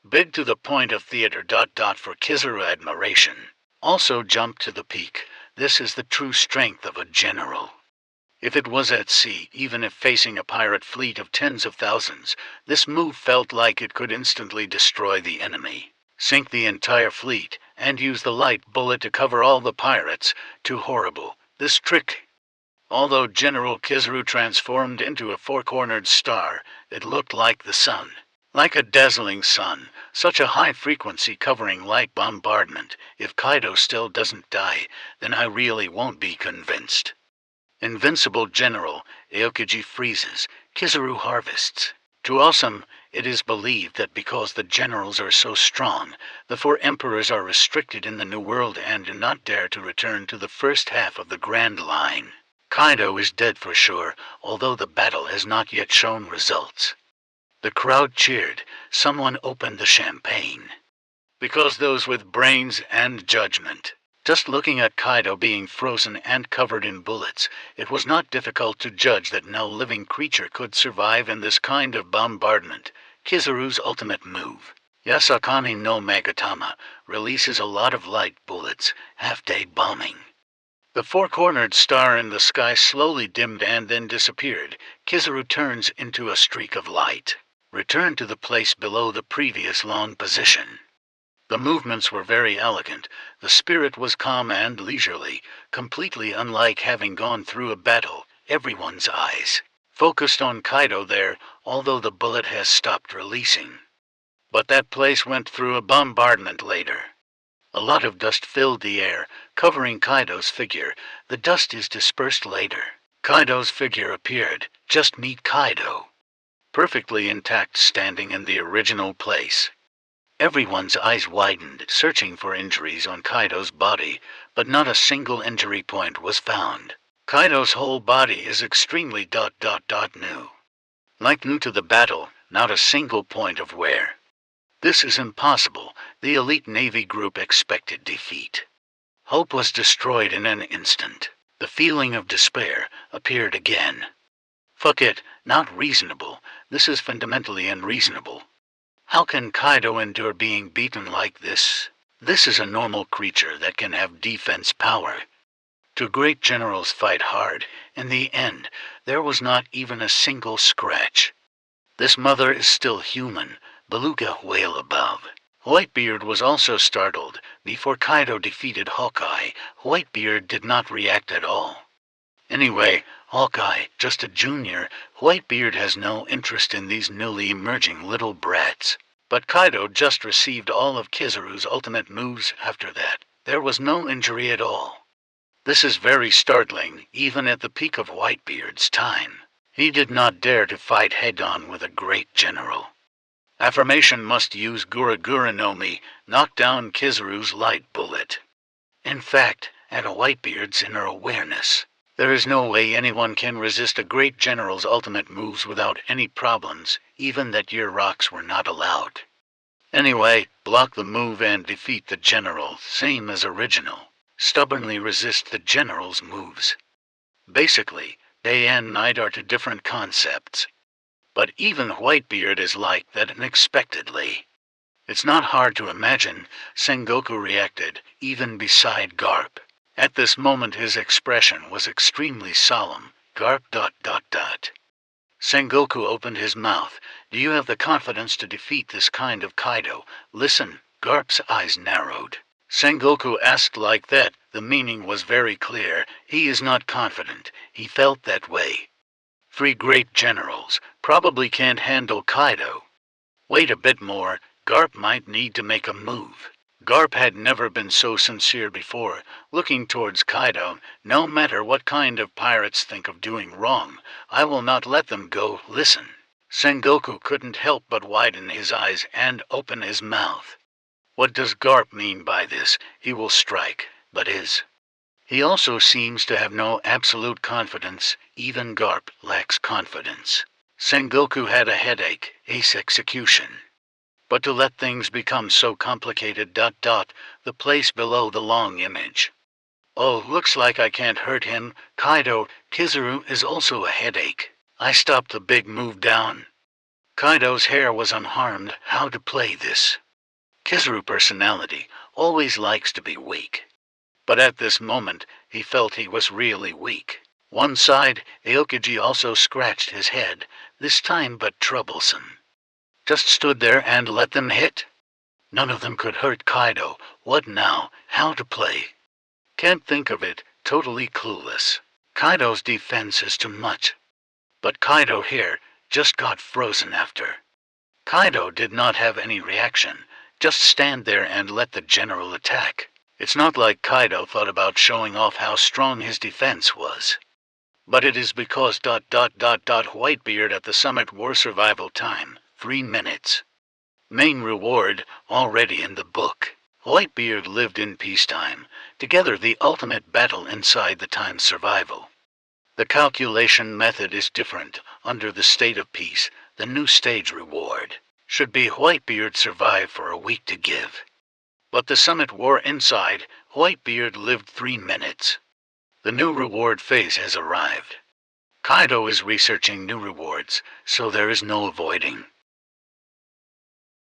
Big to the point of theater. For Kizaru admiration. Also jump to the peak. This is the true strength of a general. If it was at sea, even if facing a pirate fleet of tens of thousands, this move felt like it could instantly destroy the enemy, sink the entire fleet, and use the light bullet to cover all the pirates. Too horrible, this trick. Although General Kizaru transformed into a four-cornered star, it looked like the sun. Like a dazzling sun, such a high frequency covering light bombardment. If Kaido still doesn't die, then I really won't be convinced. Invincible General, Aokiji freezes, Kizaru harvests. Too awesome, it is believed that because the generals are so strong, the four emperors are restricted in the New World and do not dare to return to the first half of the Grand Line. Kaido is dead for sure, although the battle has not yet shown results. The crowd cheered. Someone opened the champagne. Because those with brains and judgment. Just looking at Kaido being frozen and covered in bullets, it was not difficult to judge that no living creature could survive in this kind of bombardment. Kizaru's ultimate move, Yasakani no Magatama, releases a lot of light bullets, half-day bombing. The four-cornered star in the sky slowly dimmed and then disappeared. Kizaru turns into a streak of light. Returned to the place below the previous long position. The movements were very elegant. The spirit was calm and leisurely, completely unlike having gone through a battle. Everyone's eyes focused on Kaido there, although the bullet has stopped releasing. But that place went through a bombardment later. A lot of dust filled the air, covering Kaido's figure. The dust is dispersed later. Kaido's figure appeared. Just meet Kaido. Perfectly intact, standing in the original place. Everyone's eyes widened, searching for injuries on Kaido's body, but not a single injury point was found. Kaido's whole body is extremely new. Like new to the battle, not a single point of wear. This is impossible. The elite Navy group expected defeat. Hope was destroyed in an instant. The feeling of despair appeared again. Fuck it, not reasonable. This is fundamentally unreasonable. How can Kaido endure being beaten like this? This is a normal creature that can have defense power. Two great generals fight hard. In the end, there was not even a single scratch. This mother is still human. Beluga whale above. Whitebeard was also startled. Before Kaido defeated Hawkeye, Whitebeard did not react at all. Anyway, Hawkeye, just a junior, Whitebeard has no interest in these newly emerging little brats. But Kaido just received all of Kizaru's ultimate moves after that. There was no injury at all. This is very startling, even at the peak of Whitebeard's time. He did not dare to fight head-on with a great general. Affirmation must use Gura Gura no Mi, knock down Kizaru's light bullet. In fact, at Whitebeard's inner awareness, there is no way anyone can resist a great general's ultimate moves without any problems, even that your rocks were not allowed. Anyway, block the move and defeat the general, same as original. Stubbornly resist the general's moves. Basically, day and night are two different concepts. But even Whitebeard is like that unexpectedly. It's not hard to imagine. Sengoku reacted, even beside Garp. At this moment his expression was extremely solemn. Garp ... Sengoku opened his mouth. Do you have the confidence to defeat this kind of Kaido? Listen, Garp's eyes narrowed. Sengoku asked like that. The meaning was very clear. He is not confident. He felt that way. Three great generals probably can't handle Kaido. Wait a bit more. Garp might need to make a move. Garp had never been so sincere before, looking towards Kaido. No matter what kind of pirates think of doing wrong, I will not let them go. Listen. Sengoku couldn't help but widen his eyes and open his mouth. What does Garp mean by this? He will strike, but is. He also seems to have no absolute confidence. Even Garp lacks confidence. Sengoku had a headache, ace execution. But to let things become so complicated. The place below the long image. Oh, looks like I can't hurt him. Kaido, Kizaru is also a headache. I stopped the big move down. Kaido's hair was unharmed. How to play this? Kizaru personality always likes to be weak. But at this moment, he felt he was really weak. One side, Aokiji also scratched his head, this time but troublesome. Just stood there and let them hit? None of them could hurt Kaido. What now? How to play? Can't think of it, totally clueless. Kaido's defense is too much. But Kaido here just got frozen after. Kaido did not have any reaction, just stand there and let the general attack. It's not like Kaido thought about showing off how strong his defense was. But it is because Whitebeard at the Summit War survival time, 3 minutes. Main reward, already in the book. Whitebeard lived in peacetime, together the ultimate battle inside the time survival. The calculation method is different. Under the state of peace, the new stage reward should be Whitebeard survive for a week to give. But the Summit War inside, Whitebeard lived 3 minutes. The new reward phase has arrived. Kaido is researching new rewards, so there is no avoiding.